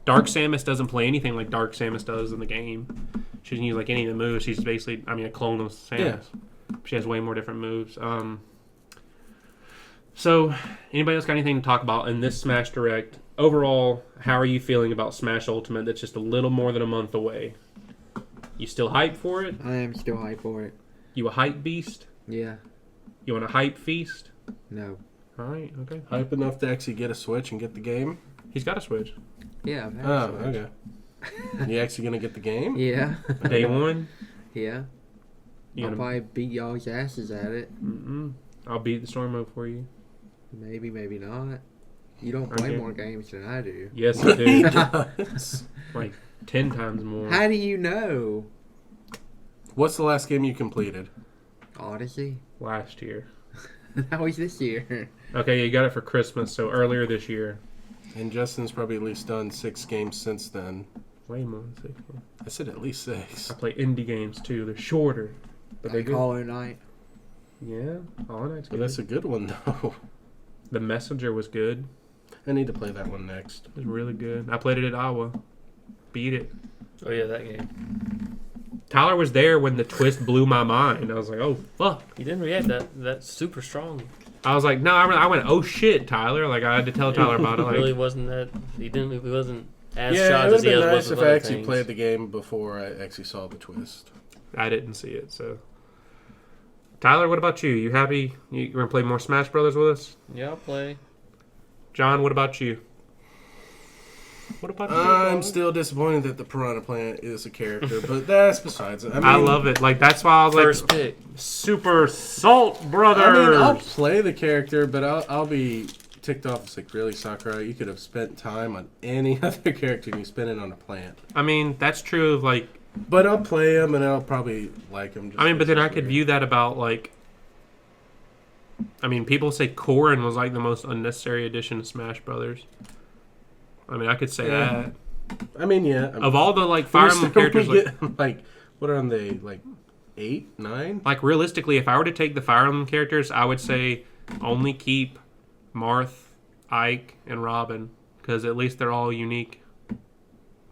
Dark Samus doesn't play anything like Dark Samus does in the game. She doesn't use like any of the moves. She's basically, I mean, a clone of Samus. Yeah. She has way more different moves. So, anybody else got anything to talk about in this Smash Direct? Overall, how are you feeling about Smash Ultimate that's just a little more than a month away? You still hyped for it? I am still hyped for it. You a hype beast? Yeah. You want a hype feast? No. Alright, okay. Hype enough to actually get a Switch and get the game? He's got a Switch. Yeah, I've had a Switch. Okay. You actually gonna get the game? Yeah. Day one? Yeah. I'll probably beat y'all's asses at it. I'll beat the story mode for you. Maybe, maybe not. You don't play more games than I do. Yes, I do. Like 10 times more. How do you know? What's the last game you completed? Odyssey. Last year. That was this year. Okay, you got it for Christmas, so earlier this year. And Justin's probably at least done 6 games since then. Way more than 6 games. I said at least 6. I play indie games too. They're shorter, but they're good. Hollow Knight. Yeah, Hollow Knight's good. But that's a good one though. The Messenger was good. I need to play that one next. It was really good. I played it at Iowa. Beat it. Oh yeah, that game. Tyler was there when the twist blew my mind. I was like, oh fuck. He didn't react that super strong. I was like, no, I went, oh shit, Tyler. Like I had to tell Tyler about it. Like, really wasn't that. He wasn't as Yeah, shocked it would as he have been was nice with if I other actually things. played the game before I actually saw the twist. I didn't see it, so. Tyler, what about you? You happy? You gonna play more Smash Brothers with us? Yeah, I'll play. John, what about you? What about you? I'm dog? still disappointed that the Piranha Plant is a character, but that's besides it. I love it. Like that's why I was First like, pick. Super Salt Brothers. I mean, I'll play the character, but I'll be ticked off. It's like, really, Sakurai, you could have spent time on any other character and you spent it on a plant. I mean, that's true of like. But I'll play him and I'll probably like him. I mean, but then I could view that about like. I mean, people say Corrin was like the most unnecessary addition to Smash Brothers. I mean, I could say that. I mean, yeah. Of all the like Fire Emblem characters, like, what are they, like 8, 9? Like realistically, if I were to take the Fire Emblem characters, I would say only keep Marth, Ike, and Robin because at least they're all unique.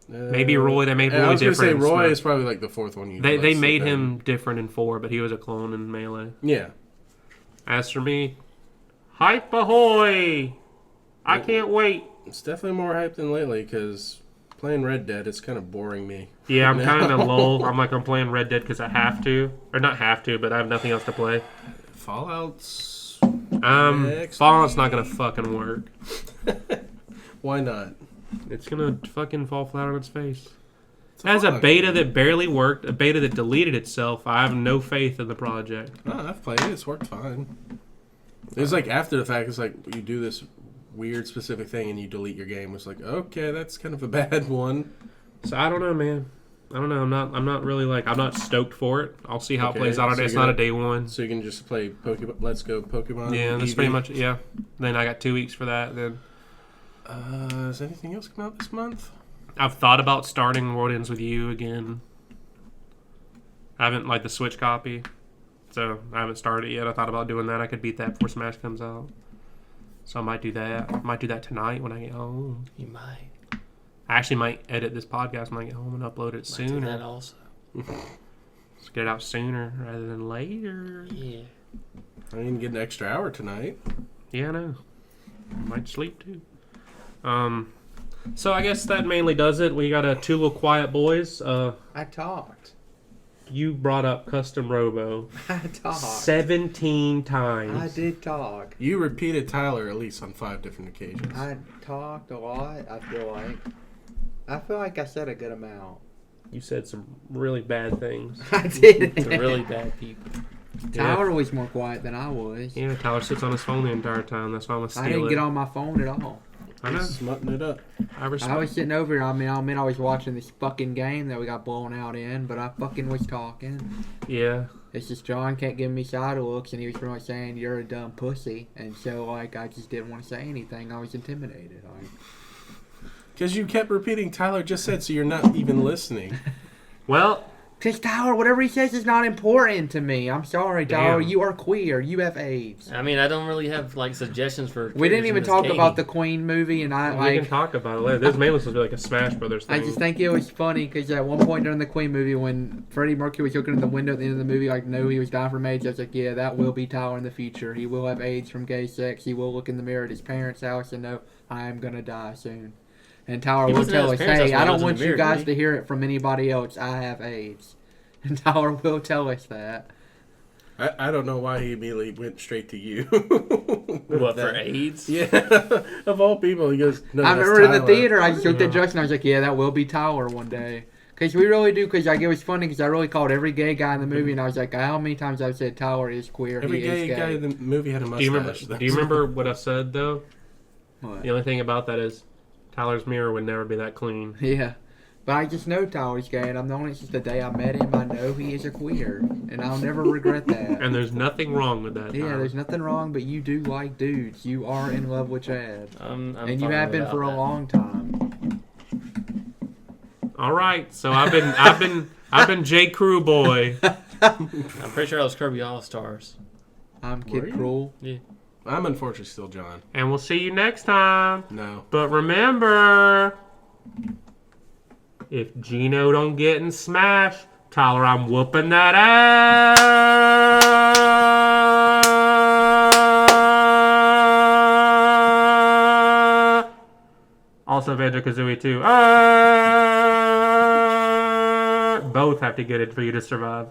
Maybe Roy. They made Roy I was different. Gonna in say Roy Smash. is probably like the 4th one. They made him different in 4, but he was a clone in Melee. Yeah. As for me, hype ahoy! I can't wait. It's definitely more hype than lately because playing Red Dead is kind of boring me. Yeah, I'm kind of low. I'm playing Red Dead because I have to, or not have to, but I have nothing else to play. Fallout's Fallout's not gonna fucking work. Why not? It's gonna fucking fall flat on its face. It has a beta that barely worked, a beta that deleted itself. I have no faith in the project. No, I've played it. It's worked fine. It's like after the fact, it's like you do this weird specific thing and you delete your game. It's like, okay, that's kind of a bad one. So I don't know, man. I don't know. I'm not really like, I'm not stoked for it. I'll see how it plays out. So It's not a day one. So you can just play Pokemon. Let's go Pokemon. Yeah, that's EV. pretty much it. Yeah. Then I got 2 weeks for that. Then Is anything else come out this month? I've thought about starting World Ends With You again. I haven't like the Switch copy, so I haven't started it yet. I thought about doing that. I could beat that before Smash comes out. So I might do that. I might do that tonight when I get home. You might. I actually might edit this podcast when I get home and upload it Might do that sooner. also. Let's get it out sooner rather than later. Yeah. I didn't get an extra hour tonight. Yeah, I know. Might sleep too. So I guess that mainly does it. We got two little quiet boys. I talked. You brought up custom robo I talked. 17 times. I did talk. You repeated Tyler at least on 5 different occasions. I talked a lot. I feel like I said a good amount. You said some really bad things. I did. To really bad people. Tyler was more quiet than I was. Yeah, Tyler sits on his phone the entire time. That's why I'm gonna steal I didn't it. get on my phone at all. I know. Smutting it up. I respect. I was sitting over here. I was watching this fucking game that we got blown out in, but I fucking was talking. Yeah. It's just John kept giving me side looks, and he was pretty much saying, "You're a dumb pussy," and so like I just didn't want to say anything. I was intimidated. Because you kept repeating Tyler just said, so you're not even listening. Well, Because Tyler, whatever he says is not important to me. I'm sorry, Tyler. Damn. You are queer. You have AIDS. I mean, I don't really have like suggestions for. We didn't characters in even this talk game. about the Queen movie, and we can talk about it later. This mainly supposed to be like a Smash Brothers I thing. just think it was funny because at one point during the Queen movie, when Freddie Mercury was looking in the window at the end of the movie, like, no, he was dying from AIDS, I was like, yeah, that will be Tyler in the future. He will have AIDS from gay sex. He will look in the mirror at his parents' house and know, I am going to die soon. And Tyler He will wasn't at tell his us, parents' hey, house when I he don't was in want the you mirror, guys did to he? hear it from anybody else. I have AIDS. And Tyler will tell us that. I don't know why he immediately went straight to you. What, for That- AIDS? Yeah. Of all people, he goes, no, I that's remember in the Tyler. theater, I just looked at Yeah. Justin, I was like, yeah, that will be Tyler one day. Because we really do, because like, it was funny, because I really called every gay guy in the movie, and I was like, how many times I've said Tyler is queer, Every he is gay guy in the movie had a Do mustache. you remember? Do you remember what I said though? What? The only thing about that is Tyler's mirror would never be that clean. Yeah. But I just know Tyler's gay, and I've known it since the day I met him. I know he is a queer, and I'll never regret that. And there's nothing wrong with that. Yeah, Tyler. there's nothing wrong, but you do like dudes. You are in love with Chad. I'm And you fine have been without for a that. long time. All right, so I've been J. Crew boy. I'm pretty sure I was Kirby All Stars. I'm Were Kid you? Cruel. I'm unfortunately still John. And we'll see you next time. No. But remember, if Gino don't get in Smash, Tyler, I'm whooping that ass. Also, Banjo-Kazooie too. Both have to get it for you to survive.